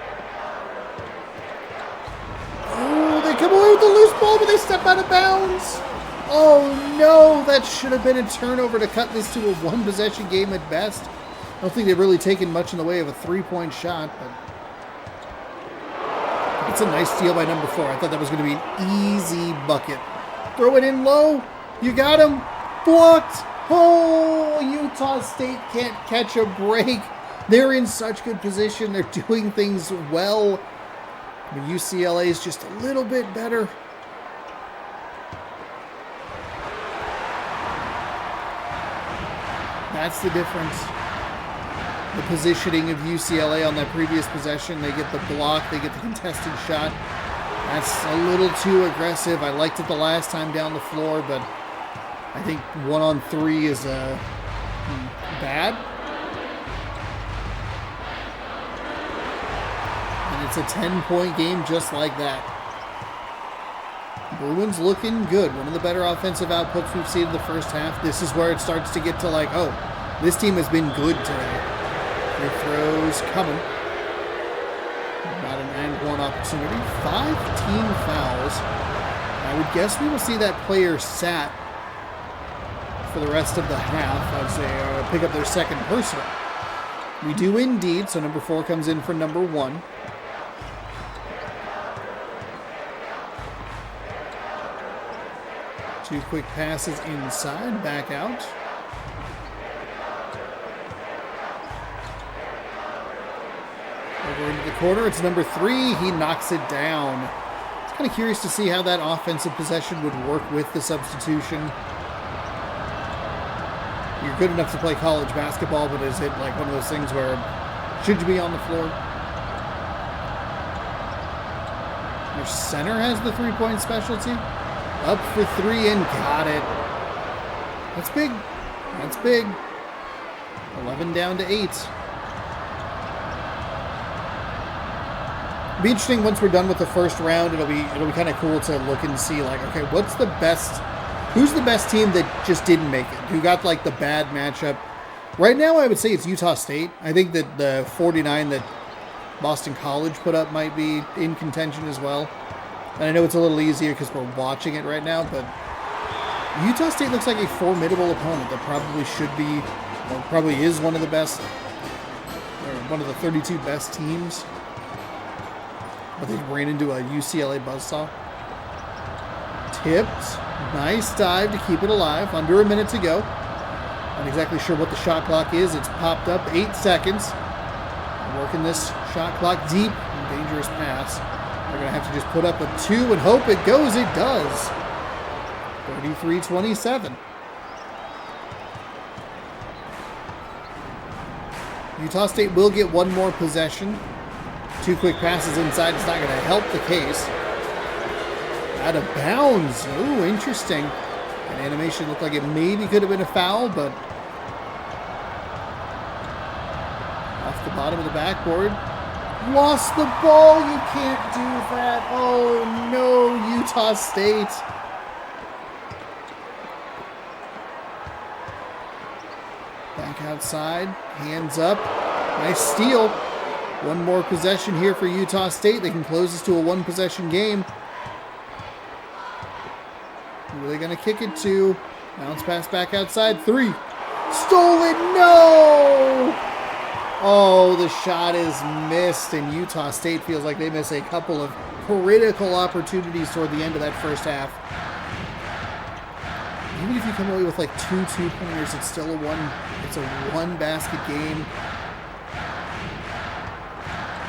Oh, they come away with the loose ball, but they step out of bounds. Oh, no. That should have been a turnover to cut this to a one-possession game at best. I don't think they've really taken much in the way of a three-point shot, but it's a nice steal by number 4. I thought that was going to be an easy bucket. Throw it in low. You got him. Blocked. Oh, Utah State can't catch a break. They're in such good position. They're doing things well. But UCLA is just a little bit better. That's the difference. The positioning of UCLA on that previous possession. They get the block. They get the contested shot. That's a little too aggressive. I liked it the last time down the floor, but I think 1-on-3 is bad. And it's a 10-point game just like that. Bruins looking good. One of the better offensive outputs we've seen in the first half. This is where it starts to get to like, oh, this team has been good today. Free throws coming. About an and one opportunity. 5 team fouls. I would guess we will see that player sat for the rest of the half as they pick up their second personal. We do indeed, so number 4 comes in for number 1. Two quick passes inside, back out. Over into the corner, it's number 3. He knocks it down. It's kind of curious to see how that offensive possession would work with the substitution. You're good enough to play college basketball, but is it like one of those things where should you be on the floor? Your center has the three-point specialty. Up for 3 and got it. That's big. That's big. 11 down to 8. It'll be interesting once we're done with the first round. It'll be kind of cool to look and see like, okay, what's the best? Who's the best team that just didn't make it? Who got like the bad matchup? Right now, I would say it's Utah State. I think that the 49 that Boston College put up might be in contention as well. And I know it's a little easier because we're watching it right now, but Utah State looks like a formidable opponent that probably should be, or probably is one of the best, or one of the 32 best teams. But they ran into a UCLA buzzsaw. Tipped. Nice dive to keep it alive. Under a minute to go. Not exactly sure what the shot clock is. It's popped up. 8 seconds. Working this shot clock deep. Dangerous pass. They're going to have to just put up a 2 and hope it goes. It does. 33-27. Utah State will get one more possession. 2 quick passes inside. It's not going to help the case. Out of bounds. Ooh, interesting. An animation looked like it maybe could have been a foul, but off the bottom of the backboard. Lost the ball. You can't do that. Oh, no, Utah State. Back outside. Hands up. Nice steal. One more possession here for Utah State. They can close this to a 1-possession game. Who are they going to kick it to? Bounce pass back outside. 3. Stolen. No! Oh, the shot is missed, and Utah State feels like they miss a couple of critical opportunities toward the end of that first half. Even if you come away with like 2 2-pointers, it's still a 1-basket game.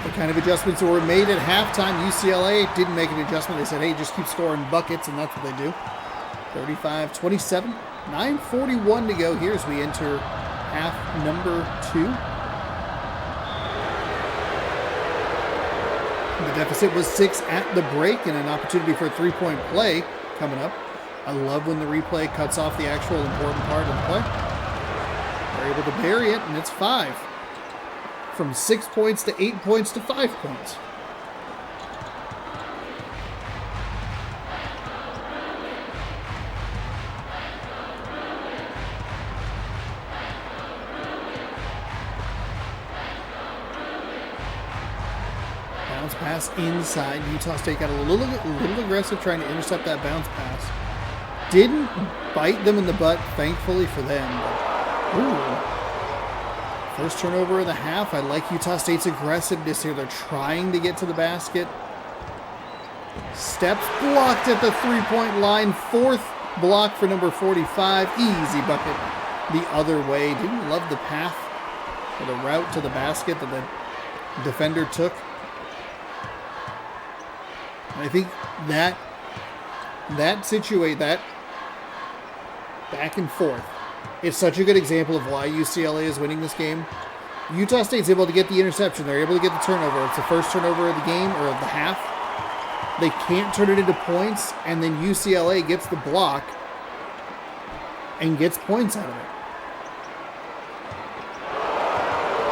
The kind of adjustments that were made at halftime, UCLA didn't make an adjustment. They said, hey, just keep scoring buckets, and that's what they do. 35-27, 9:41 to go here as we enter half number 2. The deficit was 6 at the break, and an opportunity for a 3-point play coming up. I love when the replay cuts off the actual important part of the play. They're able to bury it, and it's 5. From 6 points to 8 points to 5 points. Bounce pass inside. Utah State got a little aggressive trying to intercept that bounce pass. Didn't bite them in the butt, thankfully for them. But, ooh. First turnover of the half. I like Utah State's aggressiveness here. They're trying to get to the basket. Steps blocked at the 3-point line. 4th block for number 45. Easy bucket the other way. Didn't love the path or the route to the basket that the defender took. And I think that back and forth, it's such a good example of why UCLA is winning this game. Utah State's able to get the interception. They're able to get the turnover. It's the first turnover of the game or of the half. They can't turn it into points, and then UCLA gets the block and gets points out of it.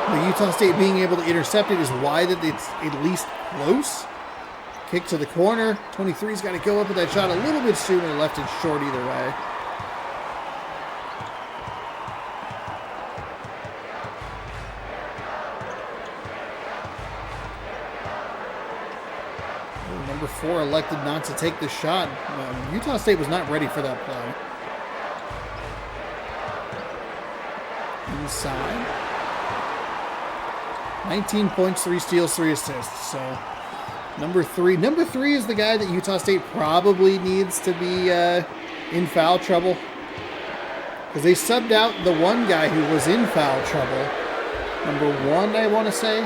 But Utah State being able to intercept it is why that it's at least close. Kick to the corner. 23's got to go up with that shot a little bit sooner. Left it short either way. Number 4 elected not to take the shot. Utah State was not ready for that play. Inside. 19 points, 3 steals, 3 assists. So number 3 is the guy that Utah State probably needs to be in foul trouble. Because they subbed out the one guy who was in foul trouble. Number 1, I want to say.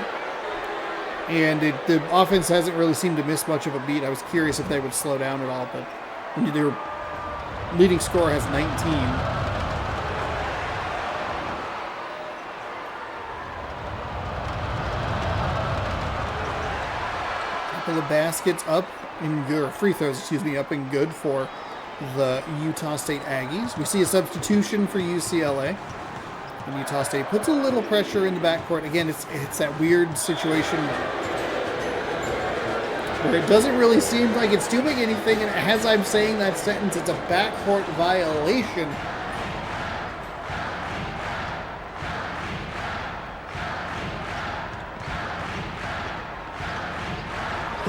And the offense hasn't really seemed to miss much of a beat. I was curious if they would slow down at all, but their leading scorer has 19. Couple of baskets up in good, or free throws, up and good for the Utah State Aggies. We see a substitution for UCLA. And Utah State puts a little pressure in the backcourt. Again, it's that weird situation where it doesn't really seem like it's doing anything, and as I'm saying that sentence, it's a backcourt violation.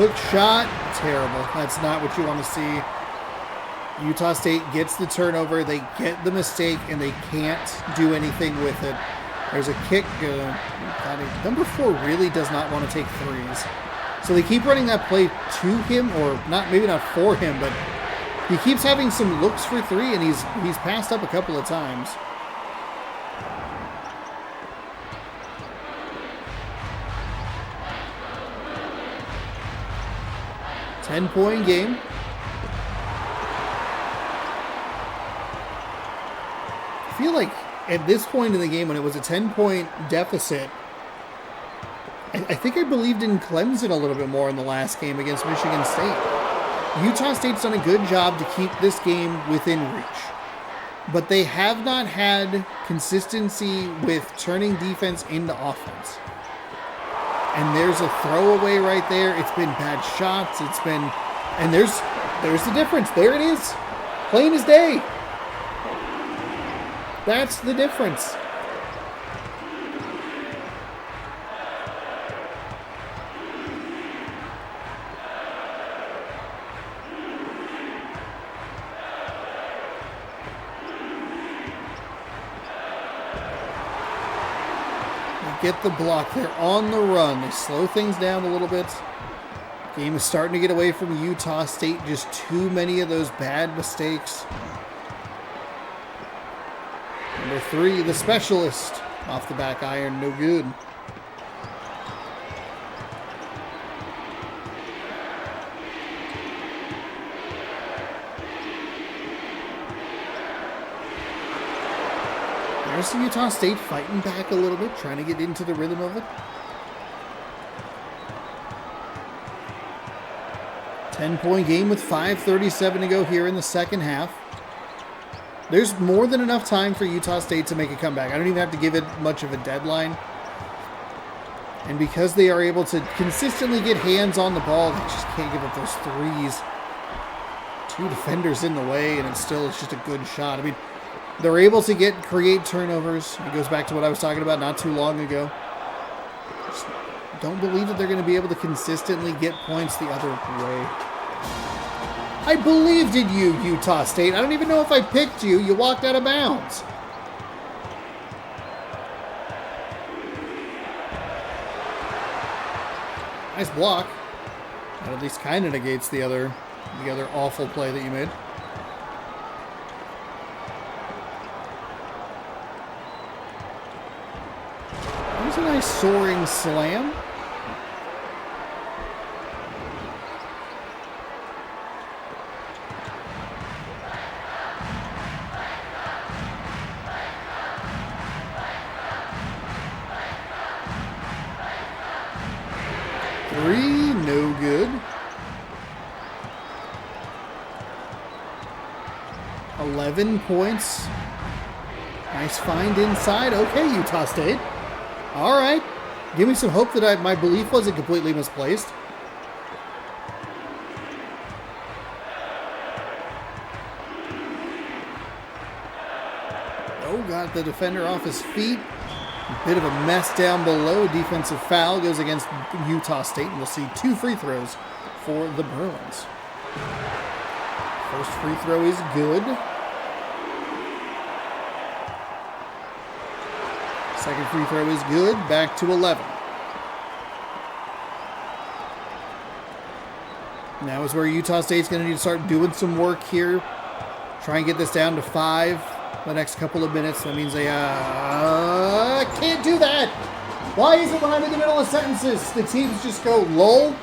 Hook shot, terrible. That's not what you want to see. Utah State gets the turnover, they get the mistake, and they can't do anything with it. There's a kick. Number 4 really does not want to take threes. So they keep running that play to him, or not, maybe not for him, but he keeps having some looks for 3, and he's passed up a couple of times. Ten-point game. I feel like at this point in the game, when it was a 10-point deficit, I think I believed in Clemson a little bit more in the last game against Michigan State. Utah State's done a good job to keep this game within reach, but they have not had consistency with turning defense into offense. And there's a throwaway right there. It's been bad shots. It's been, and there's the difference. There it is, plain as day. That's the difference. Get the block. They're on the run. They slow things down a little bit. Game is starting to get away from Utah State. Just too many of those bad mistakes. Number 3, the specialist. Off the back iron, no good. There's Utah State fighting back a little bit, trying to get into the rhythm of it. 10-point game with 5:37 to go here in the second half. There's more than enough time for Utah State to make a comeback. I don't even have to give it much of a deadline. And because they are able to consistently get hands on the ball, they just can't give up those threes. 2 defenders in the way, and it's just a good shot. I mean, they're able to create turnovers. It goes back to what I was talking about not too long ago. Just don't believe that they're going to be able to consistently get points the other way. I believed in you, Utah State. I don't even know if I picked you. You walked out of bounds. Nice block. That at least kind of negates the other awful play that you made. That was a nice soaring slam. Three, no good. 11 points. Nice find inside. Okay, Utah State. All right. Give me some hope that my belief wasn't completely misplaced. Oh, got the defender off his feet. A bit of a mess down below. Defensive foul goes against Utah State, and we'll see 2 free throws for the Bruins. First free throw is good. Second free throw is good. Back to 11. Now is where Utah State's going to need to start doing some work here. Try and get this down to 5 the next couple of minutes. That means they can't do that. Why is it when I'm in the middle of sentences, the teams just go lull?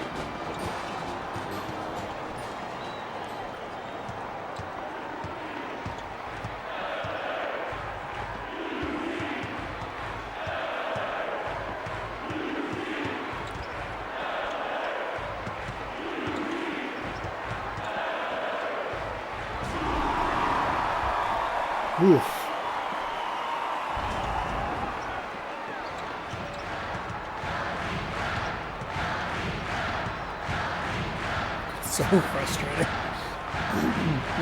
Oof. It's so frustrating.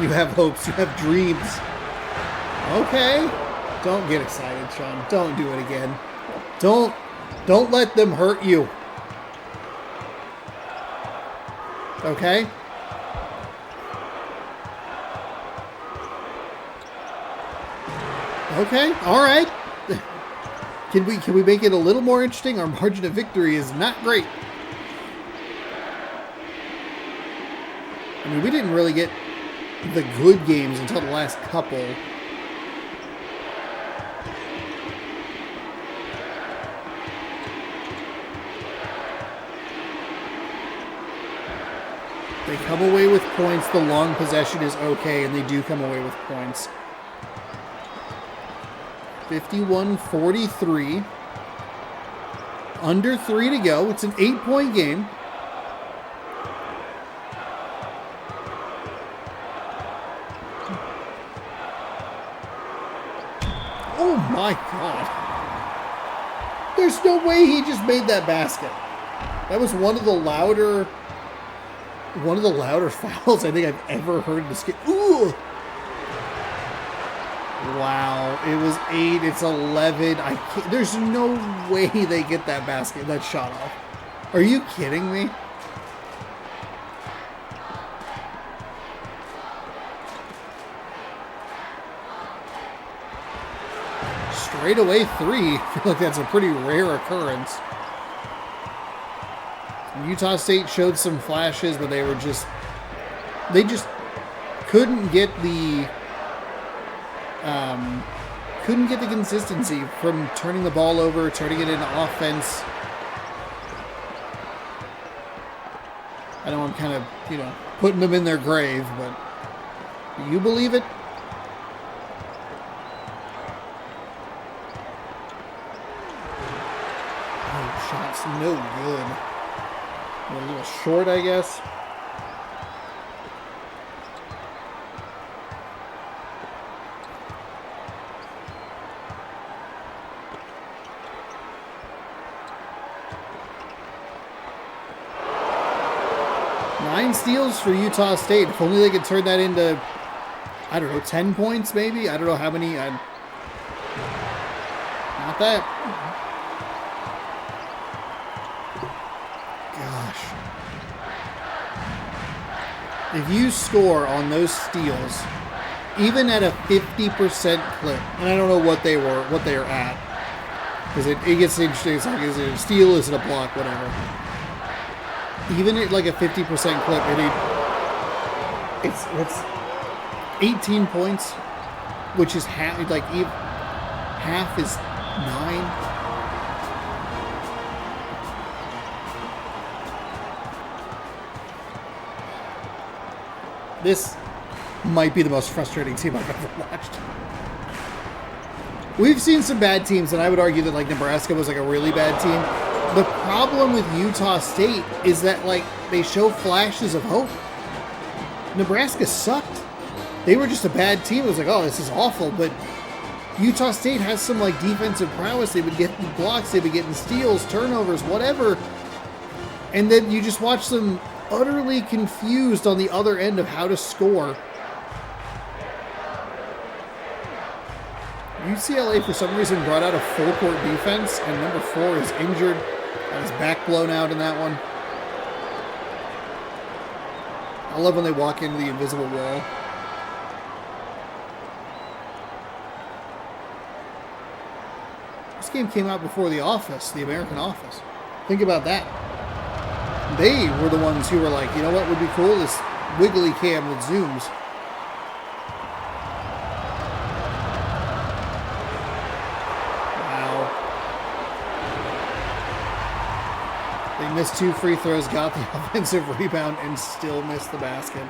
You have hopes, you have dreams. Okay. Don't get excited, Sean. Don't do it again. Don't let them hurt you. Okay. Okay, all right. Can we make it a little more interesting? Our margin of victory is not great. I mean, we didn't really get the good games until the last couple. They come away with points. The long possession is okay, and they do come away with points. 51-43. Under 3 to go. It's an 8-point game. Oh my God. There's no way he just made that basket. That was one of the louder fouls I think I've ever heard in this game. Ooh. Wow, it was 8, it's 11. There's no way they get that shot off. Are you kidding me? Straight away 3. I feel like that's a pretty rare occurrence. Utah State showed some flashes, but they just couldn't get the consistency from turning the ball over, turning it into offense. I know I'm kind of, putting them in their grave, but do you believe it? Oh, shot's no good. A little short, I guess. Nine steals for Utah State. If only they could turn that into, 10 points maybe? I don't know how many. Not that. If you score on those steals, even at a 50% clip, and I don't know what they're at, because it gets interesting. It's like, is it a steal? Is it a block? Whatever. Even at like a 50% clip, it's 18 points, which is half. Like half is 9. This might be the most frustrating team I've ever watched. We've seen some bad teams, and I would argue that like Nebraska was like a really bad team. The problem with Utah State is that like they show flashes of hope. Nebraska sucked. They were just a bad team. It was like, oh, this is awful. But Utah State has some like defensive prowess. They would get blocks. They'd be getting steals, turnovers, whatever. And then you just watch them utterly confused on the other end of how to score. UCLA, for some reason, brought out a full-court defense, and number 4 is injured. Got his back blown out in that one. I love when they walk into the invisible wall. This game came out before The Office, the American Office. Think about that. They were the ones who were like, you know what would be cool? This wiggly cam that zooms. Wow. They missed 2 free throws, got the offensive rebound, and still missed the basket.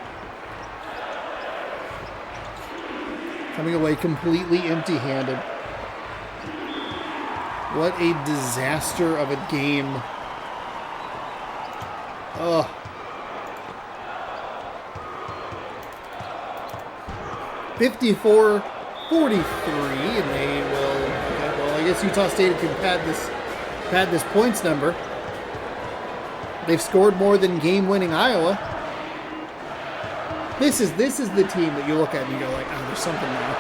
Coming away completely empty-handed. What a disaster of a game. Oh. $54-43, and they will. Okay, well, I guess Utah State can pad this points number. They've scored more than game-winning Iowa. This is the team that you look at and you go like, oh, there's something there,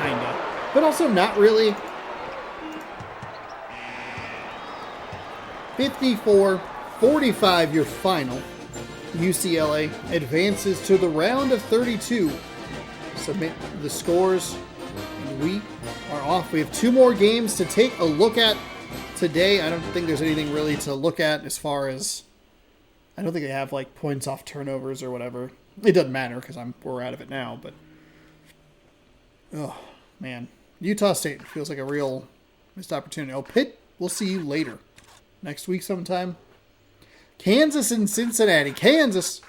kinda, but also not really. 54-45, your final. UCLA advances to the round of 32. Submit the scores, and we are off. We have 2 more games to take a look at today. I don't think there's anything really to look at as far as... I don't think they have like points off turnovers or whatever. It doesn't matter because we're out of it now, but... Oh, man. Utah State feels like a real missed opportunity. Oh, Pitt, we'll see you later. Next week sometime. Kansas and Cincinnati. Kansas.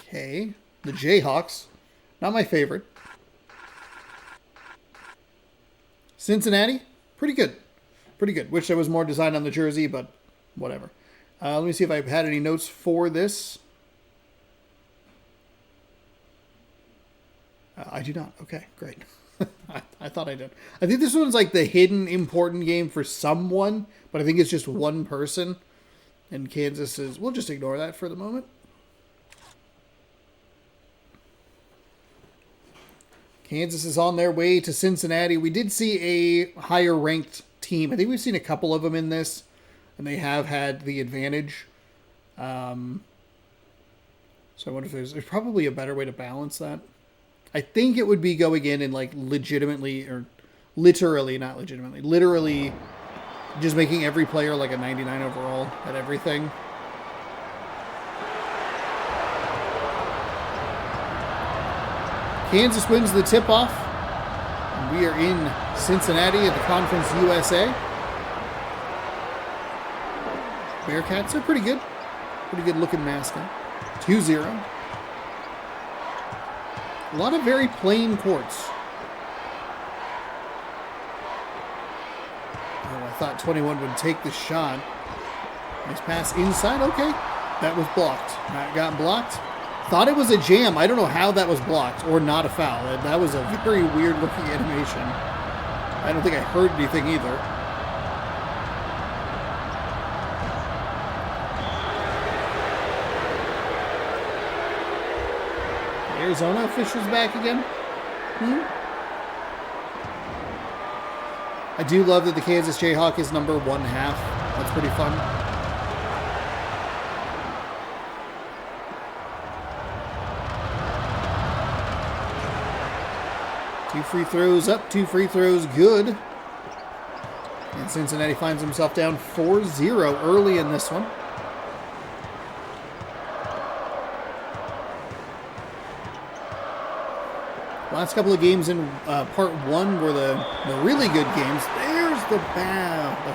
Okay. The Jayhawks. Not my favorite. Cincinnati. Pretty good. Pretty good. Wish there was more design on the jersey, but whatever. Let me see if I've had any notes for this. I do not. Okay, great. I thought I did. I think this one's like the hidden important game for someone, but I think it's just one person. And Kansas is... We'll just ignore that for the moment. Kansas is on their way to Cincinnati. We did see a higher ranked team. I think we've seen a couple of them in this, and they have had the advantage. So I wonder if there's probably a better way to balance that. I think it would be going in and like legitimately, or literally, not legitimately, literally just making every player like a 99 overall at everything. Kansas wins the tip-off. And we are in Cincinnati at the Conference USA. Bearcats are pretty good. Pretty good looking mascot. 2-0. A lot of very plain courts. Oh, I thought 21 would take the shot. Nice pass inside. Okay. That was blocked. That got blocked. Thought it was a jam. I don't know how that was blocked or not a foul. That was a very weird looking animation. I don't think I heard anything either. Arizona officials back again. I do love that the Kansas Jayhawk is number 1/2. That's pretty fun. Two free throws up, 2 free throws good. And Cincinnati finds himself down 4-0 early in this one. Last couple of games in part 1 were the really good games. There's the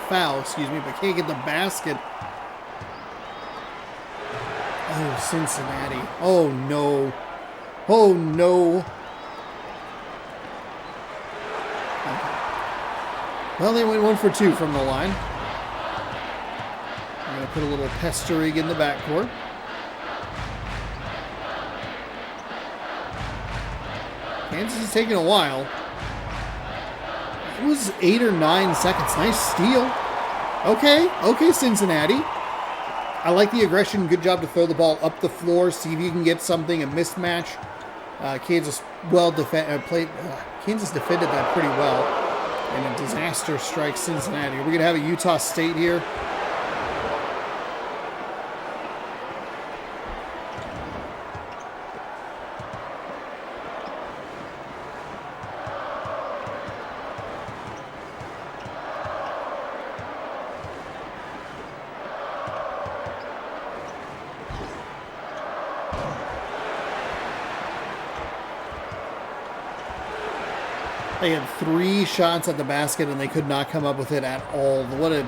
foul, but can't get the basket. Oh, Cincinnati. Oh, no. Oh, no. Well, they went 1 for 2 from the line. I'm going to put a little pestering in the backcourt. Kansas is taking a while. It was 8 or 9 seconds. Nice steal. Okay, Cincinnati. I like the aggression. Good job to throw the ball up the floor. See if you can get something, a mismatch. Kansas Kansas defended that pretty well. And a disaster strikes Cincinnati. Are we going to have a Utah State here? They had 3 shots at the basket, and they could not come up with it at all. This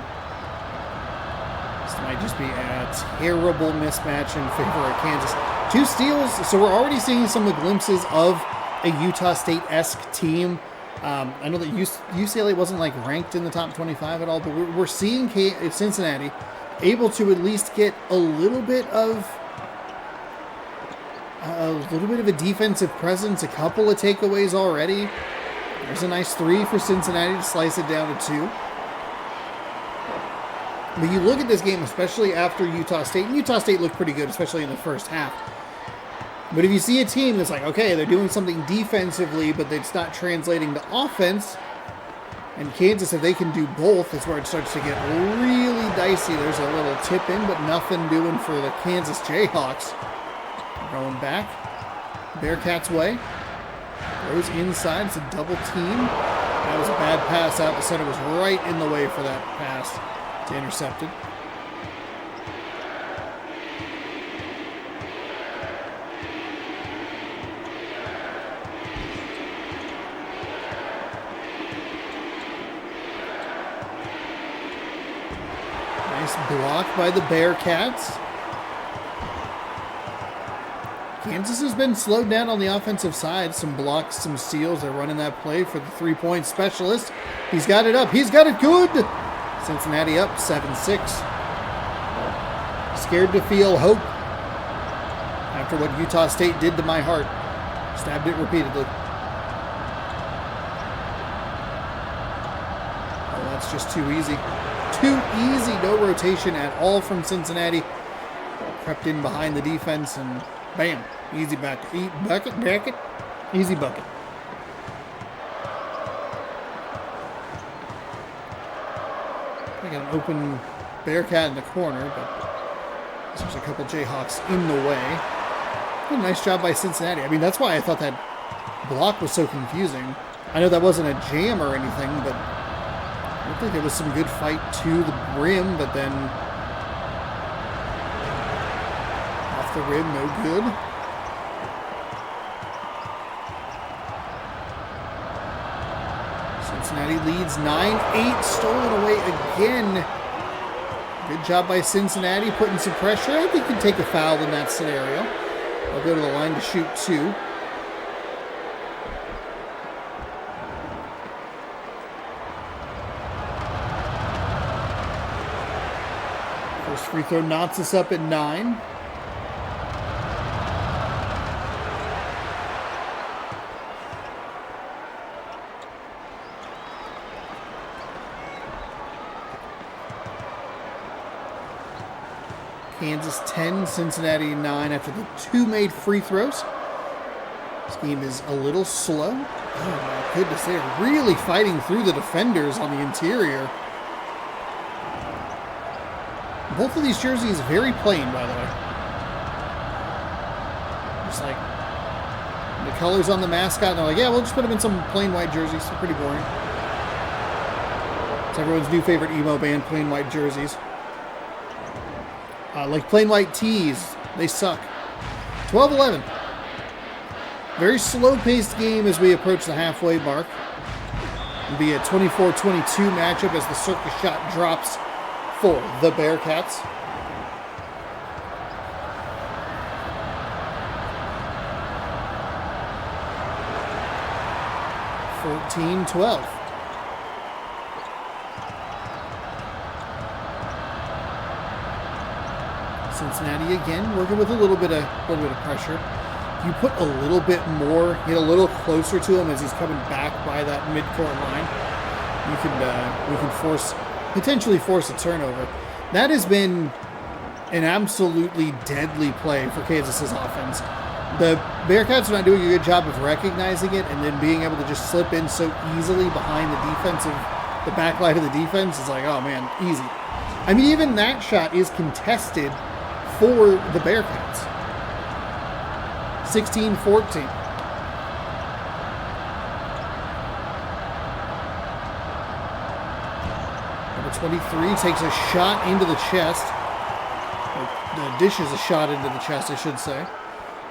might just be a terrible mismatch in favor of Kansas. 2 steals, so we're already seeing some of the glimpses of a Utah State-esque team. I know that UCLA wasn't like ranked in the top 25 at all, but we're seeing Cincinnati able to at least get a little bit of a defensive presence, a couple of takeaways already. There's a nice 3 for Cincinnati to slice it down to 2. But you look at this game, especially after Utah State, and Utah State looked pretty good, especially in the first half. But if you see a team that's like, okay, they're doing something defensively, but it's not translating to offense, And Kansas, if they can do both, is where it starts to get really dicey. There's a little tip in, but nothing doing for the Kansas Jayhawks. Going back. Bearcats' way. Goes inside. It's a double team. That was a bad pass out. The center was right in the way for that pass. It's intercepted. Nice block by the Bearcats. Kansas has been slowed down on the offensive side. Some blocks, some steals. They're running that play for the three-point specialist. He's got it up. He's got it good. Cincinnati up 7-6. Scared to feel hope after what Utah State did to my heart. Stabbed it repeatedly. Oh, that's just too easy. Too easy. No rotation at all from Cincinnati. Crept in behind the defense and bam. Easy bucket. Bucket. Easy bucket. I got an open Bearcat in the corner, but there's a couple Jayhawks in the way. A nice job by Cincinnati. I mean, that's why I thought that block was so confusing. I know that wasn't a jam or anything, but I looked like there was some good fight to the rim, but then off the rim, no good. Cincinnati leads 9-8, stolen away again. Good job by Cincinnati, putting some pressure. I think you can take a foul in that scenario. I'll go to the line to shoot two. First free throw knots us up at 9. Kansas 10, Cincinnati 9 after the two made free throws. This game is a little slow. Oh my goodness, they're really fighting through the defenders on the interior. Both of these jerseys very plain, by the way. Just like the colors on the mascot, and they're like, yeah, we'll just put them in some plain white jerseys. They're pretty boring. It's everyone's new favorite emo band, plain white jerseys. Like plain white tees, they suck. 12-11. Very slow-paced game as we approach the halfway mark. It'll be a 24-22 matchup as the circus shot drops for the Bearcats. (14-12). Cincinnati again working with a little bit of pressure. If you put a little bit more, get a little closer to him as he's coming back by that midcourt line, we can potentially force a turnover. That has been an absolutely deadly play for Kansas's offense. The Bearcats are not doing a good job of recognizing it and then being able to just slip in so easily behind the back line of the defense. Is like, oh man, easy. I mean, even that shot is contested for the Bearcats. 16-14. Number 23 takes a shot into the chest. Or dishes a shot into the chest, I should say.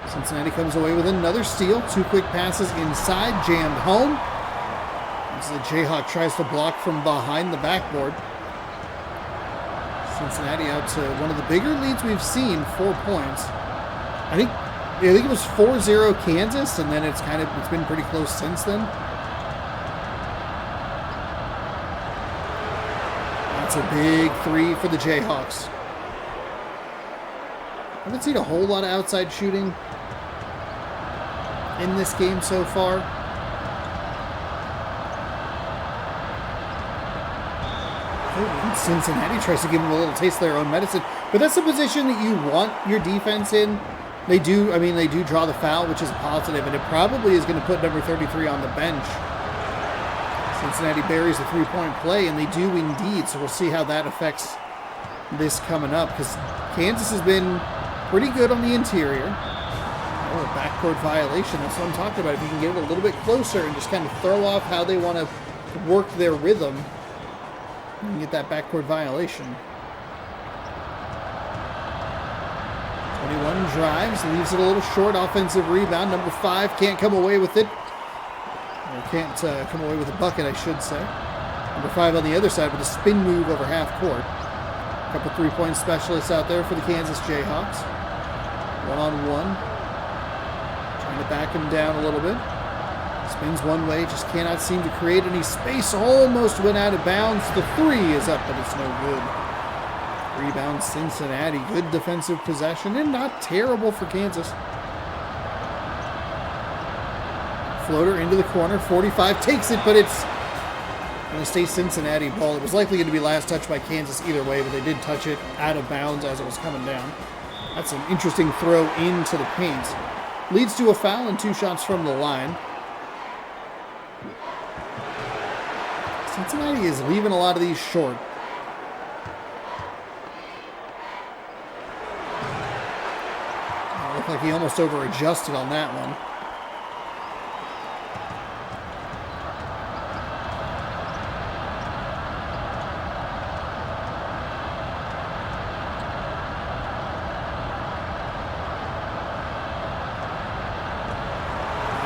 Cincinnati comes away with another steal. Two quick passes inside, jammed home. As the Jayhawk tries to block from behind the backboard. Cincinnati out to one of the bigger leads we've seen, 4 points. I think it was 4-0 Kansas, and then it's been pretty close since then. That's a big three for the Jayhawks. I haven't seen a whole lot of outside shooting in this game so far. Cincinnati tries to give them a little taste of their own medicine, but that's the position that you want your defense in. They do draw the foul, which is a positive, and it probably is going to put number 33 on the bench. Cincinnati buries the three-point play, and they do indeed. So we'll see how that affects this coming up, because Kansas has been pretty good on the interior. Oh, a backcourt violation. That's what I'm talking about. If you can get it a little bit closer and just kind of throw off how they want to work their rhythm, you can get that backcourt violation. 21 drives, leaves it a little short. Offensive rebound. Number 5 can't come away with it. Or can't come away with a bucket, I should say. Number 5 on the other side with a spin move over half court. A couple three-point specialists out there for the Kansas Jayhawks. One-on-one. Trying to back him down a little bit. Spins one way, just cannot seem to create any space. Almost went out of bounds. The 3 is up, but it's no good. Rebound Cincinnati. Good defensive possession and not terrible for Kansas. Floater into the corner. 45 takes it, but it's going to stay Cincinnati ball. It was likely going to be last touch by Kansas either way, but they did touch it out of bounds as it was coming down. That's an interesting throw into the paint. Leads to a foul and 2 shots from the line. Cincinnati is leaving a lot of these short. It looked like he almost over-adjusted on that one.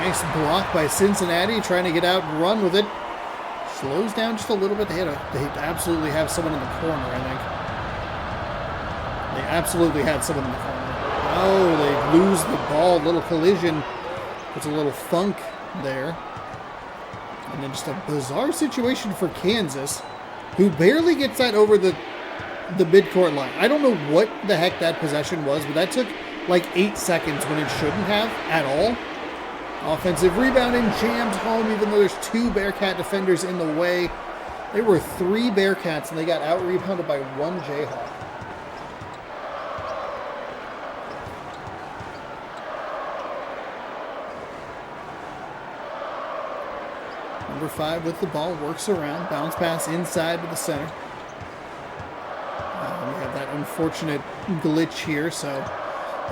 Nice block by Cincinnati, trying to get out and run with it. Slows down just a little bit. They absolutely have someone in the corner, I think. They absolutely had someone in the corner. Oh, they lose the ball. Little collision. Puts a little funk there. And then just a bizarre situation for Kansas, who barely gets that over the midcourt line. I don't know what the heck that possession was, but that took like 8 seconds when it shouldn't have at all. Offensive rebound and jammed home, even though there's 2 Bearcat defenders in the way. There were 3 Bearcats, and they got out-rebounded by 1 Jayhawk. Number 5 with the ball, works around, bounce pass inside to the center. We have that unfortunate glitch here, so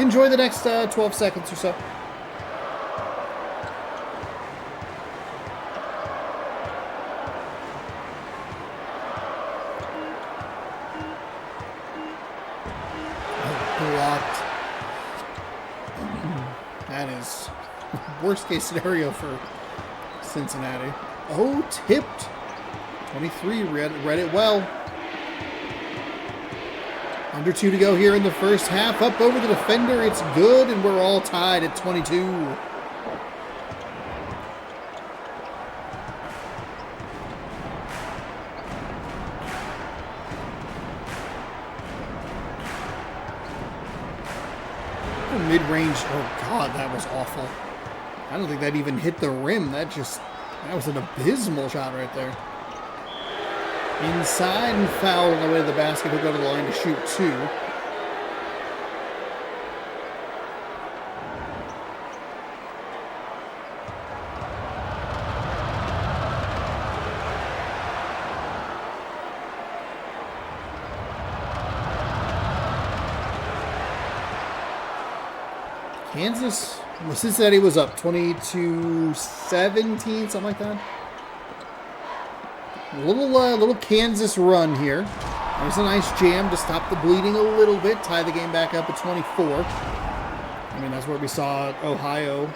enjoy the next 12 seconds or so. Blocked. That is worst case scenario for Cincinnati. Oh, tipped. 23 read it well. Under 2 to go here in the first half. Up over the defender. It's good, and we're all tied at 22. Mid-range. Oh, God, that was awful. I don't think that even hit the rim. That was an abysmal shot right there. Inside and foul on the way to the basket. He'll go to the line to shoot 2. Kansas, Cincinnati was up 22-17, something like that. A little Kansas run here. There's a nice jam to stop the bleeding a little bit, tie the game back up at 24. I mean, that's where we saw Ohio.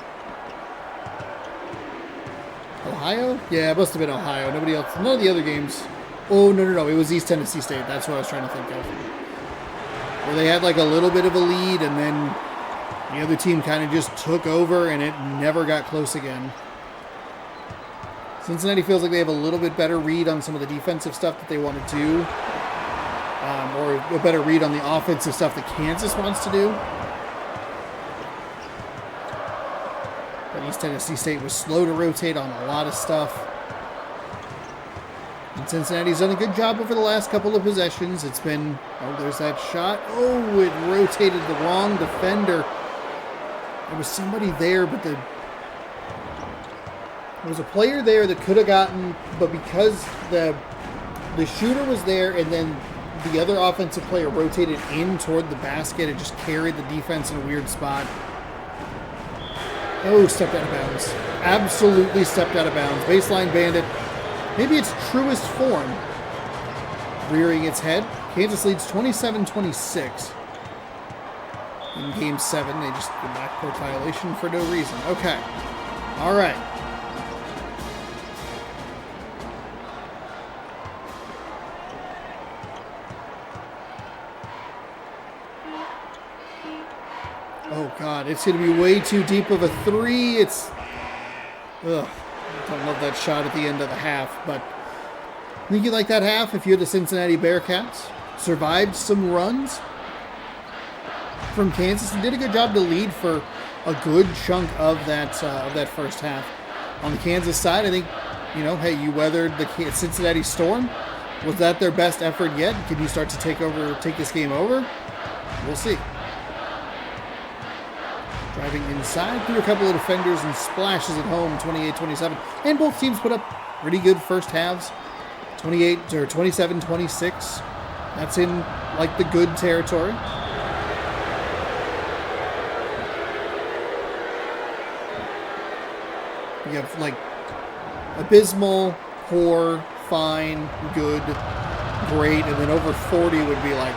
Ohio? Yeah, it must have been Ohio. Nobody else. None of the other games. Oh, no. It was East Tennessee State. That's what I was trying to think of. Where they had like a little bit of a lead, and then the other team kind of just took over, and it never got close again. Cincinnati feels like they have a little bit better read on some of the defensive stuff that they want to do. Or a better read on the offensive stuff that Kansas wants to do. But East Tennessee State was slow to rotate on a lot of stuff. And Cincinnati's done a good job over the last couple of possessions. It's been, there's that shot. Oh, it rotated the wrong defender. There was somebody there, but There was a player there that could have gotten, but because the shooter was there and then the other offensive player rotated in toward the basket, it just carried the defense in a weird spot. Oh, stepped out of bounds. Absolutely stepped out of bounds. Baseline bandit. Maybe its truest form. Rearing its head. Kansas leads 27-26. In Game 7, they just did backcourt violation for no reason. Okay. All right. Oh, God. It's going to be way too deep of a three. It's... Ugh. I don't love that shot at the end of the half, but... I think you like that half if you're the Cincinnati Bearcats. Survived some runs from Kansas and did a good job to lead for a good chunk of that first half. On the Kansas side, I think, you know, hey, you weathered the Cincinnati Storm. Was that their best effort yet? Can you start to take this game over? We'll see. Driving inside through a couple of defenders and splashes it home, 28-27. And both teams put up pretty good first halves, 27-26. That's in like the good territory. You have like abysmal, poor, fine, good, great, and then over 40 would be like,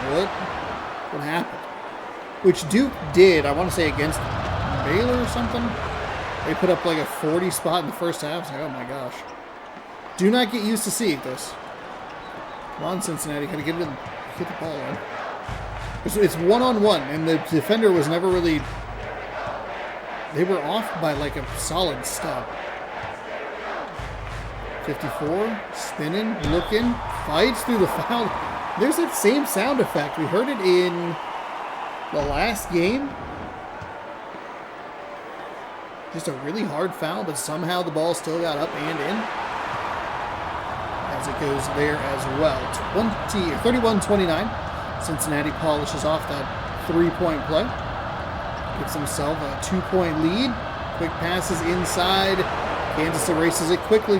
what happened? Which Duke did, I want to say against Baylor or something. They put up like a 40 spot in the first half. Like, oh my gosh. Do not get used to seeing this. Come on, Cincinnati, gotta get the ball in. It's one-on-one, and the defender was never really... They were off by like a solid stop. 54, spinning, looking, fights through the foul. There's that same sound effect. We heard it in the last game. Just a really hard foul, but somehow the ball still got up and in. As it goes there as well. 31-29. Cincinnati polishes off that three-point play. Gives himself a 2-point lead. Quick passes inside. Kansas erases it quickly.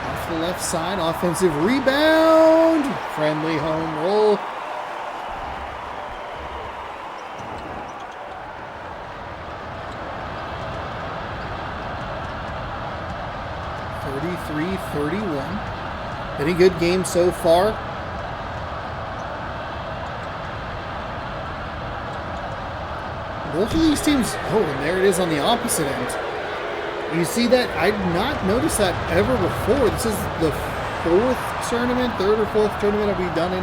Off the left side, offensive rebound. Friendly home roll. Any good game so far. Both of these teams, oh, and there it is on the opposite end. You see that? I did not notice that ever before. This is the third or fourth tournament that we've done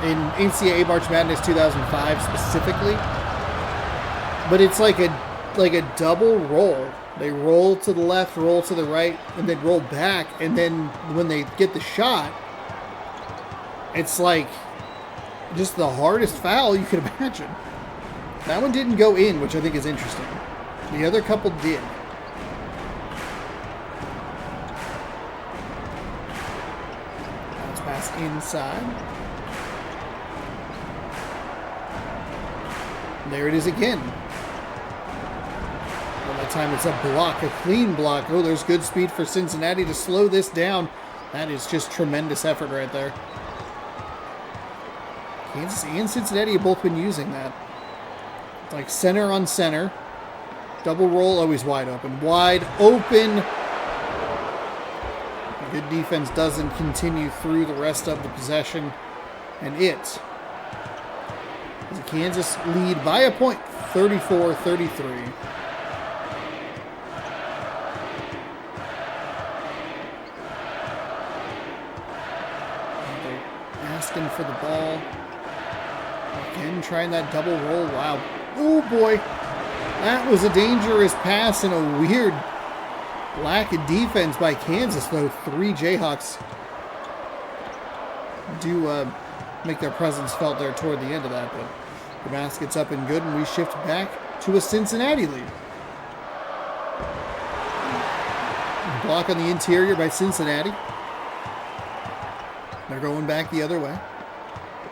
in NCAA March Madness 2005 specifically. But it's like a double roll. They roll to the left, roll to the right, and then roll back. And then when they get the shot, it's like just the hardest foul you could imagine. That one didn't go in, which I think is interesting. The other couple did. Let's pass inside. There it is again. That time it's a block, a clean block. Oh, there's good speed for Cincinnati to slow this down. That is just tremendous effort right there. Kansas and Cincinnati have both been using that. It's like center on center. Double roll, always wide open. Wide open. The good defense doesn't continue through the rest of the possession. And it is a Kansas lead by a point, 34-33. Asking for the ball. Again, trying that double roll. Wow. Oh, boy. That was a dangerous pass and a weird lack of defense by Kansas, though. 3 Jayhawks do make their presence felt there toward the end of that. But the basket's up and good, and we shift back to a Cincinnati lead. block on the interior by Cincinnati. They're going back the other way.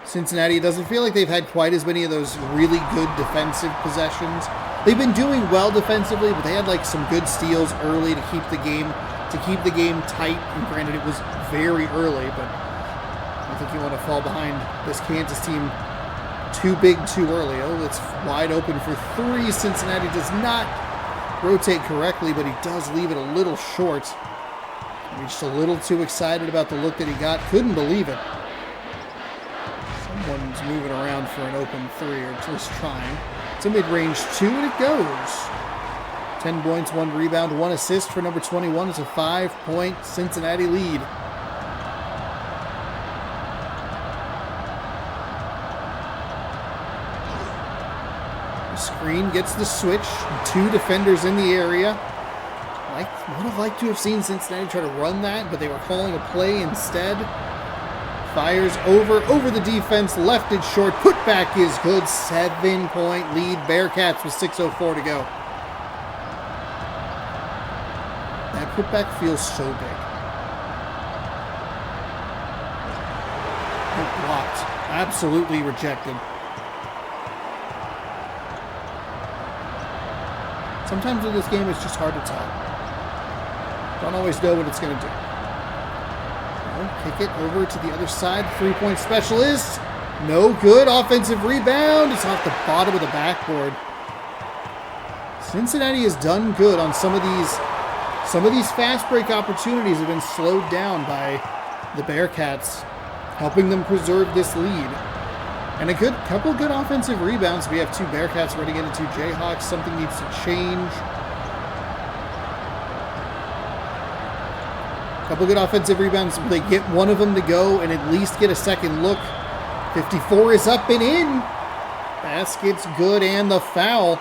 Cincinnati doesn't feel like they've had quite as many of those really good defensive possessions. They've been doing well defensively, but they had like some good steals early to keep the game tight. And granted, it was very early, but I think you want to fall behind this Kansas team too big too early. Oh, it's wide open for three. Cincinnati does not rotate correctly, but he does leave it a little short. He's just a little too excited about the look that he got. Couldn't believe it. Someone's moving around for an open three, or at least trying. It's a mid-range two, and it goes. 10 points, 1 rebound, 1 assist for number 21. It's a 5-point Cincinnati lead. The screen gets the switch. 2 defenders in the area. I would have liked to have seen Cincinnati try to run that, but they were calling a play instead. Fires over the defense, left it short, putback is good, 7-point lead, Bearcats with 6:04 to go. That putback feels so big. Oh, blocked, absolutely rejected. Sometimes in this game it's just hard to tell. Don't always know what it's going to do. Kick it over to the other side. 3-point specialist. No good. Offensive rebound. It's off the bottom of the backboard. Cincinnati has done good on some of these fast break opportunities have been slowed down by the Bearcats, helping them preserve this lead. And a couple good offensive rebounds. We have 2 Bearcats running into 2 Jayhawks. Something needs to change. Couple good offensive rebounds. They get one of them to go and at least get a second look. 54 is up and in. Basket's good and the foul.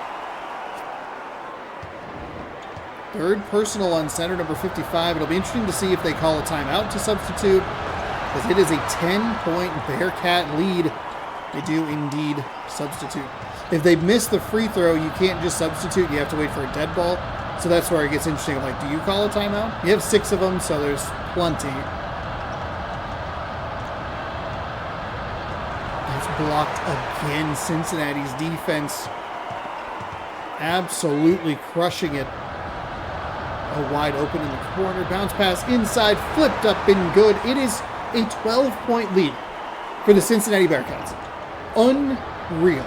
3rd personal on center, number 55. It'll be interesting to see if they call a timeout to substitute, because it is a 10-point Bearcat lead. They do indeed substitute. If they miss the free throw, you can't just substitute. You have to wait for a dead ball. So that's where it gets interesting. I'm like, do you call a timeout? You have 6 of them, so there's plenty. It's blocked again. Cincinnati's defense absolutely crushing it. Oh, wide open in the corner. Bounce pass inside, flipped up and good. It is a 12-point lead for the Cincinnati Bearcats. Unreal.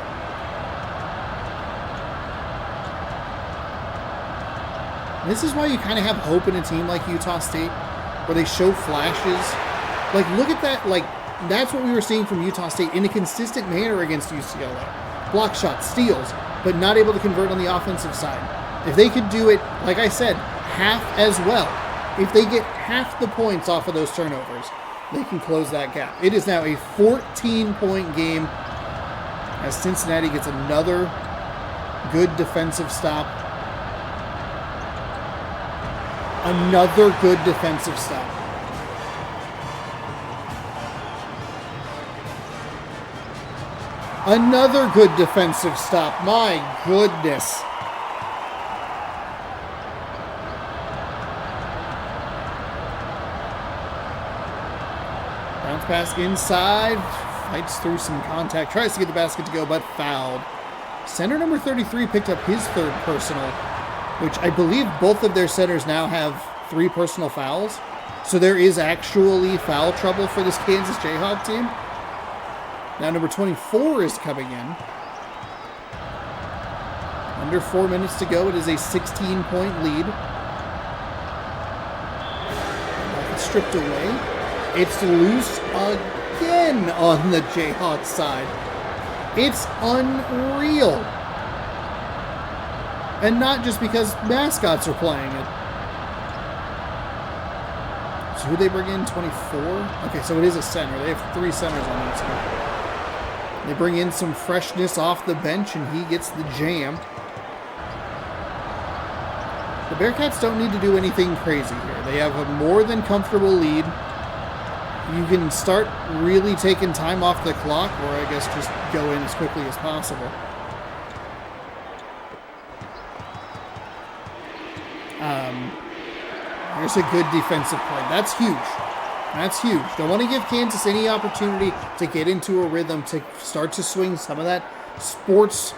This is why you kind of have hope in a team like Utah State, where they show flashes. Like, look at that. Like, that's what we were seeing from Utah State in a consistent manner against UCLA. Block shots, steals, but not able to convert on the offensive side. If they could do it, like I said, half as well, if they get half the points off of those turnovers, they can close that gap. It is now a 14-point game as Cincinnati gets another good defensive stop. Another good defensive stop. Another good defensive stop. My goodness. Bounce pass inside. Fights through some contact. Tries to get the basket to go, but fouled. Center number 33 picked up his 3rd personal, which I believe both of their centers now have 3 personal fouls. So there is actually foul trouble for this Kansas Jayhawk team. Now number 24 is coming in. Under 4 minutes to go. It is a 16-point lead. It's stripped away. It's loose again on the Jayhawk side. It's unreal. And not just because mascots are playing it. So who they bring in? 24? Okay, so it is a center. They have 3 centers on that team. They bring in some freshness off the bench, and he gets the jam. The Bearcats don't need to do anything crazy here. They have a more than comfortable lead. You can start really taking time off the clock, or I guess just go in as quickly as possible. There's a good defensive play. That's huge. That's huge. Don't want to give Kansas any opportunity to get into a rhythm, to start to swing some of that sports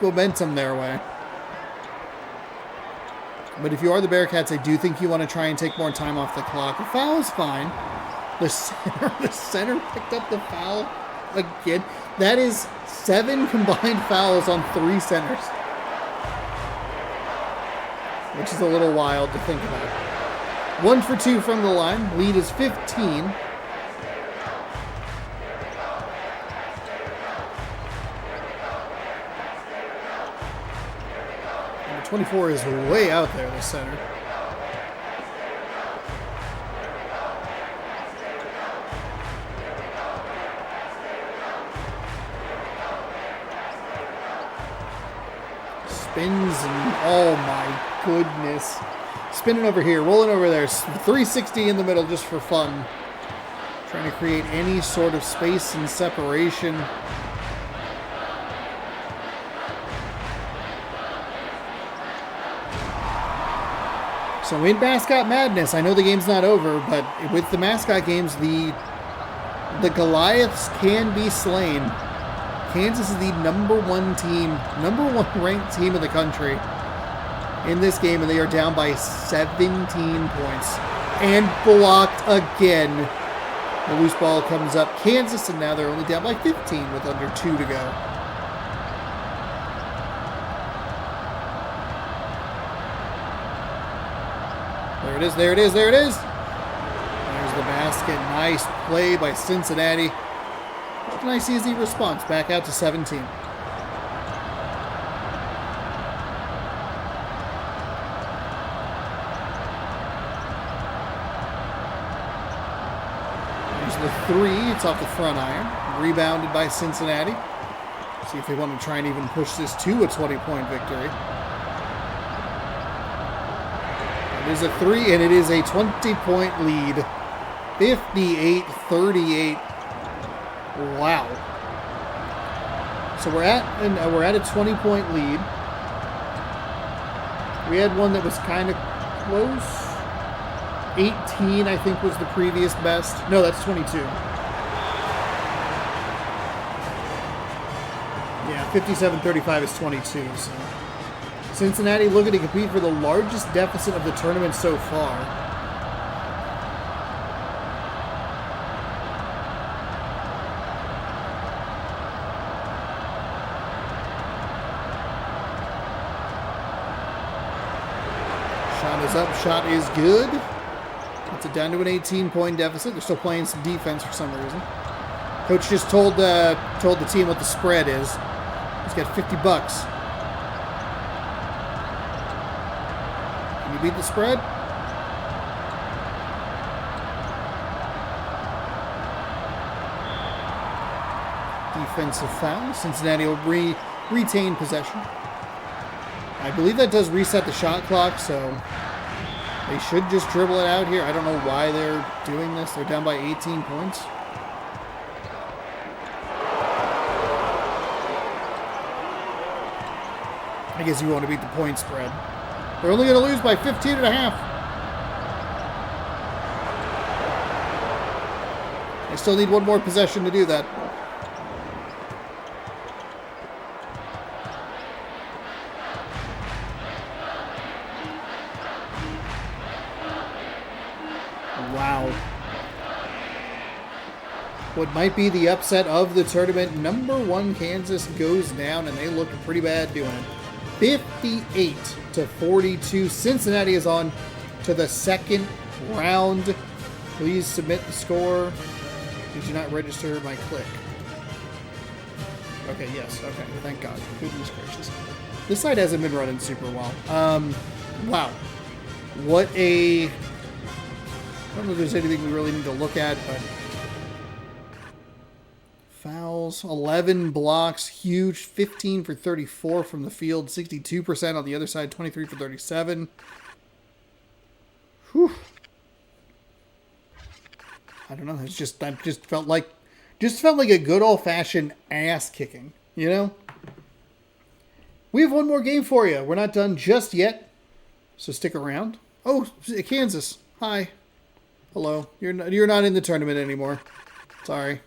momentum their way. But if you are the Bearcats, I do think you want to try and take more time off the clock. The foul is fine. The center picked up the foul again. That is 7 combined fouls on 3 centers, which is a little wild to think about. 1 for 2 from the line. Lead is 15. Number 24 is way out there, the center. Spins and oh my goodness. Spinning over here, rolling over there. 360 in the middle just for fun. Trying to create any sort of space and separation. So in Mascot Madness, I know the game's not over, but with the Mascot games, the Goliaths can be slain. Kansas is the number 1 ranked team in the country in this game, and they are down by 17 points. And blocked again. The loose ball comes up. Kansas, and now they're only down by 15 with under 2 to go. There it is, there it is, there it is. There's the basket. Nice play by Cincinnati. Just a nice, easy response. Back out to 17. There's the 3. It's off the front iron. Rebounded by Cincinnati. See if they want to try and even push this to a 20-point victory. It is a 3, and it is a 20-point lead. 58-38. Wow. So we're at a 20-point lead. We had one that was kind of close. 18, I think, was the previous best. No, that's 22. Yeah, 57-35 is 22. So Cincinnati looking to compete for the largest deficit of the tournament so far. Shot is up, shot is good. It's it down to an 18-point deficit. They're still playing some defense for some reason. Coach just told the team what the spread is. He's got $50. Can you beat the spread? Defensive foul. Cincinnati will retain possession. I believe that does reset the shot clock, so they should just dribble it out here. I don't know why they're doing this. They're down by 18 points. I guess you want to beat the point spread. They're only going to lose by 15.5. They still need one more possession to do that. Wow. What might be the upset of the tournament. Number 1 Kansas goes down, and they look pretty bad doing it. 58-42. Cincinnati is on to the second round. Please submit the score. Did you not register my click? Okay, yes. Okay, thank God. Goodness gracious. This site hasn't been running super well. Wow. What a... I don't know if there's anything we really need to look at, but... Fouls, 11 blocks, huge, 15 for 34 from the field, 62% on the other side, 23 for 37. Whew. I don't know. It just felt like a good old-fashioned ass kicking, you know? We have one more game for you. We're not done just yet, so stick around. Oh, Kansas. Hi. Hello. You're not in the tournament anymore. Sorry.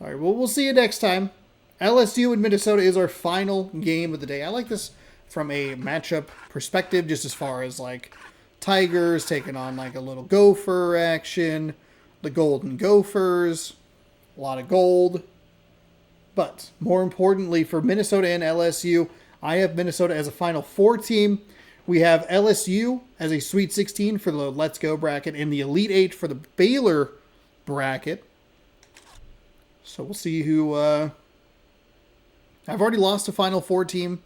Well, we'll see you next time. LSU and Minnesota is our final game of the day. I like this from a matchup perspective, just as far as like Tigers taking on like a little Gopher action, the Golden Gophers, a lot of gold. But more importantly for Minnesota and LSU, I have Minnesota as a Final Four team. We have LSU as a Sweet 16 for the Let's Go bracket and the Elite 8 for the Baylor bracket. So we'll see who... I've already lost a Final Four team.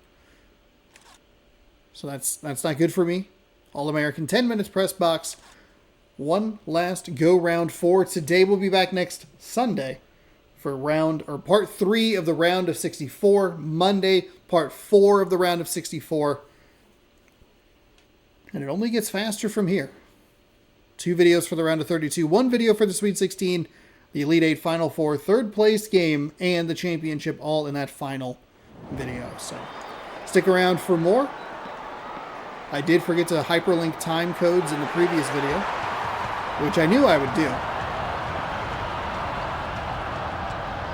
So that's not good for me. All-American 10 minutes press box. One last go round 4. Today we'll be back next Sunday for part 3 of the round of 64. Monday, part 4 of the round of 64. And it only gets faster from here. 2 videos for the round of 32. 1 video for the Sweet 16, the Elite 8 Final 4, third place game, and the championship all in that final video. So stick around for more. I did forget to hyperlink time codes in the previous video, which I knew I would do.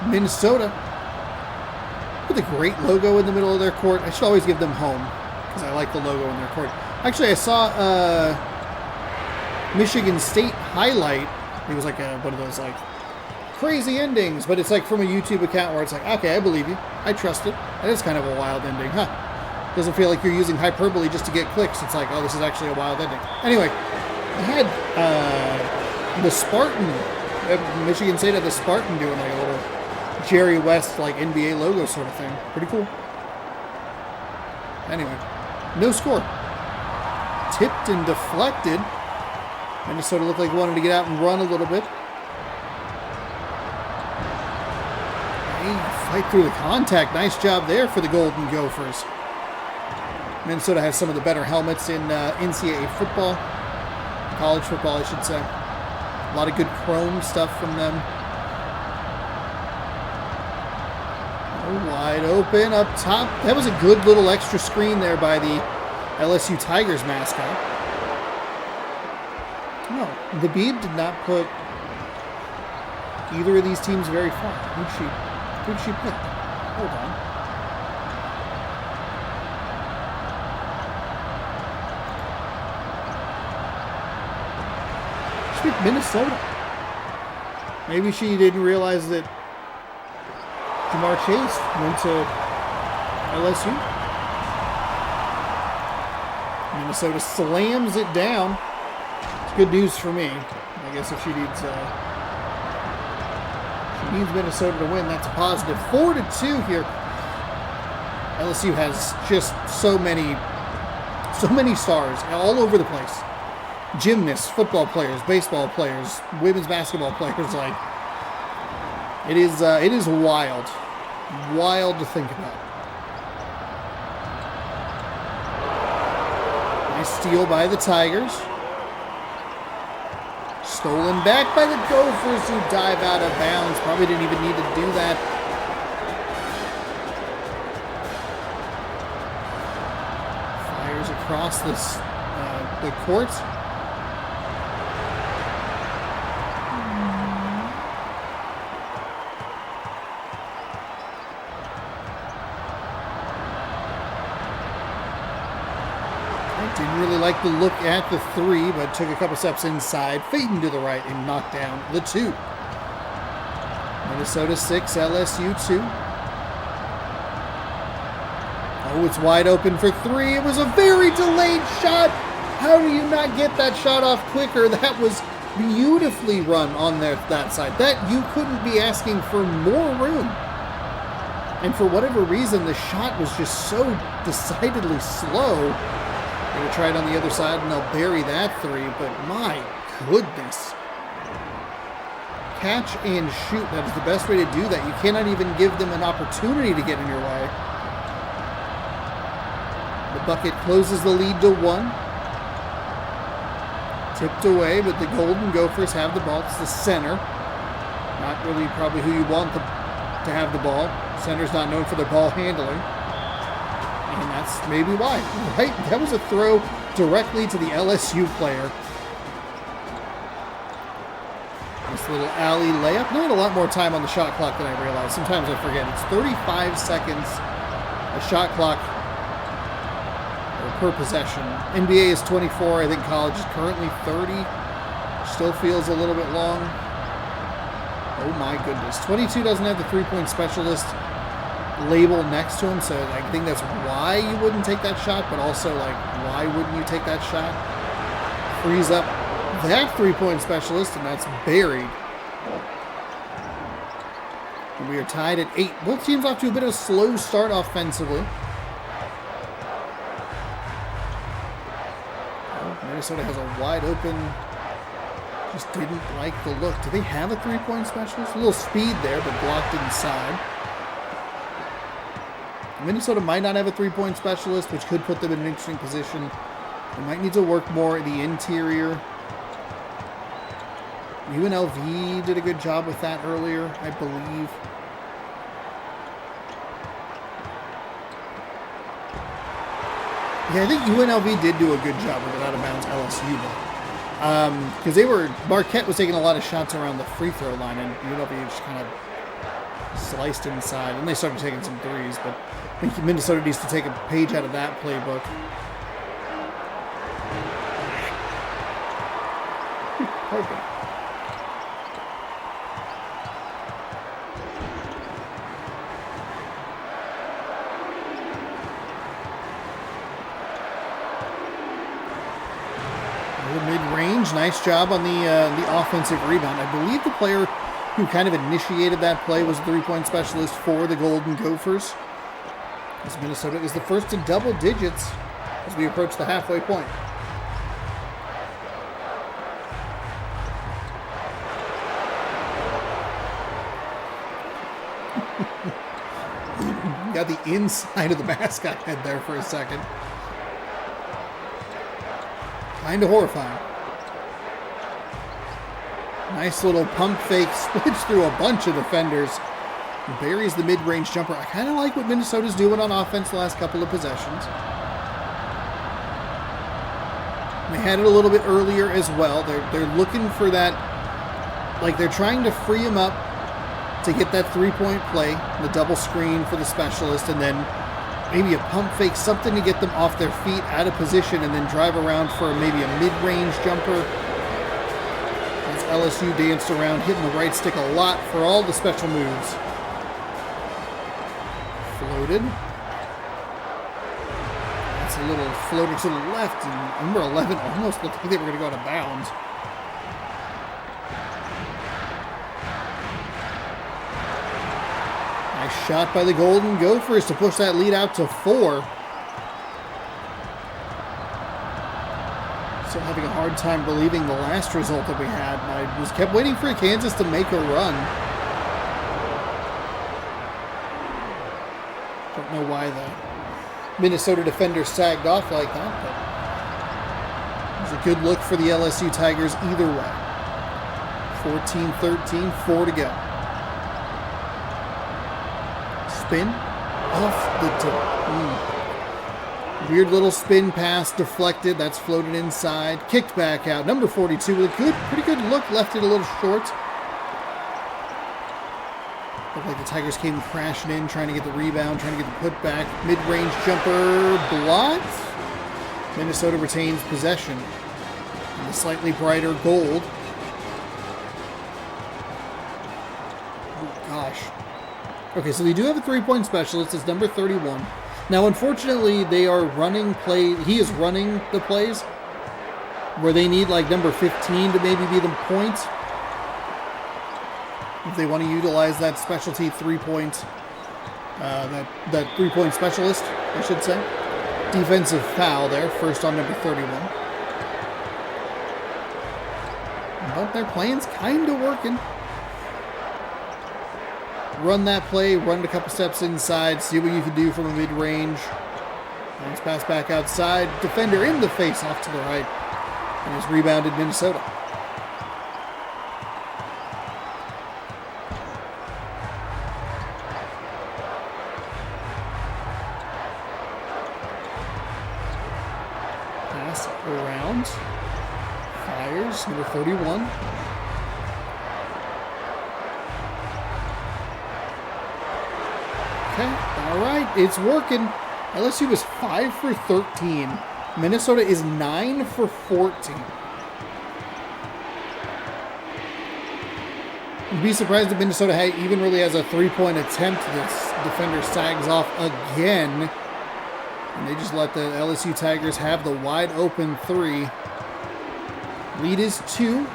Minnesota with a great logo in the middle of their court. I should always give them home because I like the logo in their court. Actually, I saw Michigan State highlight. It was like one of those like crazy endings, but it's like from a YouTube account where it's like, okay, I believe you. I trust it. That is kind of a wild ending, huh? Doesn't feel like you're using hyperbole just to get clicks. It's like, oh, this is actually a wild ending. Anyway, I had the Spartan, Michigan State had the Spartan doing like a little Jerry West like NBA logo sort of thing. Pretty cool. Anyway, no score. Tipped and deflected. Minnesota looked like wanted to get out and run a little bit. Hey, fight through the contact. Nice job there for the Golden Gophers. Minnesota has some of the better helmets in NCAA football. College football, I should say. A lot of good chrome stuff from them. Oh, wide open up top. That was a good little extra screen there by the LSU Tigers mascot. No, the Beeb did not put either of these teams very far. Who'd she pick? Hold on. She picked Minnesota. Maybe she didn't realize that Jamar Chase went to LSU. Minnesota slams it down. It's good news for me. I guess if she needs Minnesota to win, that's a positive. 4-2 here. LSU has just so many stars all over the place. Gymnasts, football players, baseball players, women's basketball players. Like it is wild to think about. Nice steal by the Tigers. Stolen back by the Gophers, who dive out of bounds. Probably didn't even need to do that. Fires across the court. Didn't really like the look at the 3, but took a couple steps inside, fading to the right, and knocked down the 2. Minnesota 6, LSU 2. Oh, it's wide open for 3. It was a very delayed shot. How do you not get that shot off quicker? That was beautifully run on that side. That you couldn't be asking for more room. And for whatever reason, the shot was just so decidedly slow. They're going to try it on the other side, and they'll bury that 3, but my goodness. Catch and shoot. That is the best way to do that. You cannot even give them an opportunity to get in your way. The bucket closes the lead to 1. Tipped away, but the Golden Gophers have the ball. It's the center. Not really probably who you want to have the ball. Center's not known for their ball handling. And that's maybe why, right? That was a throw directly to the LSU player. This little alley layup. Not a lot more time on the shot clock than I realized. Sometimes I forget. It's 35 seconds. A shot clock per possession. NBA is 24. I think college is currently 30. Still feels a little bit long. Oh my goodness. 22 doesn't have the three-point specialist label next to him, so I think that's why you wouldn't take that shot, but also, like, why wouldn't you take that shot? Frees up that three-point specialist, and that's buried. And we are tied at 8. Both teams off to a bit of a slow start offensively. Oh, Minnesota has a wide open. Just didn't like the look. Do they have a three-point specialist? A little speed there, but blocked inside. Minnesota might not have a three-point specialist, which could put them in an interesting position. They might need to work more at the interior. UNLV did a good job with that earlier, I believe. Yeah, I think UNLV did do a good job with it out of bounds LSU. Because Marquette was taking a lot of shots around the free throw line, and UNLV just kind of sliced inside. And they started taking some threes, but I think Minnesota needs to take a page out of that playbook. Perfect. Mid-range, nice job on the offensive rebound. I believe the player who kind of initiated that play was the three-point specialist for the Golden Gophers. As Minnesota is the first in double digits as we approach the halfway point. Got the inside of the Mascot head there for a second. Kind of horrifying. Nice little pump fake, splits through a bunch of defenders. Buries the mid-range jumper. I kind of like what Minnesota's doing on offense the last couple of possessions. They had it a little bit earlier as well. They're looking for that, like they're trying to free him up to get that three-point play, the double screen for the specialist, and then maybe a pump fake, something to get them off their feet, out of position, and then drive around for maybe a mid-range jumper. As LSU danced around, hitting the right stick a lot for all the special moves. Floated. That's a little floater to the left, and number 11 almost looked like they were going to go out of bounds. Nice shot by the Golden Gophers to push that lead out to 4. Still having a hard time believing the last result that we had. I was kept waiting for Kansas to make a run. Don't know why the Minnesota defender sagged off like that, but it was a good look for the LSU Tigers either way. 14-13, 4 to go. Spin off the tip. Weird little spin pass deflected. That's floated inside. Kicked back out. Number 42 with a pretty good look. Left it a little short. Looked like the Tigers came crashing in, trying to get the rebound, trying to get the putback. Mid-range jumper blocked. Minnesota retains possession. And the slightly brighter gold. Oh, gosh. Okay, so they do have a three-point specialist. It's number 31. Now, unfortunately, they are running play. He is running the plays where they need like number 15 to maybe be the point. If they want to utilize that specialty three-point, that three-point specialist, I should say. Defensive foul there, first on number 31. But their plan's kind of working. Run that play, run it a couple steps inside, see what you can do from a mid-range. Nice pass back outside. Defender in the face off to the right. And it's rebounded Minnesota. Pass Around. Fires. Number 31. Okay. All right. It's working. LSU is 5 for 13. Minnesota is 9 for 14. You'd be surprised if Minnesota even really has a three-point attempt. This defender sags off again. And they just let the LSU Tigers have the wide open three. Lead is 2.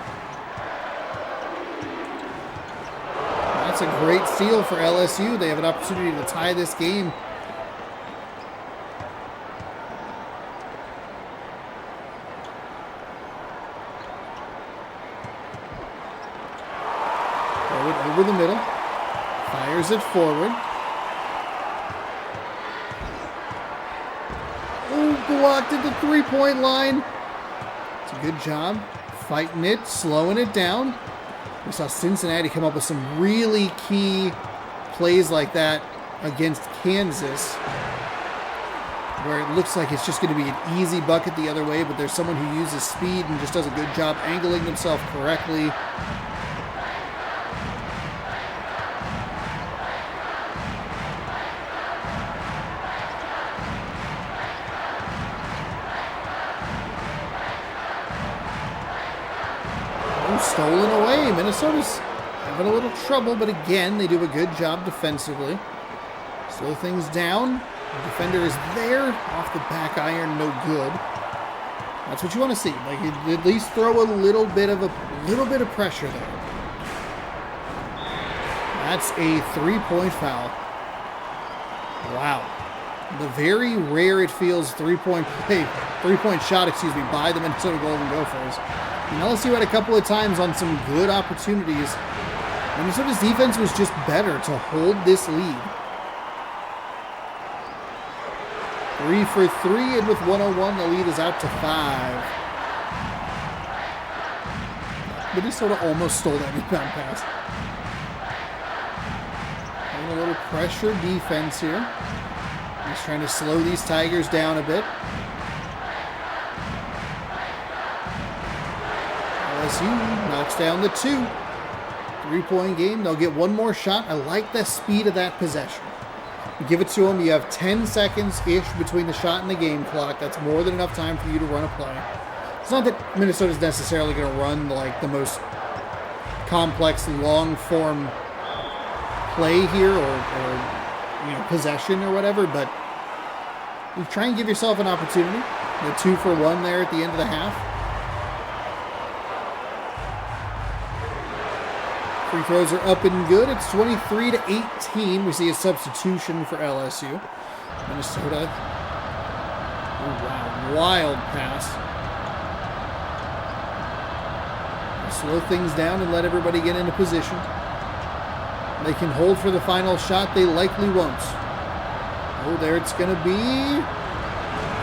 That's a great steal for LSU. They have an opportunity to tie this game. Throw it over the middle. Fires it forward. Oh, blocked at the three-point line. It's a good job. Fighting it, slowing it down. We saw Cincinnati come up with some really key plays like that against Kansas, where it looks like it's just going to be an easy bucket the other way, but there's someone who uses speed and just does a good job angling himself correctly. Stolen away. Minnesota's having a little trouble, but again, they do a good job defensively. Slow things down. The defender is there. Off the back iron, no good. That's what you want to see. Like, at least throw a little bit of pressure there. That's a three-point foul. Wow. The very rare it feels three-point shot, by the Minnesota Golden Gophers. And LSU had a couple of times on some good opportunities. Minnesota's defense was just better to hold this lead. 3 for 3, and with 101, the lead is out to 5. Minnesota almost stole that inbound pass. Having a little pressure defense here. He's trying to slow these Tigers down a bit. LSU knocks down the 2. 3-point game. They'll get one more shot. I like the speed of that possession. You give it to them. You have 10 seconds-ish between the shot and the game clock. That's more than enough time for you to run a play. It's not that Minnesota's necessarily going to run like the most complex, long-form play here or possession or whatever, but you try and give yourself an opportunity. The 2 for 1 there at the end of the half. Free throws are up and good. It's 23 to 18. We see a substitution for LSU. Minnesota. Oh, wow. Wild pass. They'll slow things down and let everybody get into position. They can hold for the final shot. They likely won't. Oh, there it's going to be.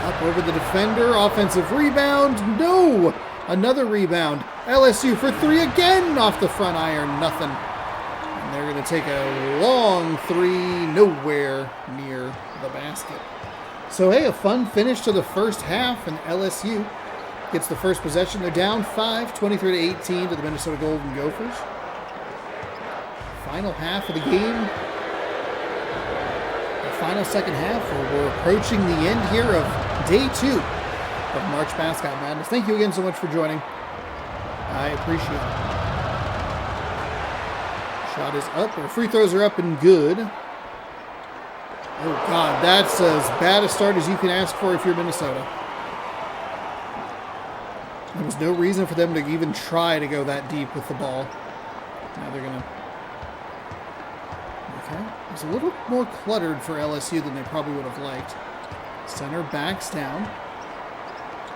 Up over the defender. Offensive rebound. No! Another rebound. LSU for 3 again off the front iron. Nothing. And they're going to take a long 3 nowhere near the basket. So, hey, a fun finish to the first half, and LSU gets the first possession. They're down 5, 23 to 18 to the Minnesota Golden Gophers. Final half of the game. The final second half, where we're approaching the end here of day 2 of March Mascot Madness. Thank you again so much for joining. I appreciate it. Shot is up, or free throws are up and good. Oh God, that's as bad a start as you can ask for if you're Minnesota. There was no reason for them to even try to go that deep with the ball. Now they're gonna... Okay, it's a little more cluttered for LSU than they probably would have liked. Center backs down.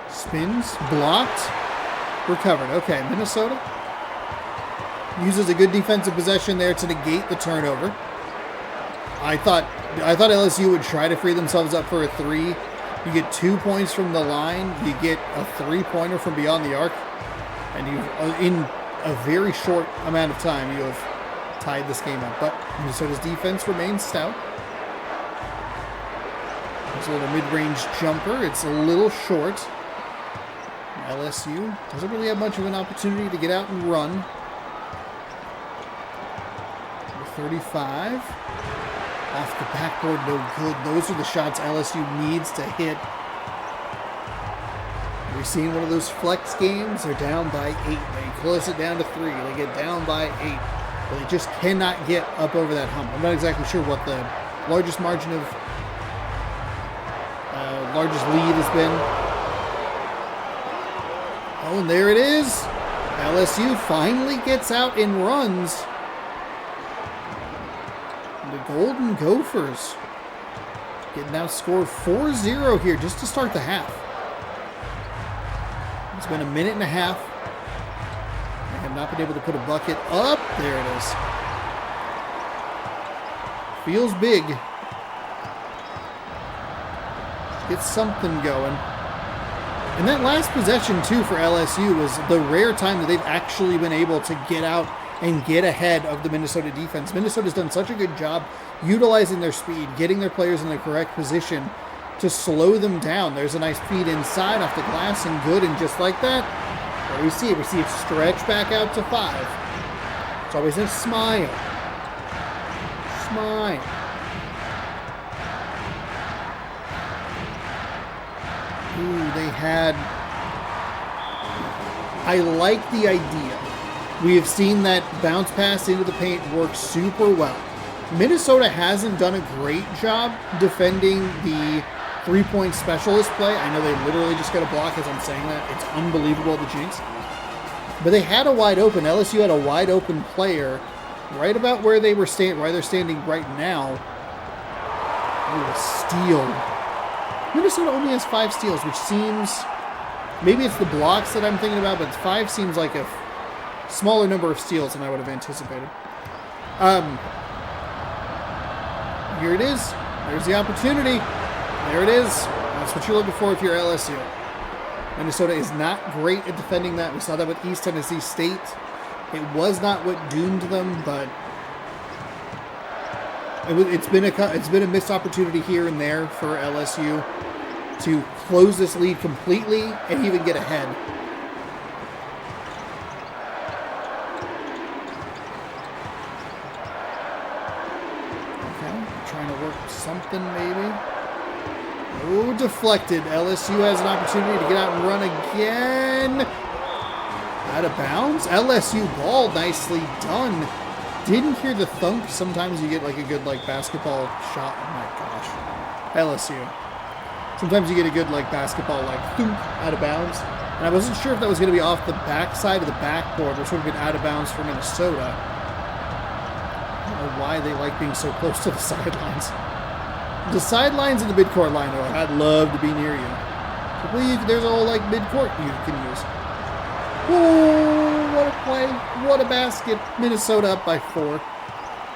Spins, blocked, recovered. Okay, Minnesota uses a good defensive possession there to negate the turnover. I thought LSU would try to free themselves up for a 3. You get 2 points from the line. You get a 3-pointer from beyond the arc, and you, in a very short amount of time, you have tied this game up. But Minnesota's defense remains stout. There's a little mid-range jumper. It's a little short. LSU doesn't really have much of an opportunity to get out and run. 35. Off the backboard, no good. Those are the shots LSU needs to hit. We're seeing one of those flex games. They're down by 8. They close it down to 3. They get down by 8. But they just cannot get up over that hump. I'm not exactly sure what the largest margin of largest lead has been. Oh, and there it is. LSU finally gets out and runs. The Golden Gophers getting outscored 4-0 here just to start the half. It's been a minute and a half. They have not been able to put a bucket up. There it is. Feels big. Get something going. And that last possession, too, for LSU was the rare time that they've actually been able to get out and get ahead of the Minnesota defense. Minnesota's done such a good job utilizing their speed, getting their players in the correct position to slow them down. There's a nice feed inside off the glass and good, and just like that, what do we see? We see it stretch back out to 5. It's always a smile. Smile. Ooh, they had... I like the idea. We have seen that bounce pass into the paint work super well. Minnesota hasn't done a great job defending the three-point specialist play. I know they literally just got a block as I'm saying that. It's unbelievable, the jinx. But they had a wide open. LSU had a wide open player right about where they were where they're standing right now. Ooh, a steal. Minnesota only has 5 steals, which seems... Maybe it's the blocks that I'm thinking about, but 5 seems like a smaller number of steals than I would have anticipated. Here it is. There's the opportunity. There it is. That's what you're looking for if you're LSU. Minnesota is not great at defending that. We saw that with East Tennessee State. It was not what doomed them, but it's been a missed opportunity here and there for LSU to close this lead completely and even get ahead. Trying to work something, maybe. Oh, deflected. LSU has an opportunity to get out and run again. Out of bounds. LSU ball, nicely done. Didn't hear the thunk. Sometimes you get like a good basketball shot. Oh my gosh. LSU. Sometimes you get a good basketball thunk out of bounds. And I wasn't sure if that was going to be off the back side of the backboard, which would have been out of bounds for Minnesota. Why they like being so close to the sidelines. The sidelines and the midcourt line are I'd love to be near you. I believe there's a whole midcourt you can use. Oh, what a play. What a basket. Minnesota up by 4.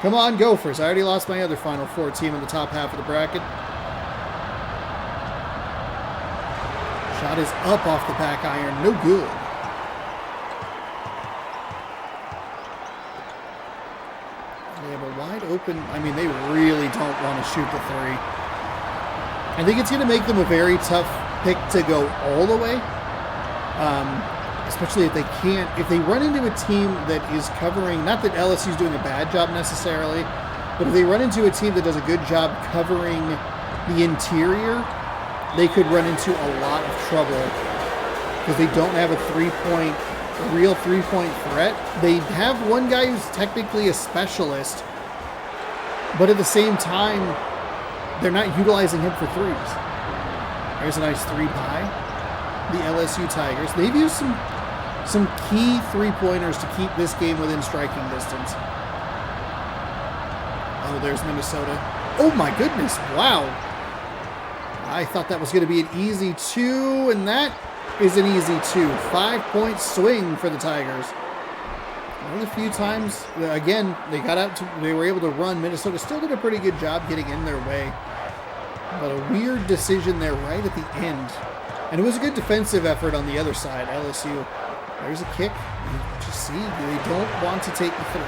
Come on, Gophers. I already lost my other Final Four team in the top half of the bracket. Shot is up off the back iron. No good. They have a wide open... they really don't want to shoot the 3. I think it's going to make them a very tough pick to go all the way. Especially if they can't... If they run into a team that is covering... Not that LSU's doing a bad job necessarily, but if they run into a team that does a good job covering the interior, they could run into a lot of trouble because they don't have a real three-point threat. They have one guy who's technically a specialist, but at the same time, they're not utilizing him for threes. There's a nice 3 by the LSU Tigers. They've used some key three-pointers to keep this game within striking distance. Oh, there's Minnesota. Oh my goodness, wow. I thought that was going to be an easy 2, and that is an easy 2. 5-point swing for the Tigers. One of the few times, again, they were able to run. Minnesota still did a pretty good job getting in their way. But a weird decision there right at the end. And it was a good defensive effort on the other side, LSU. There's a kick. You just see, they don't want to take the 3.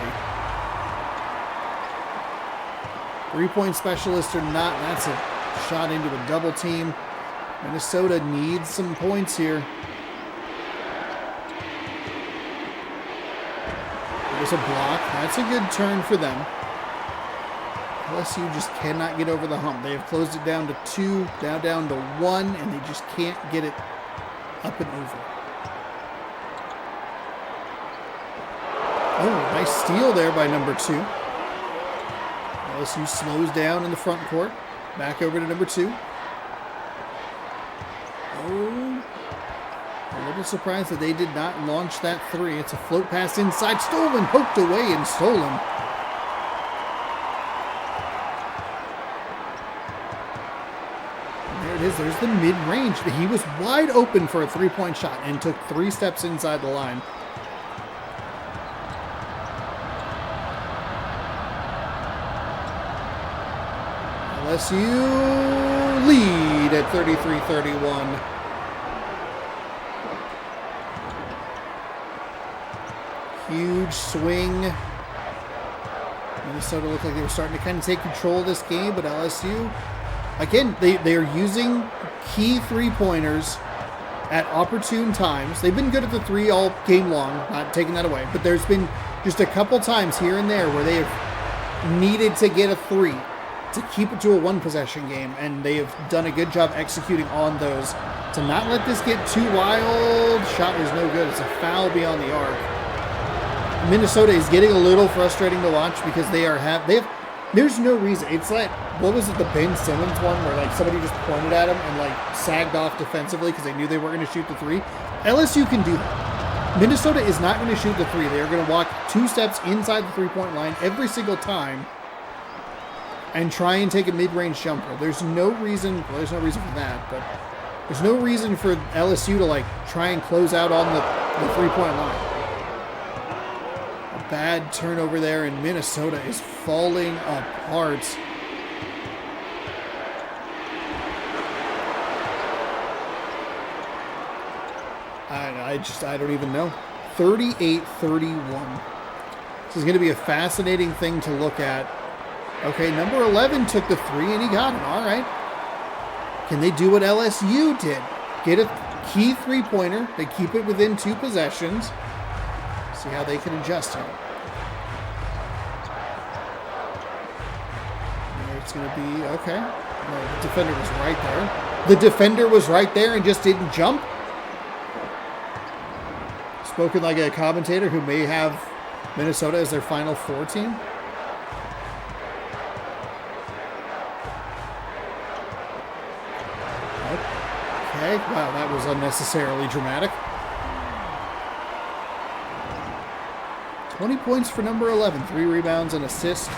3-point specialist or not, that's a shot into a double team. Minnesota needs some points here. There's a block. That's a good turn for them. LSU just cannot get over the hump. They have closed it down to 2, now down to 1, and they just can't get it up and over. Oh, nice steal there by number 2. LSU slows down in the front court. Back over to number 2. Oh, a little surprised that they did not launch that 3. It's a float pass inside. Stolen, poked away and stolen. And there it is. There's the mid-range. He was wide open for a 3-point shot and took 3 steps inside the line. LSU lead at 33-31. Huge swing. Minnesota looked like they were starting to kind of take control of this game, but LSU, again, they are using key 3-pointers at opportune times. They've been good at the 3 all game long, not taking that away, but there's been just a couple times here and there where they have needed to get a 3 to keep it to a 1-possession game, and they have done a good job executing on those. To not let this get too wild, shot was no good. It's a foul beyond the arc. Minnesota is getting a little frustrating to watch because there's no reason. It's like, what was it, the Ben Simmons one where like somebody just pointed at him and like sagged off defensively because they knew they weren't going to shoot the 3? LSU can do that. Minnesota is not going to shoot the 3. They are going to walk 2 steps inside the 3-point line every single time and try and take a mid-range jumper. There's no reason for that, but there's no reason for LSU to like try and close out on the 3-point line. A bad turnover there, and Minnesota is falling apart. I don't even know. 38-31. This is going to be a fascinating thing to look at. Okay, number 11 took the 3 and he got it. All right. Can they do what LSU did? Get a key 3-pointer. They keep it within 2 possessions. See how they can adjust it. There it's going to be, okay. No, the defender was right there. The defender was right there and just didn't jump. Spoken like a commentator who may have Minnesota as their Final Four team. Okay, wow, that was unnecessarily dramatic. 20 points for number 11, 3 rebounds and assist.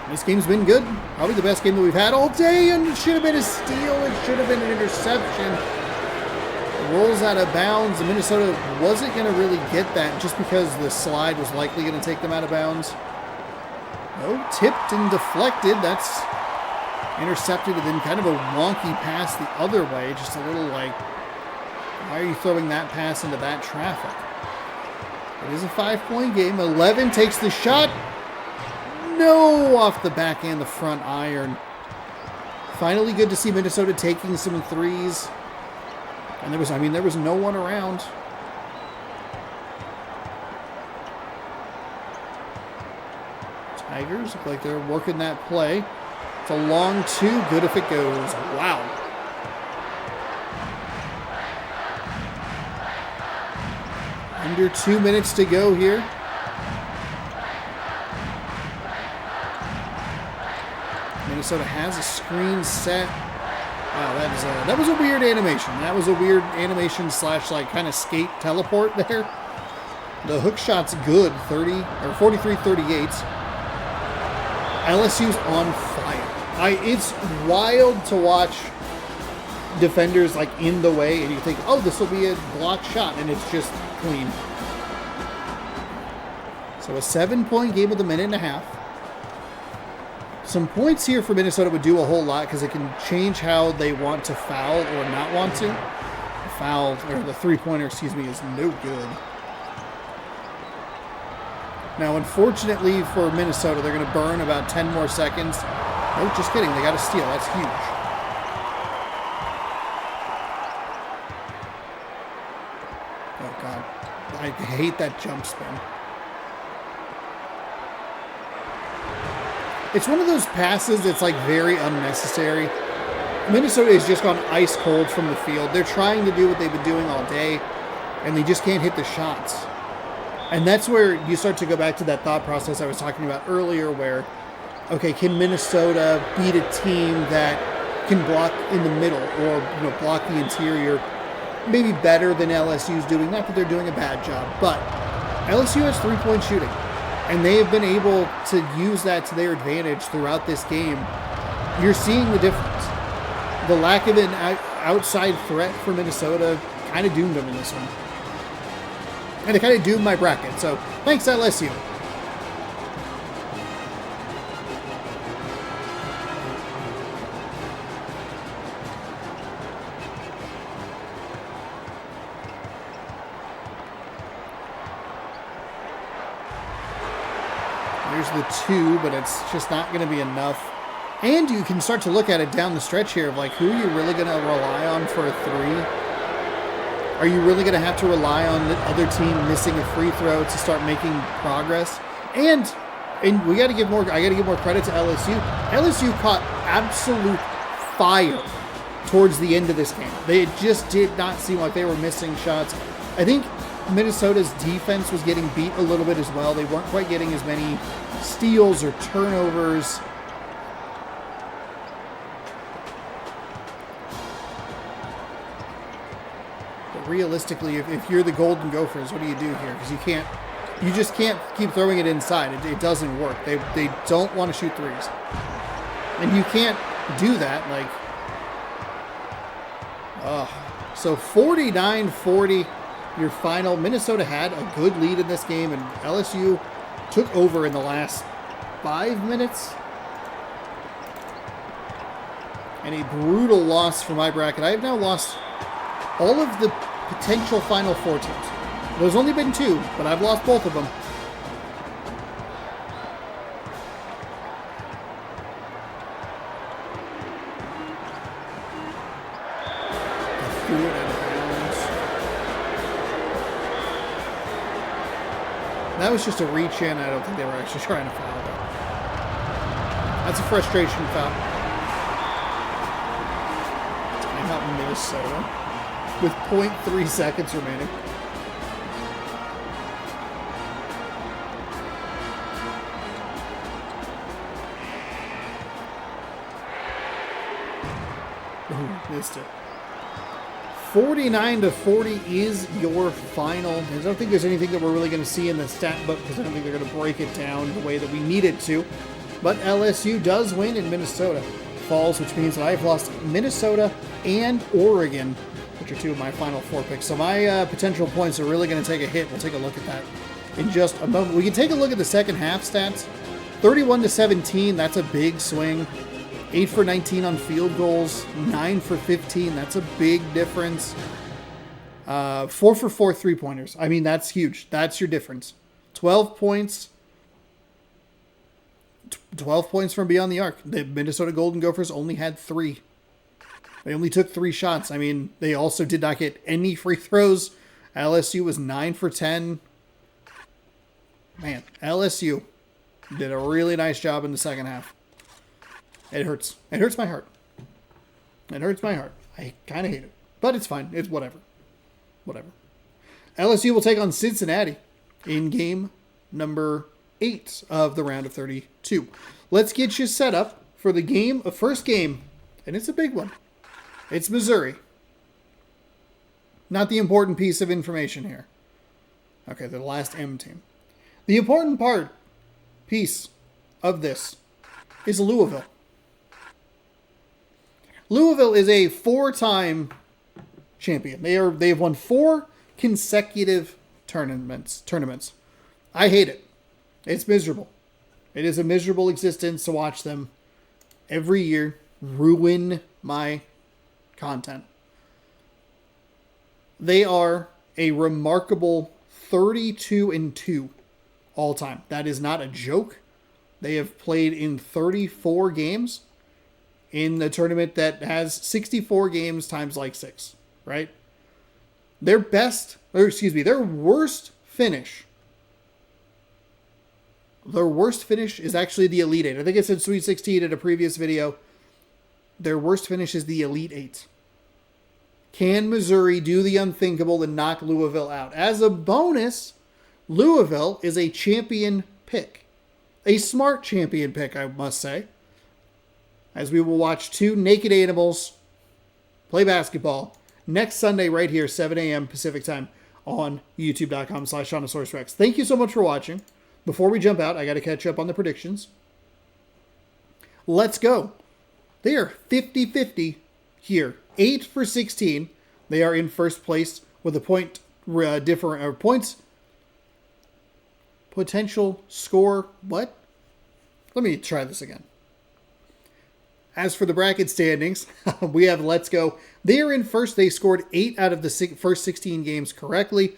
This game's been good. Probably the best game that we've had all day, and it should have been a steal. It should have been an interception. Rolls out of bounds. Minnesota wasn't going to really get that just because the slide was likely going to take them out of bounds. No, tipped and deflected. That's intercepted, and then kind of a wonky pass the other way. Just a little like, why are you throwing that pass into that traffic? It is a 5-point game. 11 takes the shot. No, off the back and the front iron. Finally good to see Minnesota taking some 3s. And there was no one around. Tigers look like they're working that play. It's a long 2. Good if it goes. Wow. Under 2 minutes to go here. Minnesota has a screen set. Wow, that was a weird animation. That was a weird animation / like kind of skate teleport there. The hook shot's good, 43-38. LSU's on fire. It's wild to watch defenders like in the way, and you think, oh, this will be a block shot, and it's just clean. So a 7-point game with a minute and a half. Some points here for Minnesota would do a whole lot because it can change how they want to foul or not want to. The foul, or the 3-pointer, excuse me, is no good. Now, unfortunately for Minnesota, they're going to burn about 10 more seconds. No, just kidding. They got a steal. That's huge. Oh, God. hate that jump spin. It's one of those passes that's like very unnecessary. Minnesota has just gone ice cold from the field. They're trying to do what they've been doing all day, and they just can't hit the shots. And that's where you start to go back to that thought process I was talking about earlier where, okay, can Minnesota beat a team that can block in the middle or block the interior maybe better than LSU's doing? Not that they're doing a bad job, but LSU has three-point shooting. And they have been able to use that to their advantage throughout this game. You're seeing the difference. The lack of an outside threat for Minnesota kind of doomed them in this one. And it kind of doomed my bracket. So, thanks, LSU. There's the 2, but it's just not going to be enough. And you can start to look at it down the stretch here of like, who are you really going to rely on for a 3? Are you really going to have to rely on the other team missing a free throw to start making progress? And we got to give more. I got to give more credit to LSU. LSU caught absolute fire towards the end of this game. They just did not seem like they were missing shots. I think Minnesota's defense was getting beat a little bit as well. They weren't quite getting as many steals or turnovers. But realistically, if you're the Golden Gophers, what do you do here? Because you just can't keep throwing it inside. It doesn't work. They don't want to shoot threes. And you can't do that. So 49-40. Your final. Minnesota had a good lead in this game, and LSU took over in the last 5 minutes. And a brutal loss for my bracket. I have now lost all of the potential Final Four teams. There's only been 2, but I've lost both of them. That was just a reach in. I don't think they were actually trying to foul that. That's a frustration foul. Timeout Minnesota with 0.3 seconds remaining. Ooh, missed it. 49-40 is your final. I don't think there's anything that we're really going to see in the stat book because I don't think they're going to break it down the way that we need it to. But LSU does win and Minnesota falls, which means that I've lost Minnesota and Oregon, which are 2 of my Final 4 picks. So my potential points are really going to take a hit. We'll take a look at that in just a moment. We can take a look at the second half stats. 31-17, that's a big swing. 8 for 19 on field goals, 9 for 15. That's a big difference. 4 for 4 3-pointers. I mean, that's huge. That's your difference. 12 points. 12 points from beyond the arc. The Minnesota Golden Gophers only had 3. They only took 3 shots. I mean, they also did not get any free throws. LSU was 9 for 10. Man, LSU did a really nice job in the second half. It hurts. It hurts my heart. It hurts my heart. I kind of hate it. But it's fine. It's whatever. Whatever. LSU will take on Cincinnati in game number 8 of the round of 32. Let's get you set up for the first game. And it's a big one. It's Missouri. Not the important piece of information here. Okay, the last M team. The important piece of this is Louisville. Louisville is a 4-time champion. They've won 4 consecutive tournaments. I hate it. It's miserable. It is a miserable existence to watch them every year ruin my content. They are a remarkable 32-2 all time. That is not a joke. They have played in 34 games. In a tournament that has 64 games times like 6, right? Their worst finish. Their worst finish is actually the Elite Eight. I think I said Sweet 16 in a previous video. Their worst finish is the Elite Eight. Can Missouri do the unthinkable and knock Louisville out? As a bonus, Louisville is a champion pick. A smart champion pick, I must say. As we will watch two naked animals play basketball next Sunday right here, 7 a.m. Pacific time on youtube.com/Seannosaurus Rex. Thank you so much for watching. Before we jump out, I got to catch up on the predictions. Let's go. They are 50-50 here. 8 for 16. They are in first place with a point points potential score. What? Let me try this again. As for the bracket standings, we have Let's Go. They are in first. They scored 8 out of the first 16 games correctly.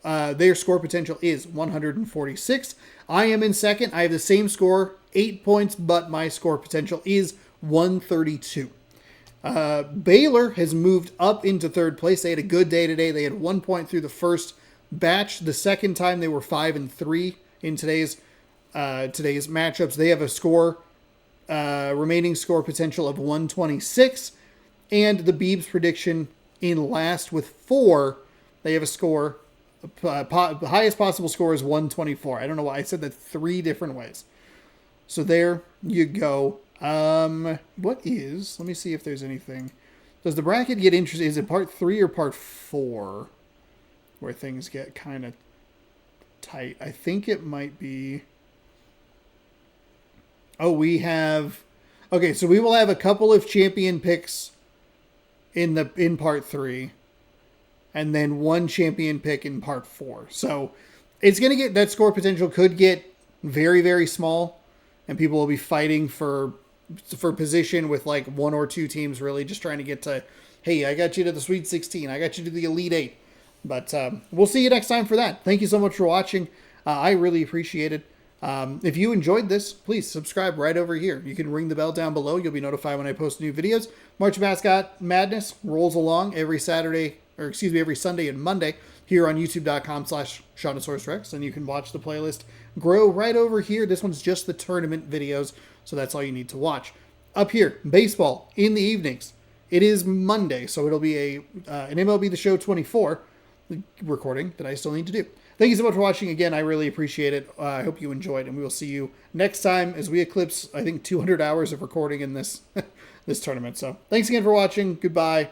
Their score potential is 146. I am in second. I have the same score, 8 points, but my score potential is 132. Baylor has moved up into third place. They had a good day today. They had 1 point through the first batch. The second time they were 5-3 in today's matchups. They have a score, remaining score potential of 126. And the Beebs prediction in last with 4. They have a score. The highest possible score is 124. I don't know why I said that 3 different ways. So there you go. Let me see if there's anything. Does the bracket get interesting? Is it part 3 or part 4 where things get kind of tight? I think it might be. Oh, okay, so we will have a couple of champion picks in part 3. And then 1 champion pick in part 4. So it's going to get, that score potential could get very, very small. And people will be fighting for position with like 1 or 2 teams really just trying to get to, hey, I got you to the Sweet 16. I got you to the Elite 8. But we'll see you next time for that. Thank you so much for watching. I really appreciate it. If you enjoyed this, please subscribe right over here. You can ring the bell down below. You'll be notified when I post new videos. March Mascot Madness rolls along every Sunday and Monday here on youtube.com/Seannosaurus Rex. And you can watch the playlist grow right over here. This one's just the tournament videos, so that's all you need to watch. Up here, baseball in the evenings. It is Monday, so it'll be an MLB The Show 24 recording that I still need to do. Thank you so much for watching. Again, I really appreciate it. I hope you enjoyed, and we will see you next time as we eclipse, I think, 200 hours of recording in this this tournament. So thanks again for watching. Goodbye.